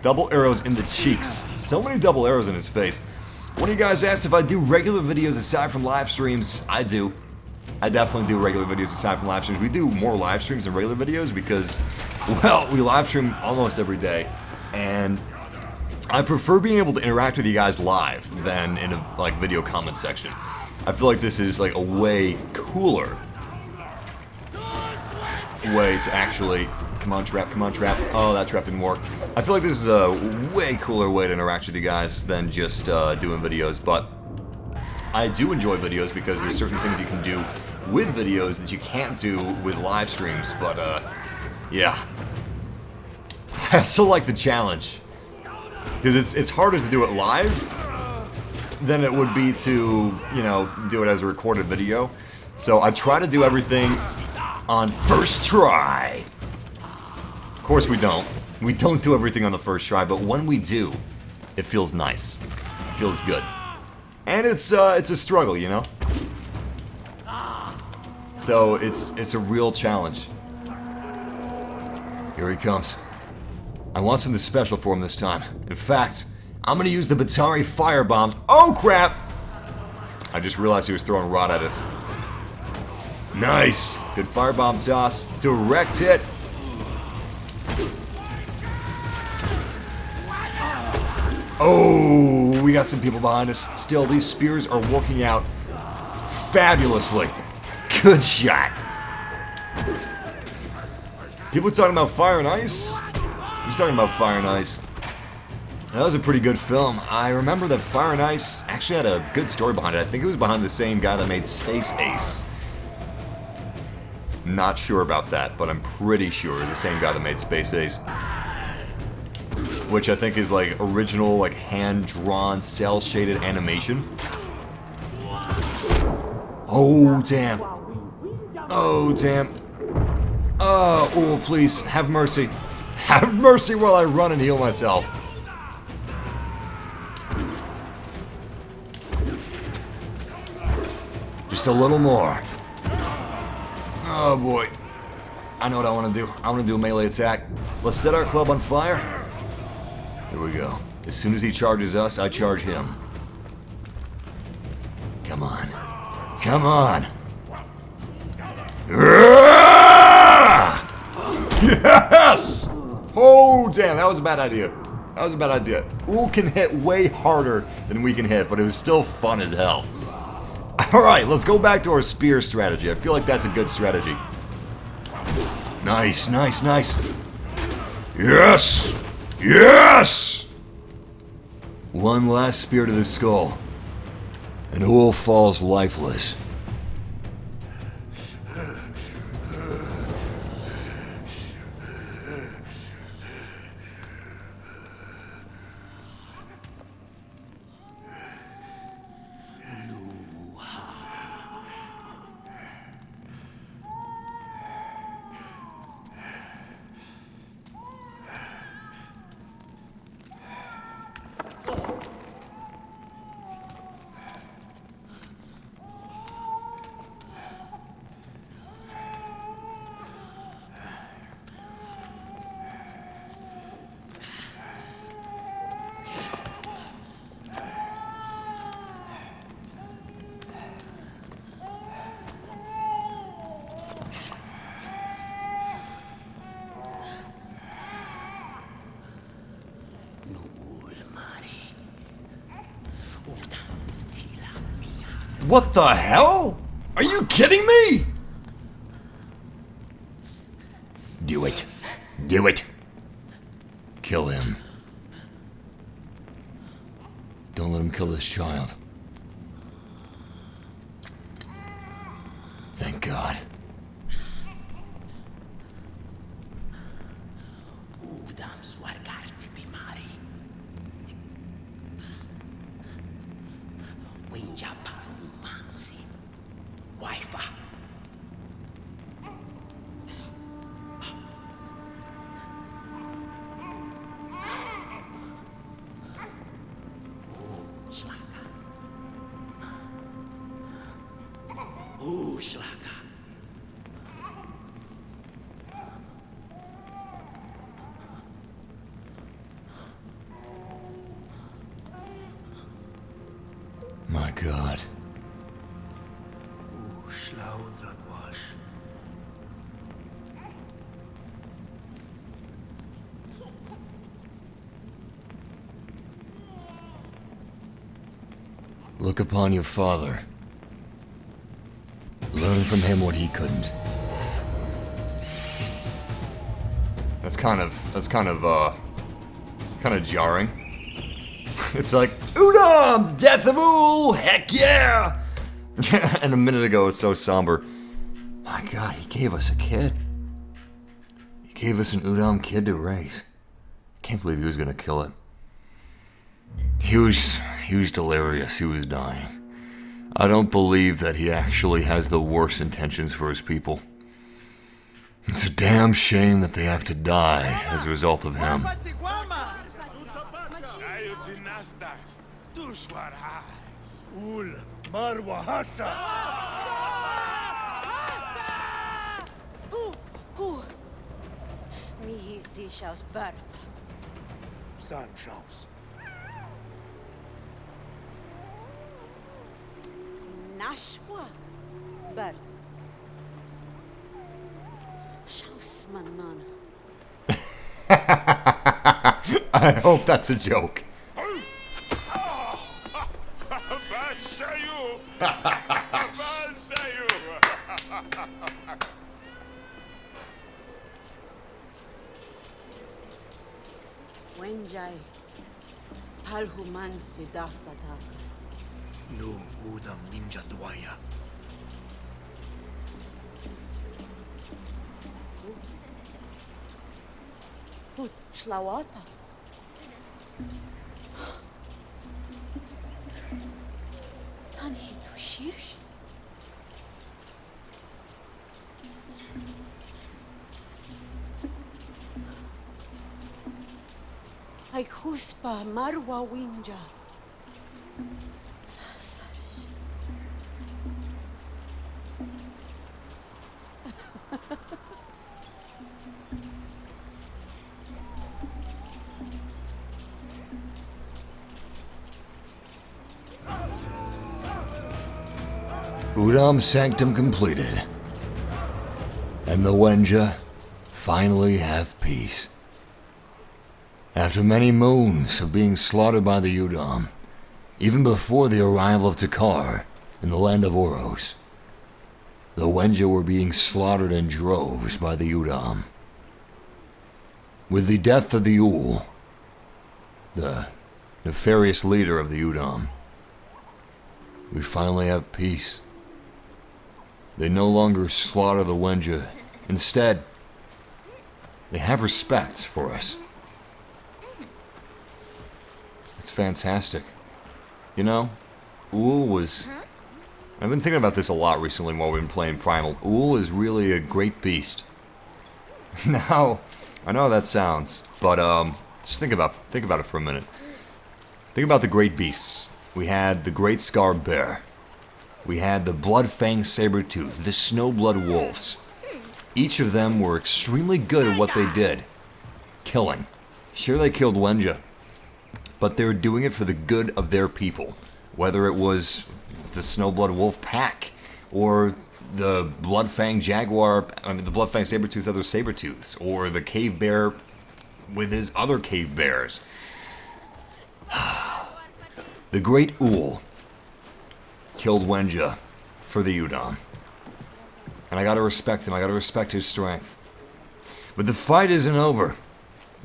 Double arrows in the cheeks. So many double arrows in his face. One of you guys asked if I do regular videos aside from live streams. I do. I definitely do regular videos aside from live streams. We do more live streams than regular videos because, well, we live stream almost every day. And I prefer being able to interact with you guys live than in a video comment section. I feel like this is like a way cooler way to actually... Come on, trap. Oh, that trap didn't work. I feel like this is a way cooler way to interact with you guys than just doing videos, but I do enjoy videos because there's certain things you can do with videos that you can't do with live streams, but yeah. I still like the challenge. Because it's harder to do it live than it would be to, you know, do it as a recorded video. So I try to do everything on first try. Of course we don't. We don't do everything on the first try, but when we do, it feels nice. It feels good. And it's a struggle, you know? So it's a real challenge. Here he comes. I want something special for him this time. In fact, I'm gonna use the Batari firebomb. Oh crap! I just realized he was throwing a rod at us. Nice! Good firebomb toss. Direct hit. Oh, we got some people behind us. Still, these spears are working out fabulously. Good shot. People talking about Fire and Ice? Who's talking about Fire and Ice? That was a pretty good film. I remember that Fire and Ice actually had a good story behind it. I think it was behind the same guy that made Space Ace. Not sure about that, but I'm pretty sure it's the same guy that made Space Ace. Which I think is like original, like hand-drawn, cel-shaded animation. Oh, damn. Oh, damn. Oh, please, have mercy. Have mercy while I run and heal myself. Just a little more. Oh, boy. I know what I want to do. I want to do a melee attack. Let's set our club on fire. Here we go. As soon as he charges us, I charge him. Come on. Come on. Yes! Oh, damn, that was a bad idea. That was a bad idea. Ull can hit way harder than we can hit, but it was still fun as hell. Alright, let's go back to our spear strategy. I feel like that's a good strategy. Nice, nice, nice. Yes! Yes! One last spear to the skull, and Ull falls lifeless. What the hell? Are you kidding me? Do it. Do it. Kill him. Don't let him kill this child. Thank God. Udam swargart bimari. Wenja parumansi. Wifa. Slaka. Slaka. My God. Look upon your father. Learn from him what he couldn't. That's kind of jarring. It's like, Udam, death of Ull, heck yeah! And a minute ago it was so somber. My God, he gave us a kid. He gave us an Udam kid to raise. Can't believe he was gonna kill it. He was delirious. He was dying. I don't believe that he actually has the worst intentions for his people. It's a damn shame that they have to die as a result of him. Ull Marwa Hasa. Who? Me Zisha's birth. Sanchaus. Nashwa birth. Shausman. I hope that's a joke. Wenja Palhuman Sidafta Takkar. No Udam Ninja Dwaya. Shlawata. Tanhi Tushish. Ay Kuspa Marwa Wenja. Sasarish. Udam sanctum completed. And the Wenja finally have peace. After many moons of being slaughtered by the Udam, even before the arrival of Takkar in the land of Oros, the Wenja were being slaughtered in droves by the Udam. With the death of the Ull, the nefarious leader of the Udam, we finally have peace. They no longer slaughter the Wenja. Instead, they have respect for us. It's fantastic. You know, Ull was... I've been thinking about this a lot recently while we've been playing Primal. Ull is really a great beast. Now, I know how that sounds, but just think about it for a minute. Think about the great beasts. We had the Great Scarred Bear. We had the Blood-Fanged saber-toothed, the Snowblood Wolves. Each of them were extremely good at what they did. Killing. Sure, they killed Wenja, but they were doing it for the good of their people. Whether it was the Snowblood Wolf pack, or the Blood-Fanged Jaguar, the Blood-Fanged saber-toothed other saber-tooths, or the Cave Bear with his other cave bears. The Great Ull killed Wenja for the Udam. And I gotta respect him, I gotta respect his strength. But the fight isn't over.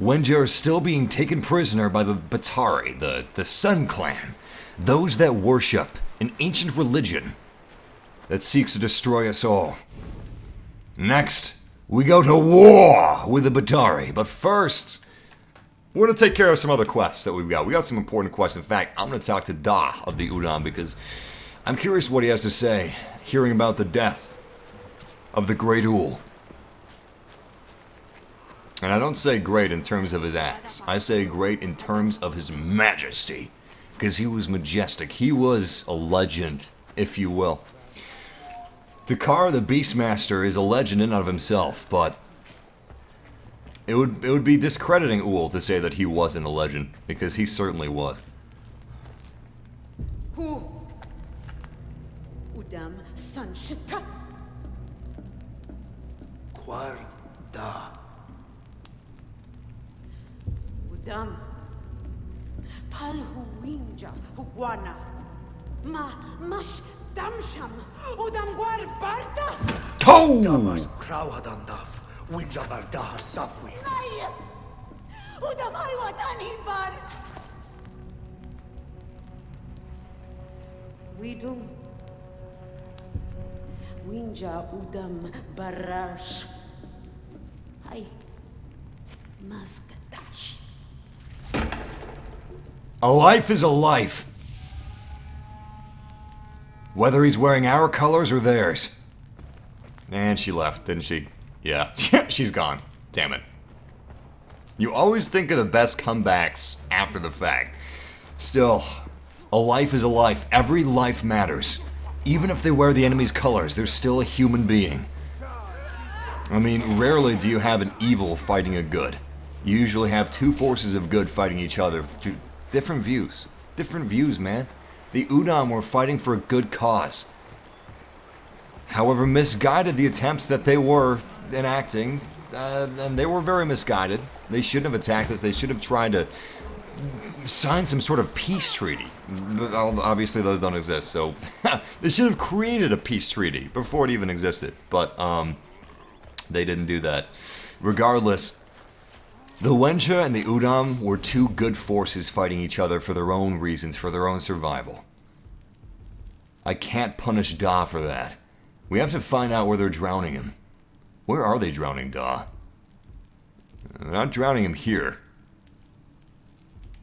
Wenja are still being taken prisoner by the Batari, the Sun Clan. Those that worship an ancient religion that seeks to destroy us all. Next, we go to war with the Batari. But first, we're going to take care of some other quests that we've got. We got some important quests. In fact, I'm going to talk to Da of the Udam because I'm curious what he has to say, hearing about the death of the Great Ull. And I don't say great in terms of his acts. I say great in terms of his majesty. Because he was majestic. He was a legend, if you will. Takkar the Beastmaster is a legend in and of himself, but it would be discrediting Ull to say that he wasn't a legend, because he certainly was. Who? Udam Sanshita. Quarda. Udam Palhu Wenja Huwana. Mash Damsham Udam Gwar Barta. Damas Krawadandaf. Winja Bardah Sapwi. Ay! Udam Aywadani Bar. Widum Wenja Udam Barash. Ay Maskatash. A life is a life. Whether he's wearing our colors or theirs. And she left, didn't she? Yeah, she's gone. Damn it. You always think of the best comebacks after the fact. Still, a life is a life. Every life matters. Even if they wear the enemy's colors, they're still a human being. I mean, rarely do you have an evil fighting a good. You usually have two forces of good fighting each other. Different views. Different views, man. The Udam were fighting for a good cause. However misguided the attempts that they were enacting, and they were very misguided. They shouldn't have attacked us. They should have tried to sign some sort of peace treaty. But obviously those don't exist, so they should have created a peace treaty before it even existed. But they didn't do that. Regardless, the Wenja and the Udam were two good forces fighting each other for their own reasons, for their own survival. I can't punish Da for that. We have to find out where they're drowning him. Where are they drowning Da? They're not drowning him here.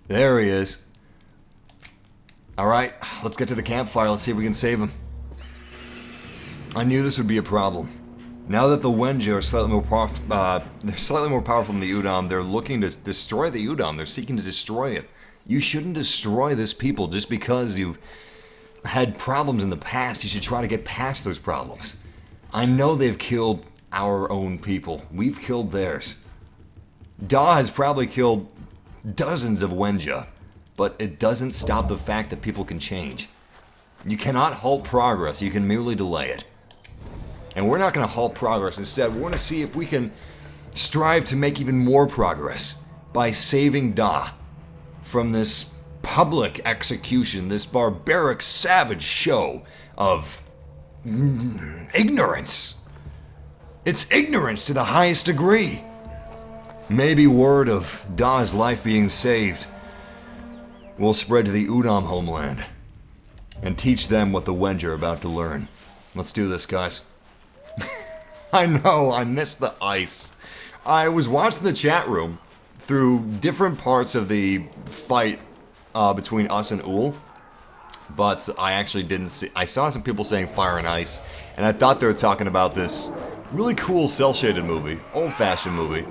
There he is. Alright, let's get to the campfire. Let's see if we can save him. I knew this would be a problem. Now that the Wenja are slightly more powerful than the Udam, they're looking to destroy the Udam. They're seeking to destroy it. You shouldn't destroy this people just because you've had problems in the past. You should try to get past those problems. I know they've killed our own people. We've killed theirs. Da has probably killed dozens of Wenja, but it doesn't stop the fact that people can change. You cannot halt progress. You can merely delay it. And we're not going to halt progress. Instead, we're going to see if we can strive to make even more progress by saving Da from this public execution, this barbaric, savage show of ignorance. It's ignorance to the highest degree. Maybe word of Da's life being saved will spread to the Udam homeland and teach them what the Wenja are about to learn. Let's do this, guys. I know, I missed the ice. I was watching the chat room through different parts of the fight between us and Ull, but I actually didn't see. I saw some people saying fire and ice, and I thought they were talking about this really cool cel-shaded movie, old-fashioned movie,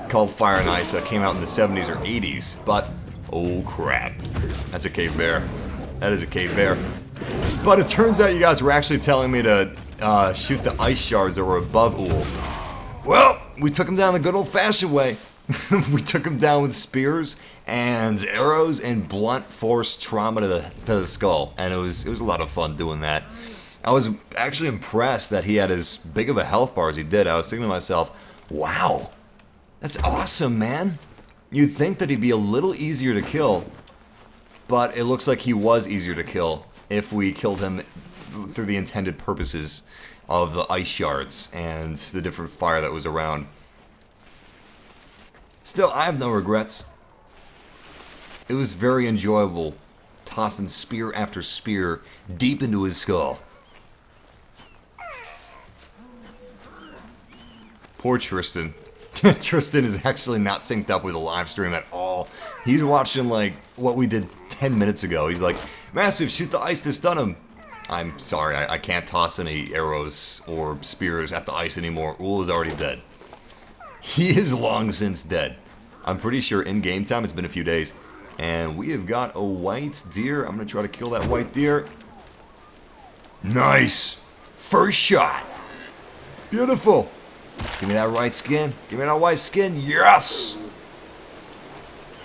called Fire and Ice that came out in the 70s or 80s, but oh crap, that's a cave bear. That is a cave bear. But it turns out you guys were actually telling me to shoot the ice shards that were above Ull. Well, we took him down the good old-fashioned way. We took him down with spears and arrows and blunt force trauma to the skull, and it was a lot of fun doing that. I was actually impressed that he had as big of a health bar as he did. I was thinking to myself, wow, that's awesome, man. You'd think that he'd be a little easier to kill, but it looks like he was easier to kill if we killed him through the intended purposes of the ice shards and the different fire that was around. Still, I have no regrets. It was very enjoyable tossing spear after spear deep into his skull. Poor Tristan. Tristan is actually not synced up with the live stream at all. He's watching like what we did 10 minutes ago. He's like, Massive, shoot the ice to stun him. I'm sorry, I can't toss any arrows or spears at the ice anymore. Ull is already dead. He is long since dead. I'm pretty sure in game time it's been a few days. And we have got a white deer. I'm going to try to kill that white deer. Nice. First shot. Beautiful. Give me that white skin. Give me that white skin. Yes.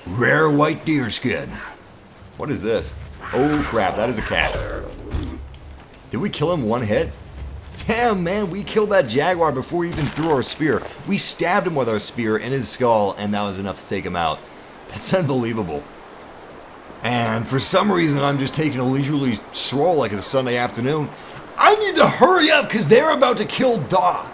Rare white deer skin. What is this? Oh crap, that is a cat. Did we kill him one hit? Damn, man, we killed that jaguar before we even threw our spear. We stabbed him with our spear in his skull, and that was enough to take him out. That's unbelievable. And for some reason, I'm just taking a leisurely stroll like it's a Sunday afternoon. I need to hurry up because they're about to kill Da.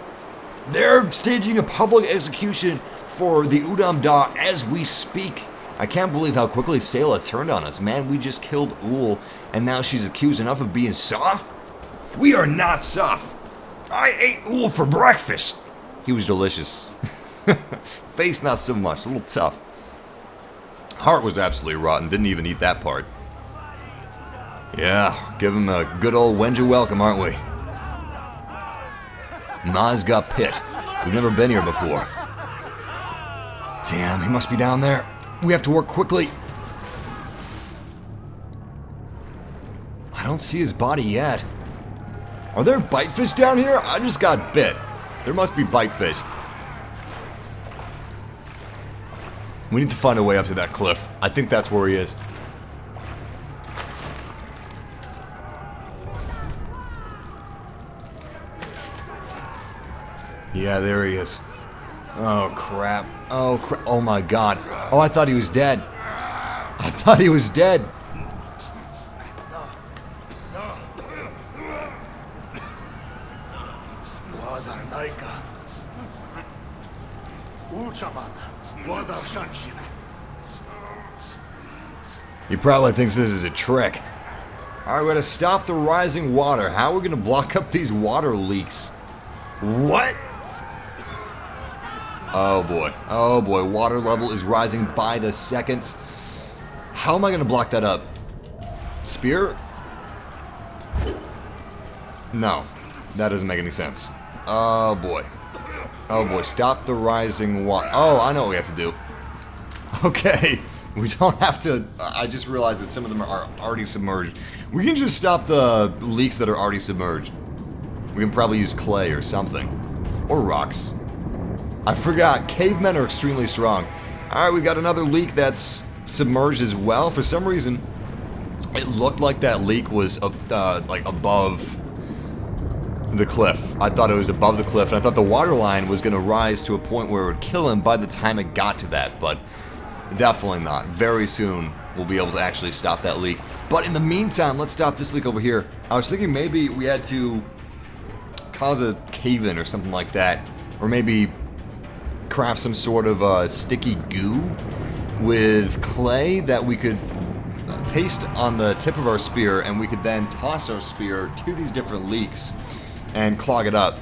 They're staging a public execution for the Udam Da as we speak. I can't believe how quickly Sayla turned on us. Man, we just killed Ull, and now she's accused enough of being soft? We are not soft. I ate Ull for breakfast. He was delicious. Face not so much, a little tough. Heart was absolutely rotten. Didn't even eat that part. Yeah, give him a good old Wenja welcome, aren't we? Mazga Pit. We've never been here before. Damn, he must be down there. We have to work quickly. I don't see his body yet. Are there bite fish down here? I just got bit. There must be bite fish. We need to find a way up to that cliff. I think that's where he is. Yeah, there he is. Oh, crap. Oh, crap. Oh, my God. Oh, I thought he was dead. I thought he was dead. He probably thinks this is a trick. Alright, we're gonna stop the rising water. How are we gonna block up these water leaks? What? Oh boy. Oh boy. Water level is rising by the second. How am I gonna block that up? Spear? No. That doesn't make any sense. Oh boy. Oh boy. Stop the rising water. Oh, I know what we have to do. Okay. We don't have to... I just realized that some of them are already submerged. We can just stop the leaks that are already submerged. We can probably use clay or something. Or rocks. I forgot. Cavemen are extremely strong. Alright, we got another leak that's submerged as well. For some reason, it looked like that leak was like above the cliff. I thought it was above the cliff, and I thought the water line was going to rise to a point where it would kill him by the time it got to that, but... definitely not. Very soon, we'll be able to actually stop that leak. But in the meantime, let's stop this leak over here. I was thinking maybe we had to cause a cave-in or something like that. Or maybe craft some sort of sticky goo with clay that we could paste on the tip of our spear, and we could then toss our spear to these different leaks and clog it up.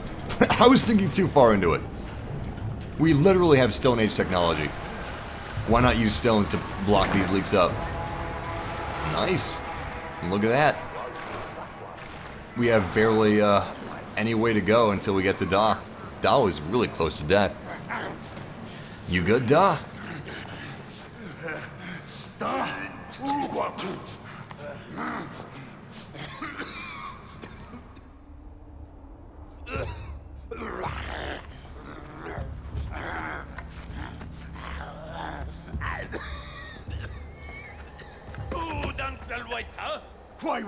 I was thinking too far into it. We literally have Stone Age technology. Why not use stones to block these leaks up? Nice. Look at that. We have barely any way to go until we get to Da. Da was really close to death. You good, Da?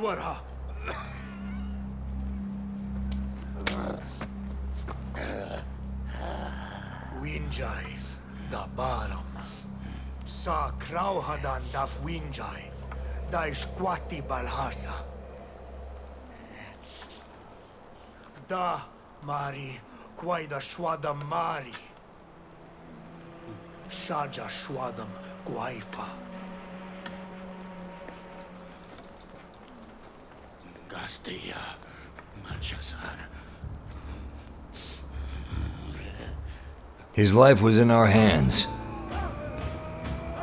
Wenja. Winjai, da baram. Sa krauhadan daf winjai, da ishkwati balhasa. Da mari, kwaida shwadam mari. Shaja shwadam gwaifa. Castilla, Malchazar. His life was in our hands.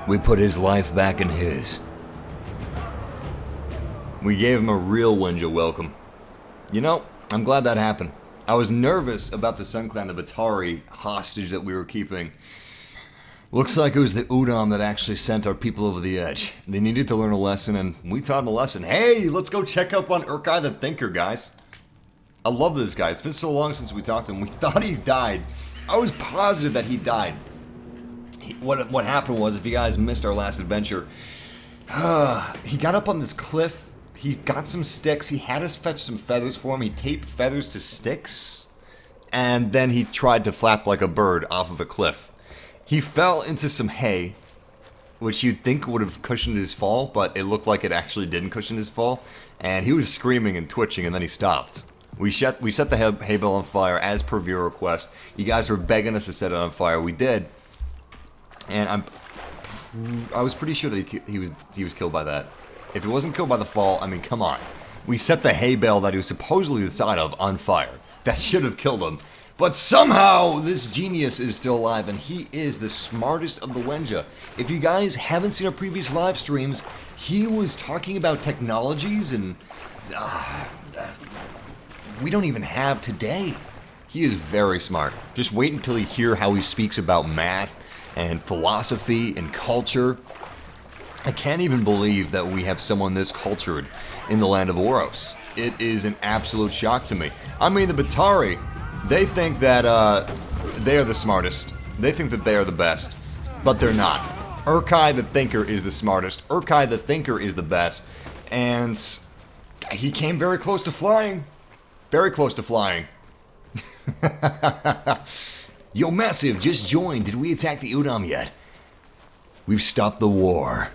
We put his life back in his. We gave him a real Wenja welcome. You know, I'm glad that happened. I was nervous about the Sun Clan, the Batari hostage that we were keeping. Looks like it was the Udam that actually sent our people over the edge. They needed to learn a lesson, and we taught them a lesson. Hey, let's go check up on Urkai the Thinker, guys. I love this guy. It's been so long since we talked to him. We thought he died. I was positive that he died. What happened was, if you guys missed our last adventure, he got up on this cliff. He got some sticks. He had us fetch some feathers for him. He taped feathers to sticks. And then he tried to flap like a bird off of a cliff. He fell into some hay, which you'd think would have cushioned his fall, but it looked like it actually didn't cushion his fall. And he was screaming and twitching, and then he stopped. We set the hay bale on fire as per your request. You guys were begging us to set it on fire. We did, and I was pretty sure that he was killed by that. If he wasn't killed by the fall, I mean, come on. We set the hay bale that he was supposedly the side of on fire. That should have killed him. But somehow, this genius is still alive, and he is the smartest of the Wenja. If you guys haven't seen our previous live streams, he was talking about technologies and we don't even have today. He is very smart. Just wait until you hear how he speaks about math and philosophy and culture. I can't even believe that we have someone this cultured in the land of Oros. It is an absolute shock to me. I mean, the Batari, they think that they are the smartest. They think that they are the best, but they're not. Urkai the Thinker is the smartest. Urkai the Thinker is the best, and he came very close to flying. Very close to flying. Yo, Massive, just joined. Did we attack the Udam yet? We've stopped the war.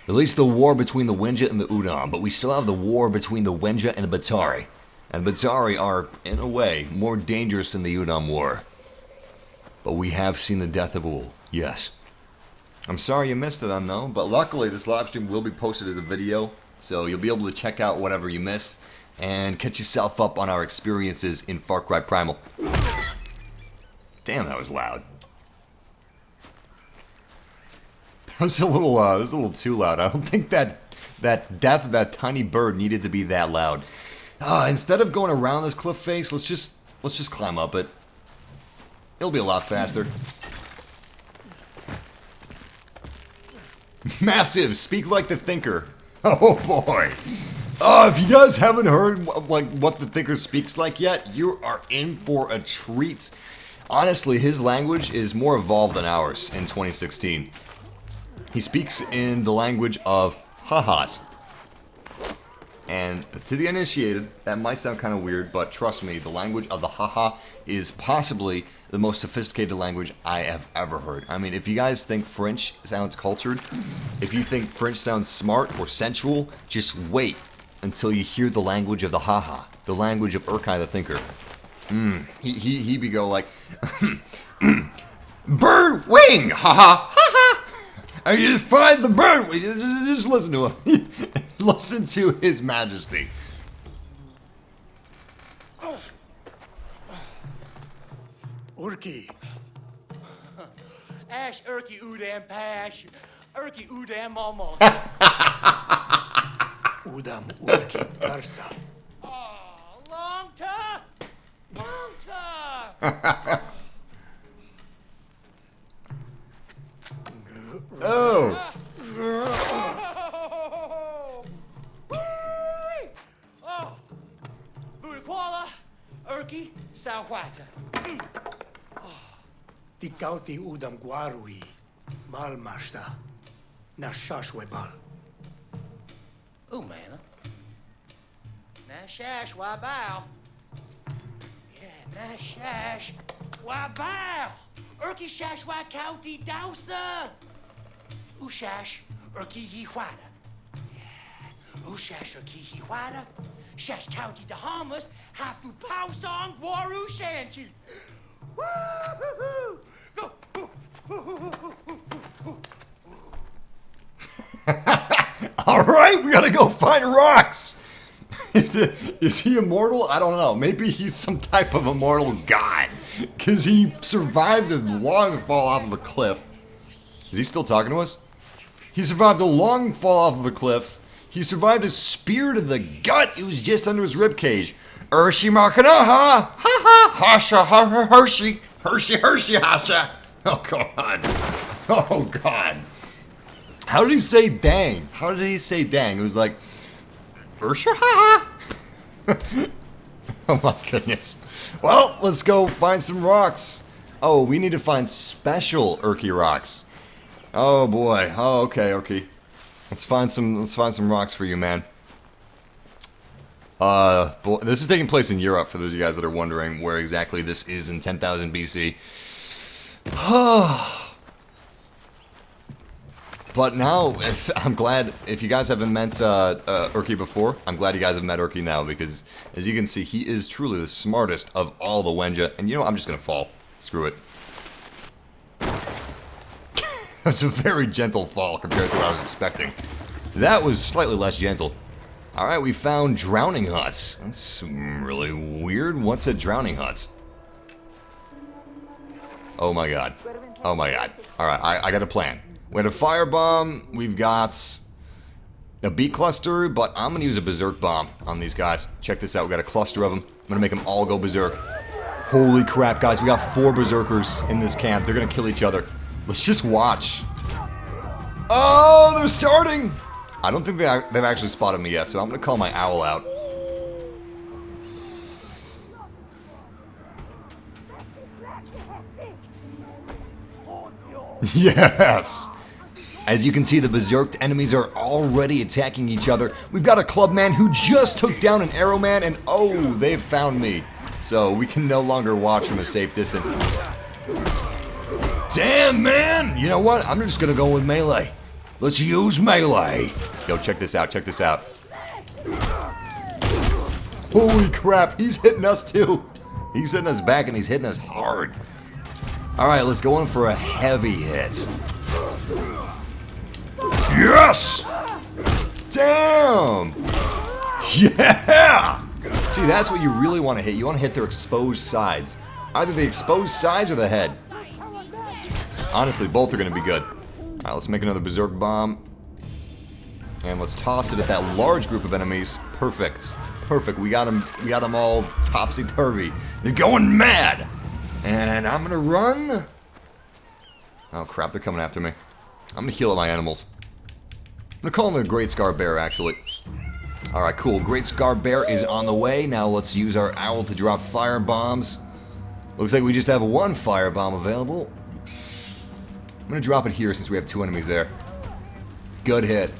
At least the war between the Wenja and the Udam, but we still have the war between the Wenja and the Batari. And Batari are, in a way, more dangerous than the Udam war. But we have seen the death of Ull, yes. I'm sorry you missed it, I know, but luckily this live stream will be posted as a video, so you'll be able to check out whatever you missed and catch yourself up on our experiences in Far Cry Primal. Damn, that was loud. That was a little too loud. I don't think that death of that tiny bird needed to be that loud. Instead of going around this cliff face, let's just climb up it. It'll be a lot faster. Massive, speak like the Thinker. Oh boy. If you guys haven't heard like what the Thinker speaks like yet, you are in for a treat. Honestly, his language is more evolved than ours in 2016. He speaks in the language of ha-has. And to the uninitiated, that might sound kind of weird, but trust me, the language of the haha is possibly the most sophisticated language I have ever heard. I mean, if you guys think French sounds cultured, if you think French sounds smart or sensual, just wait until you hear the language of the haha, the language of Urkai the Thinker. He be go like, bird wing, haha, haha. I just find the bird. Just listen to him. Listen to His Majesty. Urki, Ash Urki Udam Pash. Urki Udam Momos. Udam Urki Darsa. Oh, long time. Long time. Oh. Oh. Budakwala, Urki, Sawhata. Tikauti Udam Guarui. Malmashta. Nashashwebal. Ooh, man. Nashash, why bow? Yeah, Nashash, why bow? Urki shash, why county dousa? Ushash, Urki Yihuada. Yeah, Ushash, Urki Yihuada. Shash county Dahamas, Hafu Pow Song, Waru Shanchi. Woo-hoo-hoo! Go! Alright, we gotta go find rocks! Is he immortal? I don't know. Maybe he's some type of immortal god. Because he survived a long fall off of a cliff. Is he still talking to us? He survived a long fall off of a cliff. He survived a spear to the gut. It was just under his ribcage. Urshi Markanaha! Ha ha! Hasha! Hershey! Hershey! Hasha! Oh god. Oh god. How did he say dang? How did he say dang? It was like, Ursha, ha ha! Oh my goodness. Well, let's go find some rocks. Oh, we need to find special Urki rocks. Oh boy. Oh, okay. Let's find some rocks for you, man. Boy, this is taking place in Europe, for those of you guys that are wondering where exactly this is in 10,000 BC. But now, I'm glad, if you guys haven't met Urki before, I'm glad you guys have met Urki now, because as you can see, he is truly the smartest of all the Wenja. And you know, I'm just going to fall. Screw it. That's a very gentle fall compared to what I was expecting. That was slightly less gentle. Alright, we found drowning huts. That's really weird. What's a drowning hut? Oh my god. Oh my god. Alright, I got a plan. We had a firebomb, we've got a beat cluster, but I'm gonna use a berserk bomb on these guys. Check this out, we got a cluster of them. I'm gonna make them all go berserk. Holy crap, guys, we got 4 berserkers in this camp. They're gonna kill each other. Let's just watch. Oh, they're starting! I don't think they've actually spotted me yet, so I'm gonna call my owl out. Yes! As you can see, the berserked enemies are already attacking each other. We've got a clubman who just took down an arrowman, and oh, they've found me. So we can no longer watch from a safe distance. Damn, man! You know what? I'm just gonna go with melee. Let's use melee. Yo, check this out, check this out. Holy crap, he's hitting us too. He's hitting us back and he's hitting us hard. Alright, let's go in for a heavy hit. Yes! Damn! Yeah! See, that's what you really want to hit. You want to hit their exposed sides. Either the exposed sides or the head. Honestly, both are going to be good. Alright, let's make another berserk bomb. And let's toss it at that large group of enemies. Perfect. Perfect. We got them all topsy-turvy. They're going mad! And I'm gonna run. Oh crap, they're coming after me. I'm gonna heal up my animals. I'm gonna call him the Great Scar Bear, actually. Alright, cool. Great Scar Bear is on the way. Now let's use our owl to drop fire bombs. Looks like we just have 1 fire bomb available. I'm gonna drop it here since we have 2 enemies there. Good hit.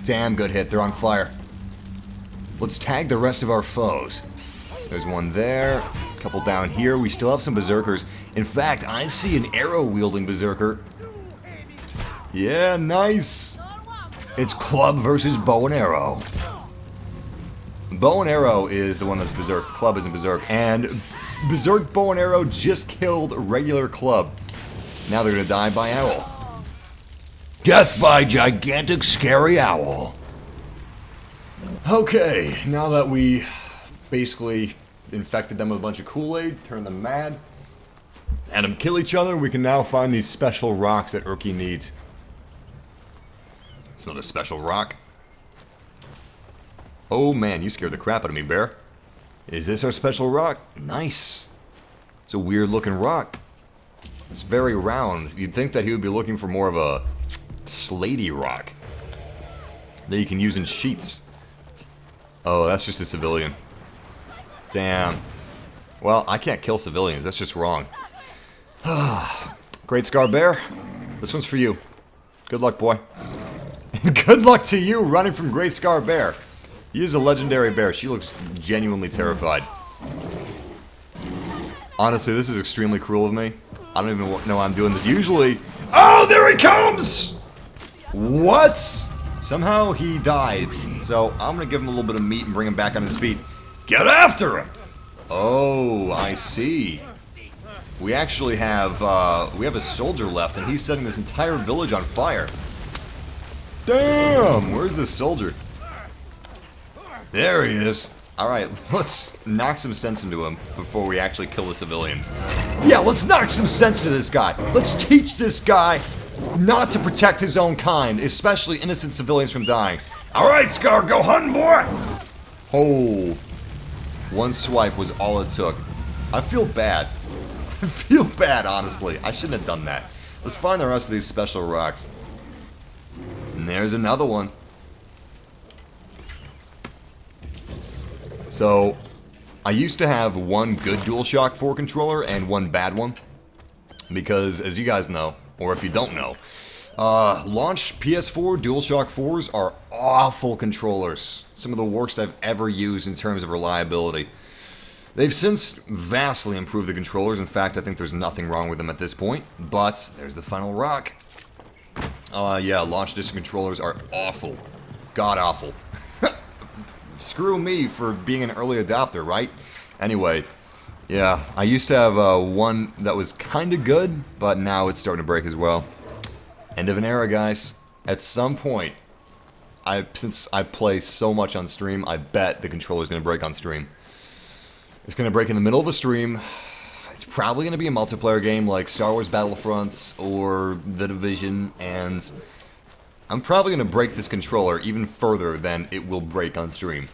Damn good hit. They're on fire. Let's tag the rest of our foes. There's one there. A couple down here. We still have some berserkers. In fact, I see an arrow-wielding berserker. Yeah, nice. It's club versus bow and arrow. Bow and arrow is the one that's berserk. Club isn't berserk. And berserk bow and arrow just killed regular club. Now they're gonna die by owl. Death by gigantic scary owl. Okay, now that we basically infected them with a bunch of Kool-Aid, turned them mad, had them kill each other, we can now find these special rocks that Urki needs. It's not a special rock. Oh man, you scared the crap out of me, bear. Is this our special rock? Nice. It's a weird looking rock. It's very round. You'd think that he would be looking for more of a slatey rock that you can use in sheets. Oh, that's just a civilian. Damn. Well, I can't kill civilians. That's just wrong. Great Scar Bear. This one's for you. Good luck, boy. Good luck to you running from Great Scar Bear. He is a legendary bear. She looks genuinely terrified. Honestly, this is extremely cruel of me. I don't even know why I'm doing this. Usually... Oh, there he comes! What? Somehow he died. So I'm going to give him a little bit of meat and bring him back on his feet. Get after him! Oh, I see. We actually have, we have a soldier left, and he's setting this entire village on fire. Damn! Where's this soldier? There he is. Alright, let's knock some sense into him before we actually kill the civilian. Yeah, let's knock some sense into this guy. Let's teach this guy not to protect his own kind, especially innocent civilians from dying. Alright, Scar, go hunting, boy! Oh. One swipe was all it took. I feel bad. I feel bad, honestly. I shouldn't have done that. Let's find the rest of these special rocks. And there's another one. So, I used to have one good DualShock 4 controller and one bad one. Because, as you guys know, or if you don't know, launch PS4 DualShock 4s are awful controllers. Some of the worst I've ever used in terms of reliability. They've since vastly improved the controllers. In fact, I think there's nothing wrong with them at this point. But, there's the final rock. Yeah, launch disc controllers are awful. God-awful. Screw me for being an early adopter, right? Anyway, yeah, I used to have one that was kind of good, but now it's starting to break as well. End of an era, guys. At some point, since I play so much on stream, I bet the controller's going to break on stream. It's going to break in the middle of the stream. It's probably going to be a multiplayer game like Star Wars Battlefronts or The Division, and I'm probably going to break this controller even further than it will break on stream.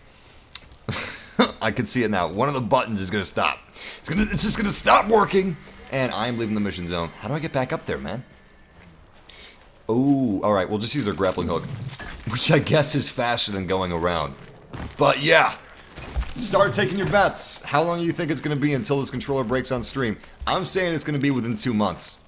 I can see it now. One of the buttons is going to stop. It's just going to stop working, and I'm leaving the mission zone. How do I get back up there, man? Oh, alright, we'll just use our grappling hook, which I guess is faster than going around. But yeah, start taking your bets. How long do you think it's going to be until this controller breaks on stream? I'm saying it's going to be within 2 months.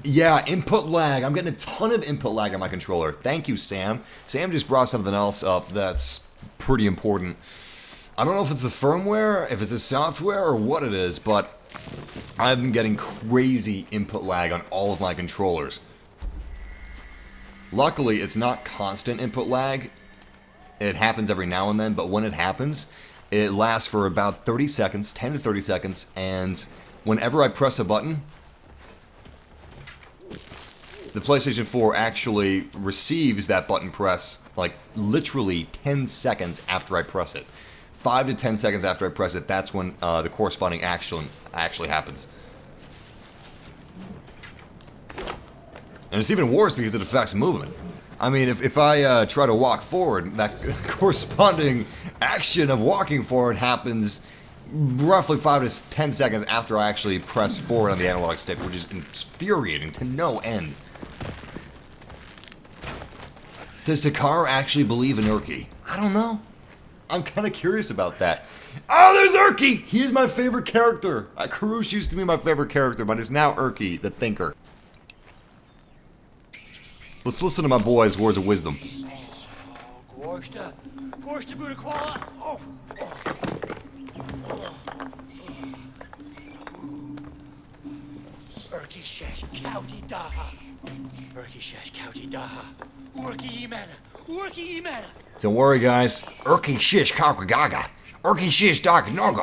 Yeah, input lag. I'm getting a ton of input lag on my controller. Thank you, Sam. Sam just brought something else up that's pretty important. I don't know if it's the firmware, if it's the software, or what it is, but I've been getting crazy input lag on all of my controllers. Luckily, it's not constant input lag. It happens every now and then, but when it happens, it lasts for about 30 seconds, 10 to 30 seconds, and whenever I press a button, the PlayStation 4 actually receives that button press, like, literally 10 seconds after I press it. 5 to 10 seconds after I press it, that's when the corresponding action actually happens. And it's even worse because it affects movement. I mean, if I try to walk forward, that corresponding action of walking forward happens roughly 5 to 10 seconds after I actually press forward on the analog stick, which is infuriating to no end. Does Takkar actually believe in Urki? I don't know. I'm kind of curious about that. Oh, there's Urki! He's my favorite character. Karush used to be my favorite character, but it's now Urki, the Thinker. Let's listen to my boy's words of wisdom. Gorsta Budakwala. Oh. Urki Shesh Kauti Daha. Urki Shesh Kauti Daha. Urki Yimana. Don't worry, guys. Urki Shish Kakagaga. Urki Shish Dak Nogo.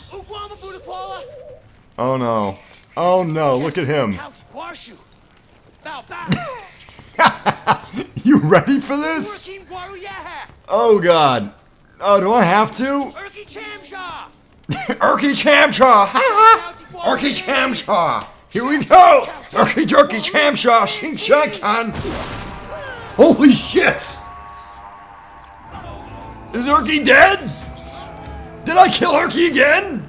Uguama Budakwala. Oh no. Oh no, look at him. Kauti Warshu. Bow. You ready for this? Urki Waru Yaha. Oh god. Oh, do I have to? Urki Chamsha. Urki Chamshaw! Urki Chamshaw! Here we go! Urki Jerky Chamshaw! Shing Shankan! Holy shit! Is Urki dead? Did I kill Urki again?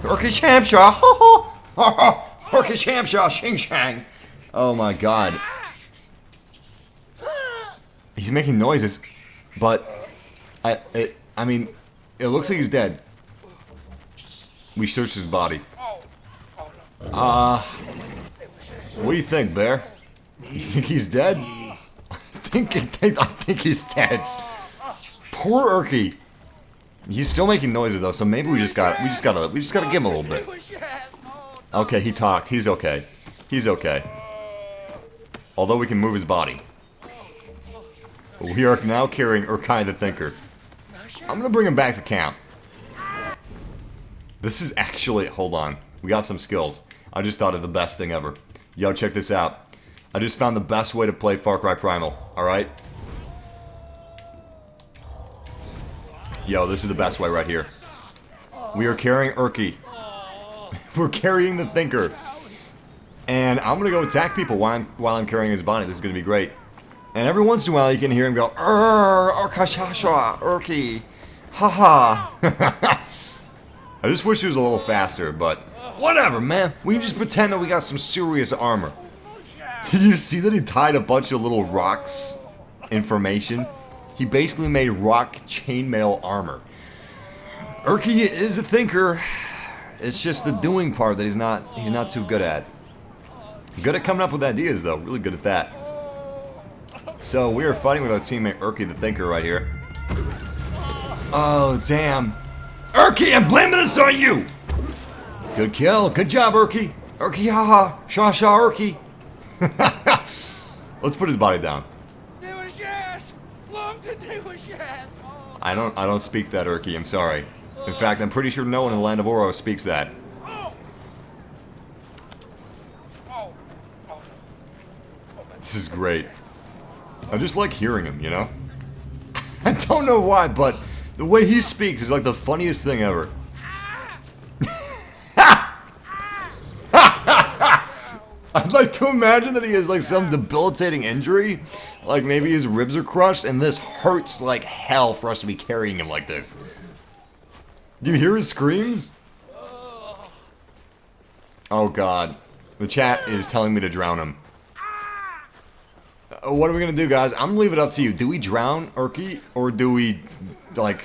Urki Chamshaw! Urki Chamshaw! Shing Shang! Oh my god. He's making noises, but I mean, it looks like he's dead. We searched his body. What do you think, Bear? You think he's dead? I think he's dead. Poor Urki. He's still making noises though, so maybe we just gotta give him a little bit. Okay, he talked. He's okay. He's okay. Although we can move his body. We are now carrying Urkai the Thinker. I'm gonna bring him back to camp. This is actually... Hold on. We got some skills. I just thought of the best thing ever. Yo, check this out. I just found the best way to play Far Cry Primal. Alright? Yo, this is the best way right here. We are carrying Urki. We're carrying the Thinker. And I'm gonna go attack people while I'm carrying his body. This is gonna be great. And every once in a while you can hear him go, Urkashashwa, Urki. Haha. I just wish he was a little faster, but whatever, man. We can just pretend that we got some serious armor. Did you see that he tied a bunch of little rocks information? He basically made rock chainmail armor. Urki is a thinker. It's just the doing part that he's not too good at. Good at coming up with ideas though, really good at that. So we are fighting with our teammate Urki the Thinker right here. Oh damn. Urki, I'm blaming this on you! Good kill, good job Urki. Urki, haha, Shaw Urki. Let's put his body down. I don't speak that Urki, I'm sorry. In fact, I'm pretty sure no one in the land of Oros speaks that. This is great. I just like hearing him, you know? I don't know why, but The way he speaks is like the funniest thing ever. I'd like to imagine that he has like some debilitating injury. Like maybe his ribs are crushed and this hurts like hell for us to be carrying him like this. Do you hear his screams? Oh god. The chat is telling me to drown him. What are we gonna do, guys? I'm gonna leave it up to you. Do we drown Urki? Or do we, like...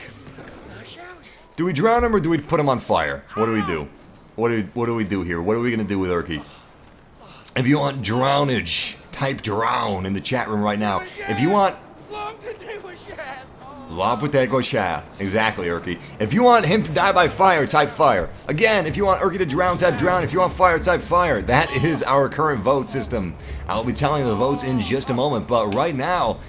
Do we drown him or do we put him on fire? What do we do? What do we do here? What are we gonna do with Urki? If you want drownage, type drown in the chat room right now. If you want... Exactly, Urki. If you want him to die by fire, type fire. Again, if you want Urki to drown, type drown. If you want fire, type fire. That is our current vote system. I'll be telling you the votes in just a moment, but right now,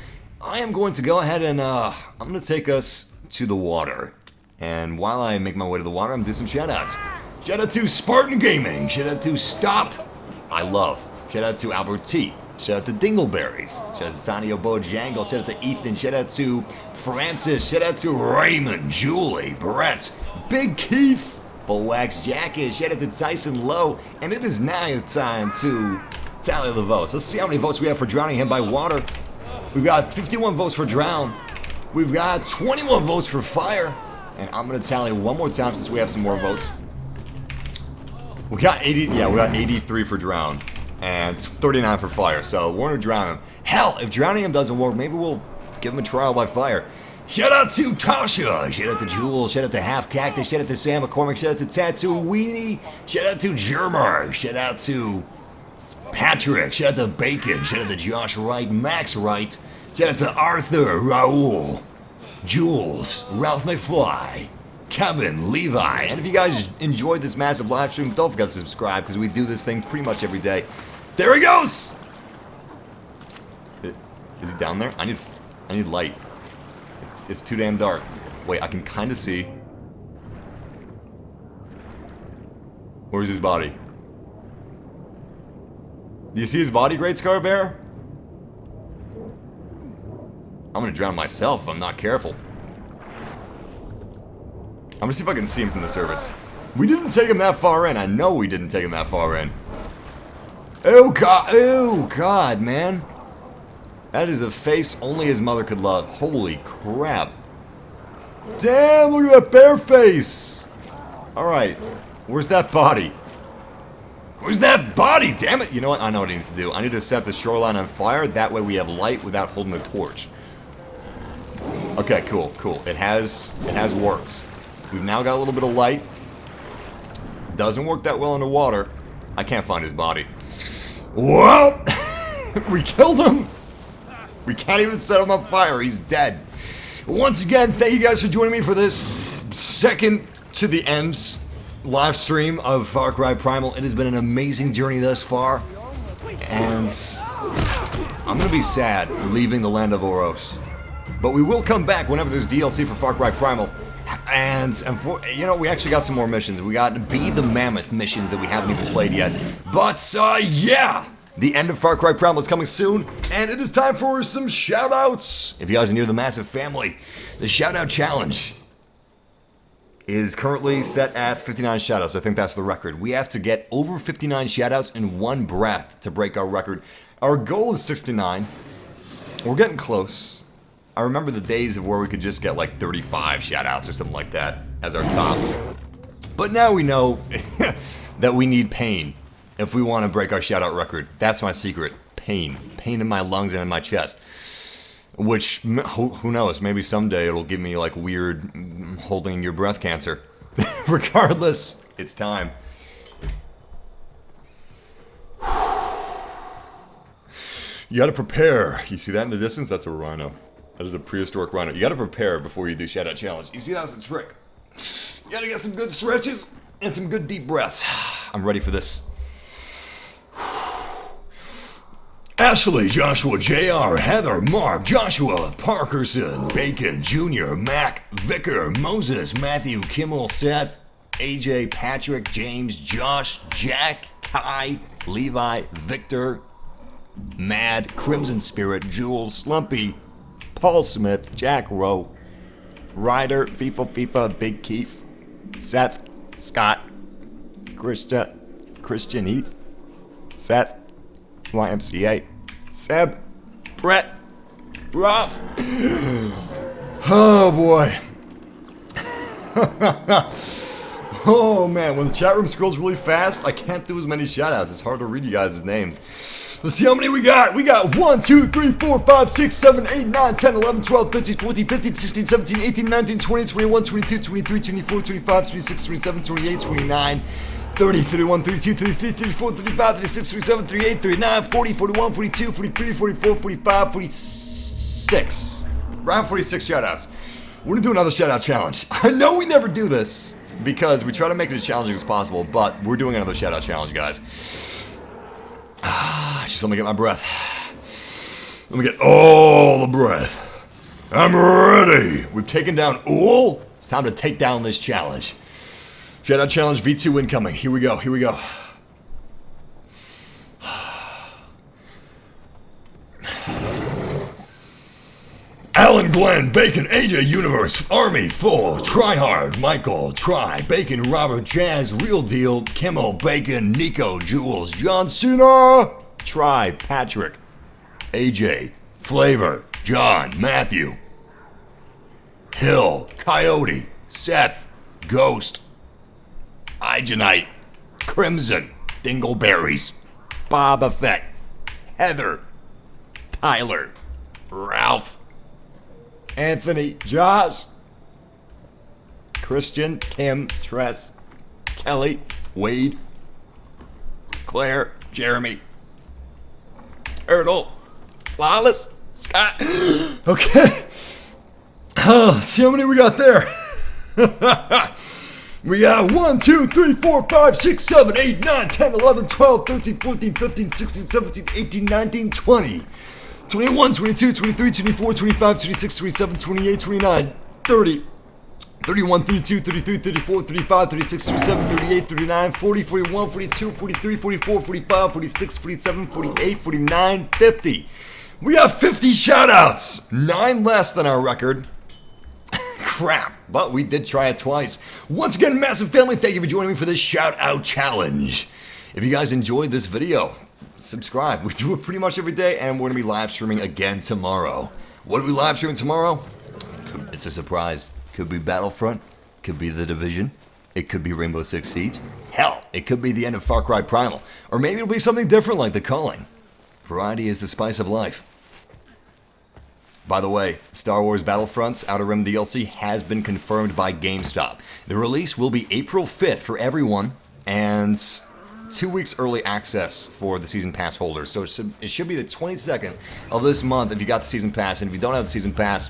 I am going to go ahead and, I'm going to take us to the water. And while I make my way to the water, I'm going to do some shoutouts. Shout out to Spartan Gaming. Shout out to Stop. I love. Shout out to Albert T. Shout out to Dingleberries. Shout out to Tanya Bojangle. Shout out to Ethan. Shout out to Francis. Shout out to Raymond, Julie, Brett, Big Keith, Full Wax Jacket. Shout out to Tyson Lowe. And it is now time to tally the votes. Let's see how many votes we have for drowning him by water. We've got 51 votes for drown. We've got 21 votes for fire. And I'm going to tally one more time since we have some more votes. We got 80, yeah, we got 83 for drown. And 39 for fire, so we're gonna drown him. Hell, if drowning him doesn't work, maybe we'll give him a trial by fire. Shout out to Tasha, shout out to Jules, shout out to Half Cactus, shout out to Sam McCormick, shout out to Tattoo Weenie, shout out to Germer, shout out to Patrick, shout out to Bacon, shout out to Josh Wright, Max Wright, shout out to Arthur, Raul, Jules, Ralph McFly, Kevin, Levi, and if you guys enjoyed this massive live stream, don't forget to subscribe because we do this thing pretty much every day. There he goes! Is he down there? I need light. It's too damn dark. Wait, I can kind of see. Where's his body? Do you see his body, Great Scar Bear? I'm gonna drown myself if I'm not careful. I'm gonna see if I can see him from the surface. We didn't take him that far in. I know we didn't take him that far in. Oh god, man. That is a face only his mother could love. Holy crap. Damn, look at that bear face. Alright, where's that body? Where's that body? Damn it. You know what? I know what I need to do. I need to set the shoreline on fire. That way we have light without holding the torch. Okay, cool. It has worked. We've now got a little bit of light. Doesn't work that well underwater. I can't find his body. Well, we killed him. We can't even set him on fire. He's dead. Once again, thank you guys for joining me for this second to the end live stream of Far Cry Primal. It has been an amazing journey thus far. And I'm going to be sad leaving the land of Oros. But we will come back whenever there's DLC for Far Cry Primal. And you know, we actually got some more missions. We got Be the Mammoth missions that we haven't even played yet. But, yeah! The end of Far Cry Primal is coming soon, and it is time for some shoutouts! If you guys are new to the Massive family, the shoutout challenge is currently set at 59 shoutouts. I think that's the record. We have to get over 59 shoutouts in one breath to break our record. Our goal is 69. We're getting close. I remember the days of where we could just get like 35 shoutouts or something like that as our top. But now we know that we need pain if we want to break our shoutout record. That's my secret. Pain. Pain in my lungs and in my chest. Which, who knows, maybe someday it'll give me like weird holding your breath cancer. Regardless, it's time. You gotta prepare. You see that in the distance? That's a rhino. That is a prehistoric rhino. You gotta prepare before you do shoutout challenge. You see, that's the trick. You gotta get some good stretches and some good deep breaths. I'm ready for this. Ashley, Joshua, JR, Heather, Mark, Joshua, Parkerson, Bacon, Jr., Mac, Vicar, Moses, Matthew, Kimmel, Seth, AJ, Patrick, James, Josh, Jack, Kai, Levi, Victor, Mad, Crimson Spirit, Jules, Slumpy, Paul Smith, Jack Rowe, Ryder, FIFA, Big Keith, Seth, Scott, Christian Heath, Seth, YMCA, Seb, Brett, Ross. Oh boy. Oh man, when the chat room scrolls really fast, I can't do as many shoutouts. It's hard to read you guys' names. Let's see how many we got. We got 1, 2, 3, 4, 5, 6, 7, 8, 9, 10, 11, 12, 13, 14, 15, 16, 17, 18, 19, 20, 21, 22, 23, 24, 25, 26, 27, 28, 29, 30, 31, 32, 33, 34, 35, 36, 37, 38, 39, 40, 41, 42, 43, 44, 45, 46. Round 46 shoutouts. We're gonna do another shoutout challenge. I know we never do this because we try to make it as challenging as possible, but we're doing another shoutout challenge, guys. Just let me get my breath. Let me get all the breath. I'm ready. We've taken down Ull. It's time to take down this challenge. Shoutout challenge V2 incoming. Here we go. Here we go. Alan, Glenn, Bacon, AJ, Universe, Army, Full, Tryhard, Michael, Try, Bacon, Robert, Jazz, Real Deal, Kimmel, Bacon, Nico, Jules, John Cena, Try, Patrick, AJ, Flavor, John, Matthew, Hill, Coyote, Seth, Ghost, Igenite, Crimson, Dingleberries, Boba Fett, Heather, Tyler, Ralph, Anthony, Josh, Christian, Kim, Tress, Kelly, Wade, Claire, Jeremy, Ertl, Flawless, Scott. Okay. See how many we got there. We got 1, 2, 3, 4, 5, 6, 7, 8, 9, 10, 11, 12, 13, 14, 15, 16, 17, 18, 19, 20. 21, 22, 23, 24, 25, 26, 27, 28, 29, 30, 31, 32, 33, 34, 35, 36, 37, 38, 39, 40, 41, 42, 43, 44, 45, 46, 47, 48, 49, 50. We got 50 shoutouts! 9 less than our record. Crap, but we did try it twice. Once again, massive family, thank you for joining me for this shout-out challenge. If you guys enjoyed this video, subscribe. We do it pretty much every day, and we're going to be live streaming again tomorrow. What are we live streaming tomorrow? It's a surprise. Could be Battlefront. Could be The Division. It could be Rainbow Six Siege. Hell, it could be the end of Far Cry Primal. Or maybe it'll be something different like The Calling. Variety is the spice of life. By the way, Star Wars Battlefront's Outer Rim DLC has been confirmed by GameStop. The release will be April 5th for everyone, and 2 weeks early access for the Season Pass holders. So it should be the 22nd of this month if you got the Season Pass, and if you don't have the Season Pass,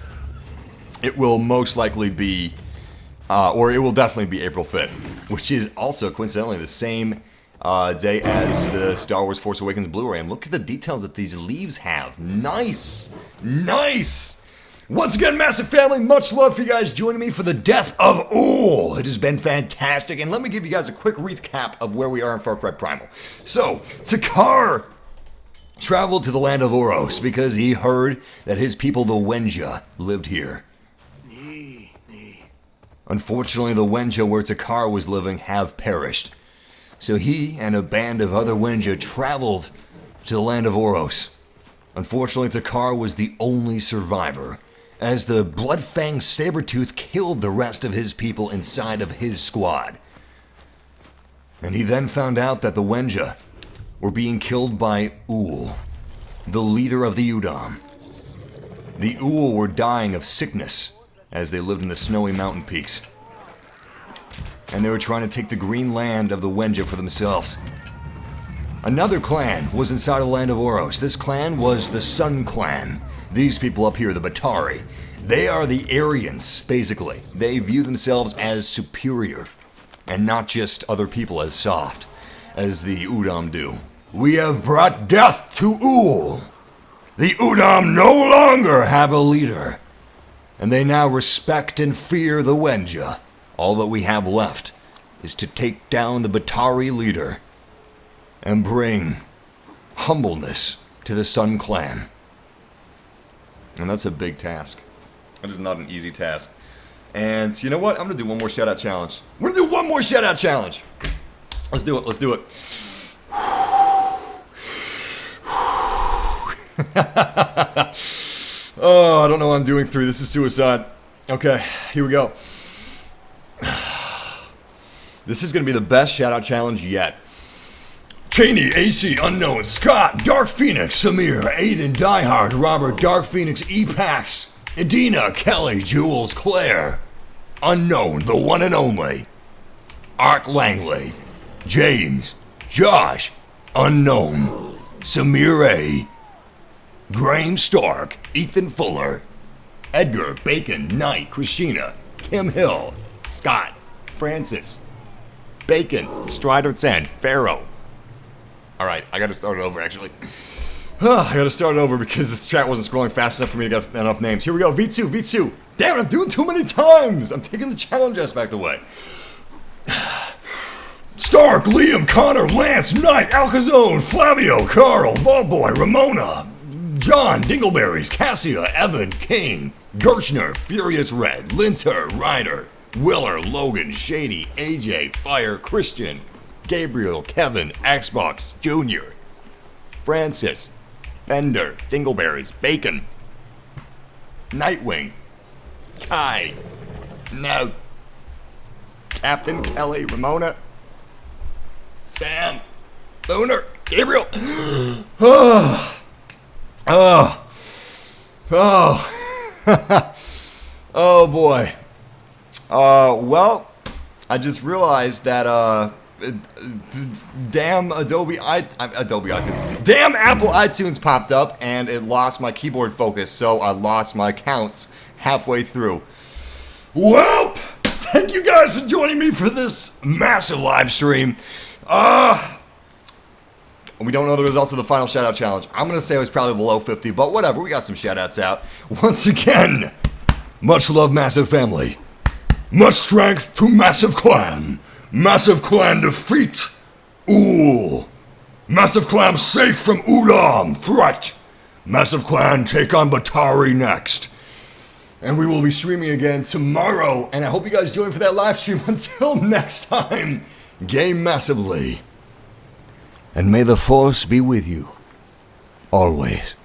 it will most likely be, or it will definitely be April 5th, which is also coincidentally the same day as the Star Wars Force Awakens Blu-ray. And look at the details that these leaves have. Nice! Nice! Once again, massive family, much love for you guys joining me for the death of Ull. It has been fantastic, and let me give you guys a quick recap of where we are in Far Cry Primal. So, Takkar traveled to the land of Oros because he heard that his people, the Wenja, lived here. Unfortunately, the Wenja where Takkar was living have perished. So he and a band of other Wenja traveled to the land of Oros. Unfortunately, Takkar was the only survivor, as the blood-fanged saber-toothed killed the rest of his people inside of his squad. And he then found out that the Wenja were being killed by Ull, the leader of the Udam. The Ull were dying of sickness as they lived in the snowy mountain peaks. And they were trying to take the green land of the Wenja for themselves. Another clan was inside the land of Oros. This clan was the Sun Clan. These people up here, the Batari, they are the Aryans, basically. They view themselves as superior, and not just other people as soft, as the Udam do. We have brought death to Ull. The Udam no longer have a leader, and they now respect and fear the Wenja. All that we have left is to take down the Batari leader and bring humbleness to the Sun Clan. And that's a big task. That is not an easy task. And so you know what? I'm gonna do one more shout out challenge. We're gonna do one more shout out challenge. Let's do it. Let's do it. Oh, I don't know what I'm doing through. This is suicide. Okay, here we go. This is gonna be the best shout out challenge yet. Cheney, AC, Unknown, Scott, Dark Phoenix, Samir, Aiden, Diehard, Robert, Dark Phoenix, E-Pax, Edina, Kelly, Jules, Claire, Unknown, the one and only, Ark Langley, James, Josh, Unknown, Samir A, Graham Stark, Ethan Fuller, Edgar, Bacon, Knight, Christina, Kim Hill, Scott, Francis, Bacon, Strider 10, Pharaoh. Alright, I gotta start it over actually. I gotta start it over because this chat wasn't scrolling fast enough for me to get enough names. Here we go, V2. Damn, I'm doing too many times! I'm taking the challenge aspect away. Stark, Liam, Connor, Lance, Knight, Alcazone, Flavio, Carl, Volboy, Ramona, John, Dingleberries, Cassia, Evan, King, Gershner, Furious Red, Linter, Ryder, Willer, Logan, Shady, AJ, Fire, Christian, Gabriel, Kevin, Xbox, Jr., Francis, Bender, Dingleberries, Bacon, Nightwing, Kai, No, Captain, Kelly, Ramona, Sam, Lunar, Gabriel. Oh boy. Well, I just realized that damn Adobe iTunes. Damn Apple iTunes popped up and it lost my keyboard focus, so I lost my counts halfway through. Well, thank you guys for joining me for this massive live stream. We don't know the results of the final shout out challenge. I'm gonna say it was probably below 50, but whatever, we got some shout outs out. Once again, much love, Massive family. Much strength to Massive Clan. Massive Clan defeat Ull. Massive Clan safe from Udam threat. Massive Clan take on Batari next. And we will be streaming again tomorrow, and I hope you guys join for that live stream. Until next time, game massively. And may the Force be with you, always.